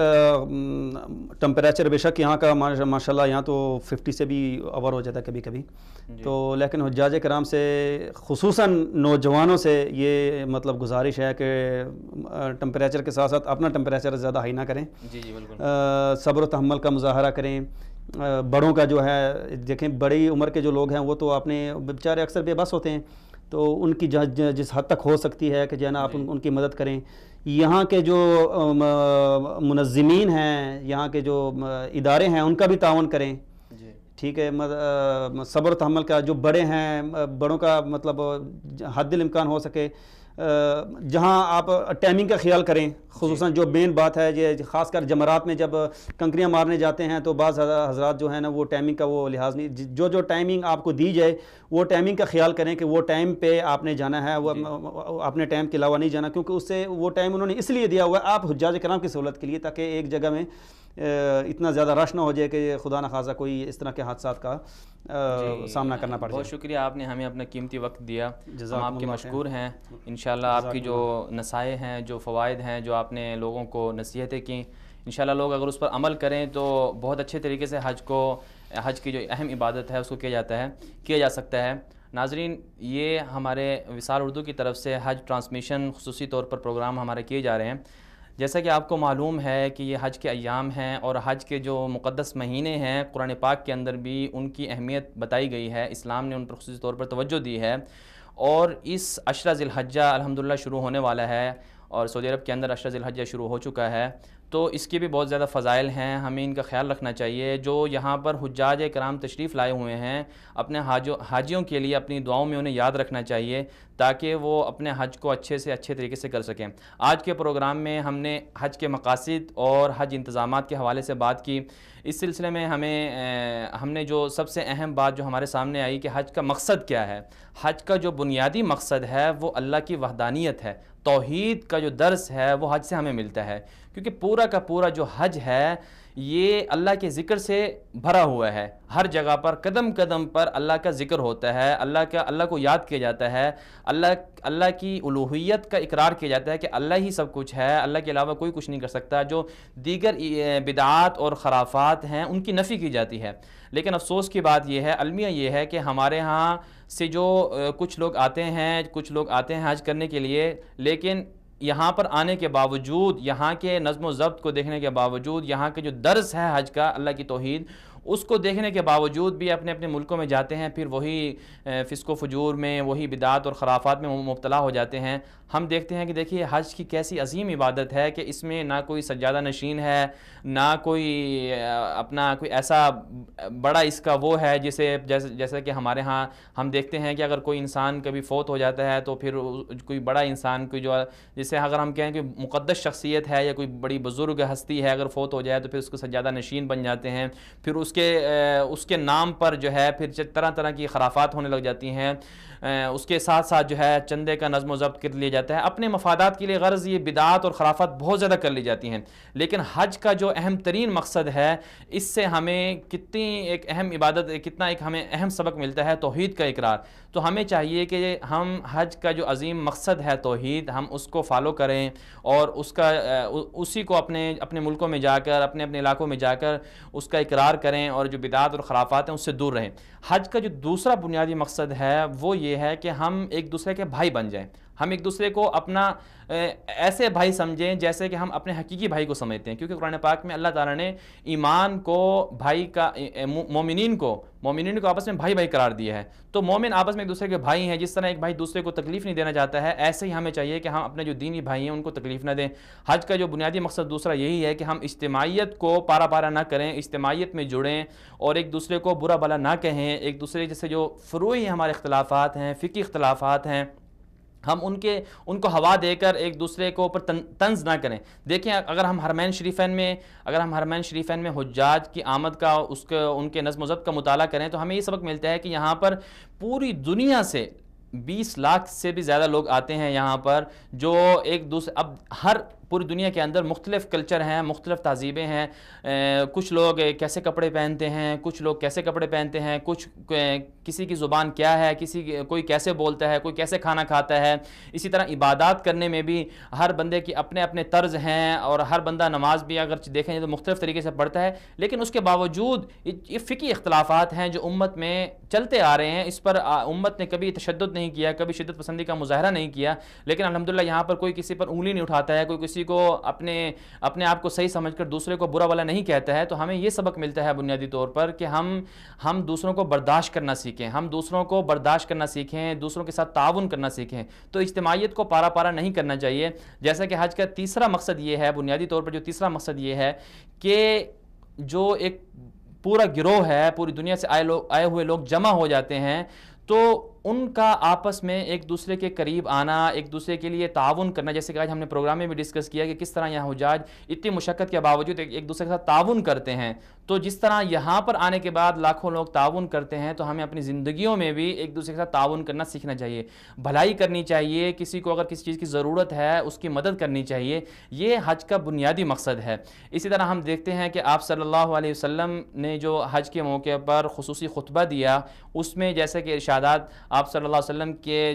ٹمپریچر بے شک یہاں کا ماشاء اللہ یہاں تو 50 سے بھی اوور ہو جاتا ہے کبھی کبھی. تو لیکن حجاج کرام سے خصوصاً نوجوانوں سے یہ مطلب گزارش ہے کہ ٹمپریچر کے ساتھ ساتھ اپنا ٹمپریچر زیادہ ہائی نہ کریں. جی بالکل. صبر و تحمل کا مظاہرہ کریں. بڑوں کا جو ہے دیکھیں بڑی عمر کے جو لوگ ہیں وہ تو اپنے بیچارے اکثر بے بس ہوتے ہیں, تو ان کی جس حد تک ہو سکتی ہے کہ جو ہے نا آپ ان کی مدد کریں. یہاں کے جو منظمین ہیں, یہاں کے جو ادارے ہیں ان کا بھی تعاون کریں. ٹھیک ہے, صبر و تحمل کا جو بڑے ہیں بڑوں کا مطلب حد الامکان ہو سکے جہاں آپ ٹائمنگ کا خیال کریں. خصوصاً جو مین بات ہے یہ خاص کر جمرات میں جب کنکریاں مارنے جاتے ہیں تو بعض حضرات جو ہیں نا وہ ٹائمنگ کا وہ لحاظ نہیں, جو ٹائمنگ آپ کو دی جائے وہ ٹائمنگ کا خیال کریں کہ وہ ٹائم پہ آپ نے جانا ہے, وہ اپنے ٹائم کے علاوہ نہیں جانا, کیونکہ اس سے وہ ٹائم انہوں نے اس لیے دیا ہوا ہے آپ حجاج کرام کی سہولت کے لیے, تاکہ ایک جگہ میں اتنا زیادہ رش نہ ہو جائے کہ خدا نخواستہ کوئی اس طرح کے حادثات کا سامنا کرنا پڑ جائے. بہت شکریہ, آپ نے ہمیں اپنا قیمتی وقت دیا, ہم آپ کے مشکور ہیں. انشاءاللہ آپ کی جو نصائح ہیں, جو فوائد ہیں, جو آپ نے لوگوں کو نصیحتیں کی, انشاءاللہ لوگ اگر اس پر عمل کریں تو بہت اچھے طریقے سے حج کی جو اہم عبادت ہے اس کو کیا جا سکتا ہے. ناظرین, یہ ہمارے وصال اردو کی طرف سے حج ٹرانسمیشن خصوصی طور پر پروگرام ہمارے کیے جا رہے ہیں. جیسا کہ آپ کو معلوم ہے کہ یہ حج کے ایام ہیں اور حج کے جو مقدس مہینے ہیں قرآن پاک کے اندر بھی ان کی اہمیت بتائی گئی ہے, اسلام نے ان پر خصوصی طور پر توجہ دی ہے. اور اس عشرہ ذی الحجہ الحمدللہ شروع ہونے والا ہے اور سعودی عرب کے اندر عشرہ ذی الحجہ شروع ہو چکا ہے, تو اس کے بھی بہت زیادہ فضائل ہیں, ہمیں ان کا خیال رکھنا چاہیے. جو یہاں پر حجاج کرام تشریف لائے ہوئے ہیں اپنے حاجیوں کے لیے اپنی دعاؤں میں انہیں یاد رکھنا چاہیے تاکہ وہ اپنے حج کو اچھے سے اچھے طریقے سے کر سکیں. آج کے پروگرام میں ہم نے حج کے مقاصد اور حج انتظامات کے حوالے سے بات کی. اس سلسلے میں ہم نے جو سب سے اہم بات جو ہمارے سامنے آئی کہ حج کا مقصد کیا ہے. حج کا جو بنیادی مقصد ہے وہ اللہ کی وحدانیت ہے, توحید کا جو درس ہے وہ حج سے ہمیں ملتا ہے, کیونکہ پورا کا پورا جو حج ہے یہ اللہ کے ذکر سے بھرا ہوا ہے. ہر جگہ پر قدم قدم پر اللہ کا ذکر ہوتا ہے, اللہ کو یاد کیا جاتا ہے, اللہ کی الوہیت کا اقرار کیا جاتا ہے کہ اللہ ہی سب کچھ ہے, اللہ کے علاوہ کوئی کچھ نہیں کر سکتا. جو دیگر بدعات اور خرافات ہیں ان کی نفی کی جاتی ہے. لیکن افسوس کی بات یہ ہے, المیہ یہ ہے کہ ہمارے ہاں سے جو کچھ لوگ آتے ہیں حج کرنے کے لیے, لیکن یہاں پر آنے کے باوجود, یہاں کے نظم و ضبط کو دیکھنے کے باوجود, یہاں کے جو درس ہے حج کا اللہ کی توحید اس کو دیکھنے کے باوجود بھی اپنے اپنے ملکوں میں جاتے ہیں، پھر وہی فسق و فجور میں، وہی بدعات اور خرافات میں مبتلا ہو جاتے ہیں۔ ہم دیکھتے ہیں کہ دیکھیے حج کی کیسی عظیم عبادت ہے کہ اس میں نہ کوئی سجادہ نشین ہے، نہ کوئی اپنا کوئی ایسا بڑا اس کا وہ ہے جیسے کہ ہمارے ہاں ہم دیکھتے ہیں کہ اگر کوئی انسان کبھی فوت ہو جاتا ہے تو پھر کوئی بڑا انسان کوئی جو جیسے اگر ہم کہیں کہ مقدس شخصیت ہے یا کوئی بڑی بزرگ ہستی ہے، اگر فوت ہو جائے تو پھر اس کو سجادہ نشین بن جاتے ہیں، پھر اس کے نام پر جو ہے پھر طرح طرح کی خرافات ہونے لگ جاتی ہیں، اس کے ساتھ ساتھ جو ہے چندے کا نظم و ضبط کر لیا جاتا ہے، اپنے مفادات کے لیے غرض یہ بدعات اور خرافات بہت زیادہ کر لی جاتی ہیں۔ لیکن حج کا جو اہم ترین مقصد ہے، اس سے ہمیں کتنی ایک اہم عبادت، کتنا ایک ہمیں اہم سبق ملتا ہے توحید کا اقرار۔ تو ہمیں چاہیے کہ ہم حج کا جو عظیم مقصد ہے توحید، ہم اس کو فالو کریں اور اسی کو اپنے ملکوں میں جا کر، اپنے علاقوں میں جا کر اس کا اقرار کریں اور جو بدعات اور خرافات ہیں اس سے دور رہیں۔ حج کا جو دوسرا بنیادی مقصد ہے وہ یہ ہے کہ ہم ایک دوسرے کے بھائی بن جائیں، ہم ایک دوسرے کو اپنا ایسے بھائی سمجھیں جیسے کہ ہم اپنے حقیقی بھائی کو سمجھتے ہیں، کیونکہ قرآن پاک میں اللہ تعالیٰ نے ایمان کو بھائی کا مومنین کو آپس میں بھائی قرار دیا ہے۔ تو مومن آپس میں ایک دوسرے کے بھائی ہیں، جس طرح ایک بھائی دوسرے کو تکلیف نہیں دینا چاہتا ہے، ایسے ہی ہمیں چاہیے کہ ہم اپنے جو دینی بھائی ہیں ان کو تکلیف نہ دیں۔ حج کا جو بنیادی مقصد دوسرا یہی ہے کہ ہم اجتماعیت کو پارا نہ کریں، اجتماعیت میں جڑیں اور ایک دوسرے کو برا بھلا نہ کہیں، ایک دوسرے جیسے جو فروعی ہمارے اختلافات ہیں، فقہی اختلافات ہیں، ہم ان کو ہوا دے کر ایک دوسرے کو اوپر طنز نہ کریں۔ دیکھیں اگر ہم حرمین شریفین میں حجاج کی آمد کا ان کے نظم و ضبط کا مطالعہ کریں تو ہمیں یہ سبق ملتا ہے کہ یہاں پر پوری دنیا سے 20 لاکھ سے بھی زیادہ لوگ آتے ہیں یہاں پر، جو ایک دوسرے اب ہر پوری دنیا کے اندر مختلف کلچر ہیں، مختلف تہذیبیں ہیں، کچھ لوگ کیسے کپڑے پہنتے ہیں، کچھ لوگ کیسے کپڑے پہنتے ہیں، کسی کی زبان کیا ہے، کوئی کیسے بولتا ہے، کوئی کیسے کھانا کھاتا ہے۔ اسی طرح عبادات کرنے میں بھی ہر بندے کی اپنے طرز ہیں، اور ہر بندہ نماز بھی اگر دیکھیں تو مختلف طریقے سے پڑھتا ہے، لیکن اس کے باوجود یہ فقہی اختلافات ہیں جو امت میں چلتے آ رہے ہیں۔ اس پر امت نے کبھی تشدد نہیں کیا، کبھی شدت پسندی کا مظاہرہ نہیں کیا، لیکن الحمدللہ یہاں پر کوئی کسی پر انگلی نہیں اٹھاتا ہے، کوئی کسی کو اپنے آپ کو صحیح سمجھ کر دوسرے کو برا بھلا نہیں کہتا ہے۔ تو ہمیں یہ سبق ملتا ہے بنیادی طور پر کہ ہم دوسروں کو برداشت کرنا سیکھیں، ہم دوسروں کو برداشت کرنا سیکھیں، دوسروں کے ساتھ تعاون کرنا سیکھیں۔ تو اجتماعیت کو پارا نہیں کرنا چاہیے۔ جیسا کہ حج کا تیسرا مقصد یہ ہے، بنیادی طور پر جو تیسرا مقصد یہ ہے کہ جو ایک پورا گروہ ہے، پوری دنیا سے آئے ہوئے لوگ جمع ہو جاتے ہیں، تو ان کا آپس میں ایک دوسرے کے قریب آنا، ایک دوسرے کے لیے تعاون کرنا، جیسے کہ آج ہم نے پروگرام میں بھی ڈسکس کیا کہ کس طرح یہاں حجاج اتنی مشقت کے باوجود ایک دوسرے کے ساتھ تعاون کرتے ہیں۔ تو جس طرح یہاں پر آنے کے بعد لاکھوں لوگ تعاون کرتے ہیں، تو ہمیں اپنی زندگیوں میں بھی ایک دوسرے کے ساتھ تعاون کرنا سیکھنا چاہیے، بھلائی کرنی چاہیے، کسی کو اگر کسی چیز کی ضرورت ہے اس کی مدد کرنی چاہیے۔ یہ حج کا بنیادی مقصد ہے۔ اسی طرح ہم دیکھتے ہیں کہ آپ صلی اللہ علیہ وسلم نے جو حج کے موقع پر خصوصی خطبہ دیا، اس میں جیسے کہ ارشادات آپ صلی اللہ علیہ وسلم کے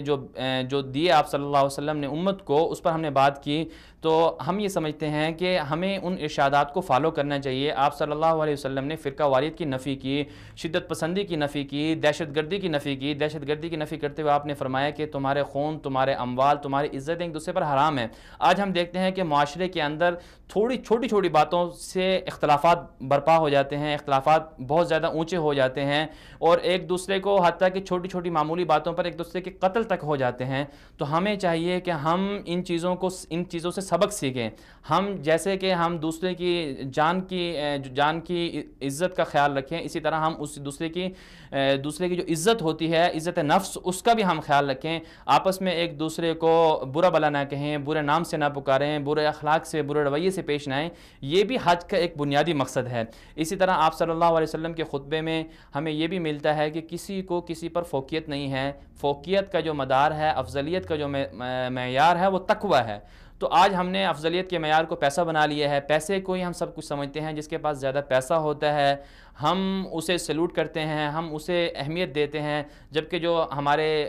جو دیے آپ صلی اللہ علیہ وسلم نے امت کو، اس پر ہم نے بات کی، تو ہم یہ سمجھتے ہیں کہ ہمیں ان ارشادات کو فالو کرنا چاہیے۔ آپ صلی اللہ علیہ وسلم نے فرقہ واریت کی نفی کی، شدت پسندی کی نفی کی، دہشت گردی کی نفی کی۔ دہشت گردی کی نفی کرتے ہوئے آپ نے فرمایا کہ تمہارے خون، تمہارے اموال، تمہاری عزت ایک دوسرے پر حرام ہے۔ آج ہم دیکھتے ہیں کہ معاشرے کے اندر تھوڑی چھوٹی باتوں سے اختلافات برپا ہو جاتے ہیں، اختلافات بہت زیادہ اونچے ہو جاتے ہیں، اور ایک دوسرے کو حتیٰ کہ چھوٹی معمولی باتوں پر ایک دوسرے کے قتل تک ہو جاتے ہیں۔ تو ہمیں چاہیے کہ ہم ان چیزوں سے سبق سیکھیں۔ ہم جیسے کہ ہم دوسرے کی جان کی عزت کا خیال رکھیں، اسی طرح ہم اس دوسرے کی جو عزت ہوتی ہے، عزت نفس، اس کا بھی ہم خیال رکھیں۔ آپس میں ایک دوسرے کو برا بھلا نہ کہیں، برے نام سے نہ پکاریں، برے اخلاق سے، برے رویے سے پیش نہ آئیں۔ یہ بھی حج کا ایک بنیادی مقصد ہے۔ اسی طرح آپ صلی اللہ علیہ وسلم کے خطبے میں ہمیں یہ بھی ملتا ہے کہ کسی کو کسی پر فوقیت نہیں ہے۔ فوقیت کا جو مدار ہے، افضلیت کا جو معیار ہے، وہ تقوی ہے۔ تو آج ہم نے افضلیت کے معیار کو پیسہ بنا لیا ہے۔ پیسے کو ہی ہم سب کچھ سمجھتے ہیں، جس کے پاس زیادہ پیسہ ہوتا ہے ہم اسے سلوٹ کرتے ہیں، ہم اسے اہمیت دیتے ہیں، جبکہ جو ہمارے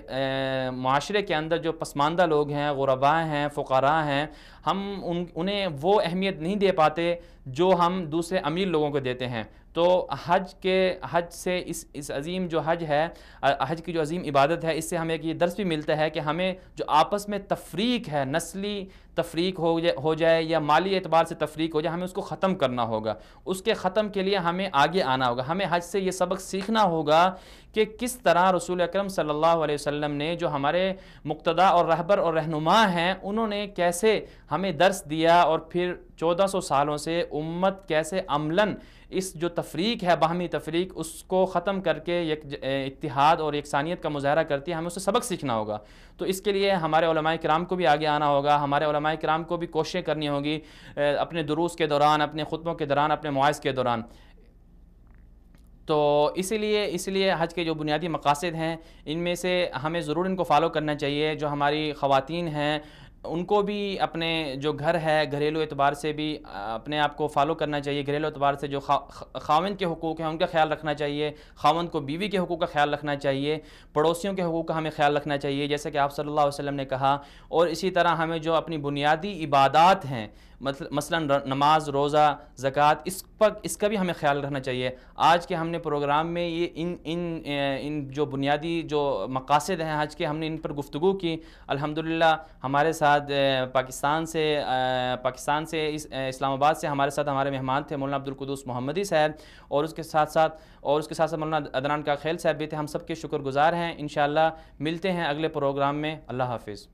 معاشرے کے اندر جو پسماندہ لوگ ہیں، غرباء ہیں، فقراء ہیں، ہم انہیں وہ اہمیت نہیں دے پاتے جو ہم دوسرے امیر لوگوں کو دیتے ہیں۔ تو حج سے اس عظیم جو حج ہے، حج کی جو عظیم عبادت ہے، اس سے ہمیں یہ درس بھی ملتا ہے کہ ہمیں جو آپس میں تفریق ہے، نسلی تفریق ہو جائے یا مالی اعتبار سے تفریق ہو جائے، ہمیں اس کو ختم کرنا ہوگا۔ اس کے ختم کے لیے ہمیں آگے آنا ہوگا۔ ہمیں حج سے یہ سبق سیکھنا ہوگا کہ کس طرح رسول اکرم صلی اللہ علیہ وسلم نے، جو ہمارے مقتدا اور رہبر اور رہنما ہیں، انہوں نے کیسے ہمیں درس دیا، اور پھر 1400 سالوں سے امت کیسے عملاً اس جو تفریق ہے، باہمی تفریق، اس کو ختم کر کے اتحاد اور یکسانیت کا مظاہرہ کرتی ہے۔ ہمیں اس سے سبق سیکھنا ہوگا۔ تو اس کے لیے ہمارے علماء کرام کو بھی آگے آنا ہوگا، ہمارے علماء کرام کو بھی کوششیں کرنی ہوگی اپنے دروس کے دوران، اپنے خطبوں کے دوران، اپنے مواعظ کے دوران۔ تو اس لیے حج کے جو بنیادی مقاصد ہیں، ان میں سے ہمیں ضرور ان کو فالو کرنا چاہیے۔ جو ہماری خواتین ہیں، ان کو بھی اپنے جو گھر ہے، گھریلو اعتبار سے بھی اپنے آپ کو فالو کرنا چاہیے۔ گھریلو اعتبار سے جو خاوند کے حقوق ہیں، ان کا خیال رکھنا چاہیے۔ خاوند کو بیوی کے حقوق کا خیال رکھنا چاہیے۔ پڑوسیوں کے حقوق کا ہمیں خیال رکھنا چاہیے، جیسے کہ آپ صلی اللہ علیہ وسلم نے کہا۔ اور اسی طرح ہمیں جو اپنی بنیادی عبادات ہیں، مثلا نماز، روزہ، زکوٰۃ، اس کا بھی ہمیں خیال رکھنا چاہیے۔ آج کے ہم نے پروگرام میں یہ ان جو بنیادی جو مقاصد ہیں حج کے، ہم نے ان پر گفتگو کی۔ الحمدللہ ہمارے ساتھ پاکستان سے اسلام آباد سے ہمارے ساتھ ہمارے مہمان تھے مولانا عبدالقدوس محمدی صاحب، اور اس کے ساتھ ساتھ مولانا عدنان کاکھیل صاحب بھی تھے۔ ہم سب کے شکر گزار ہیں۔ انشاءاللہ ملتے ہیں اگلے پروگرام میں۔ اللہ حافظ۔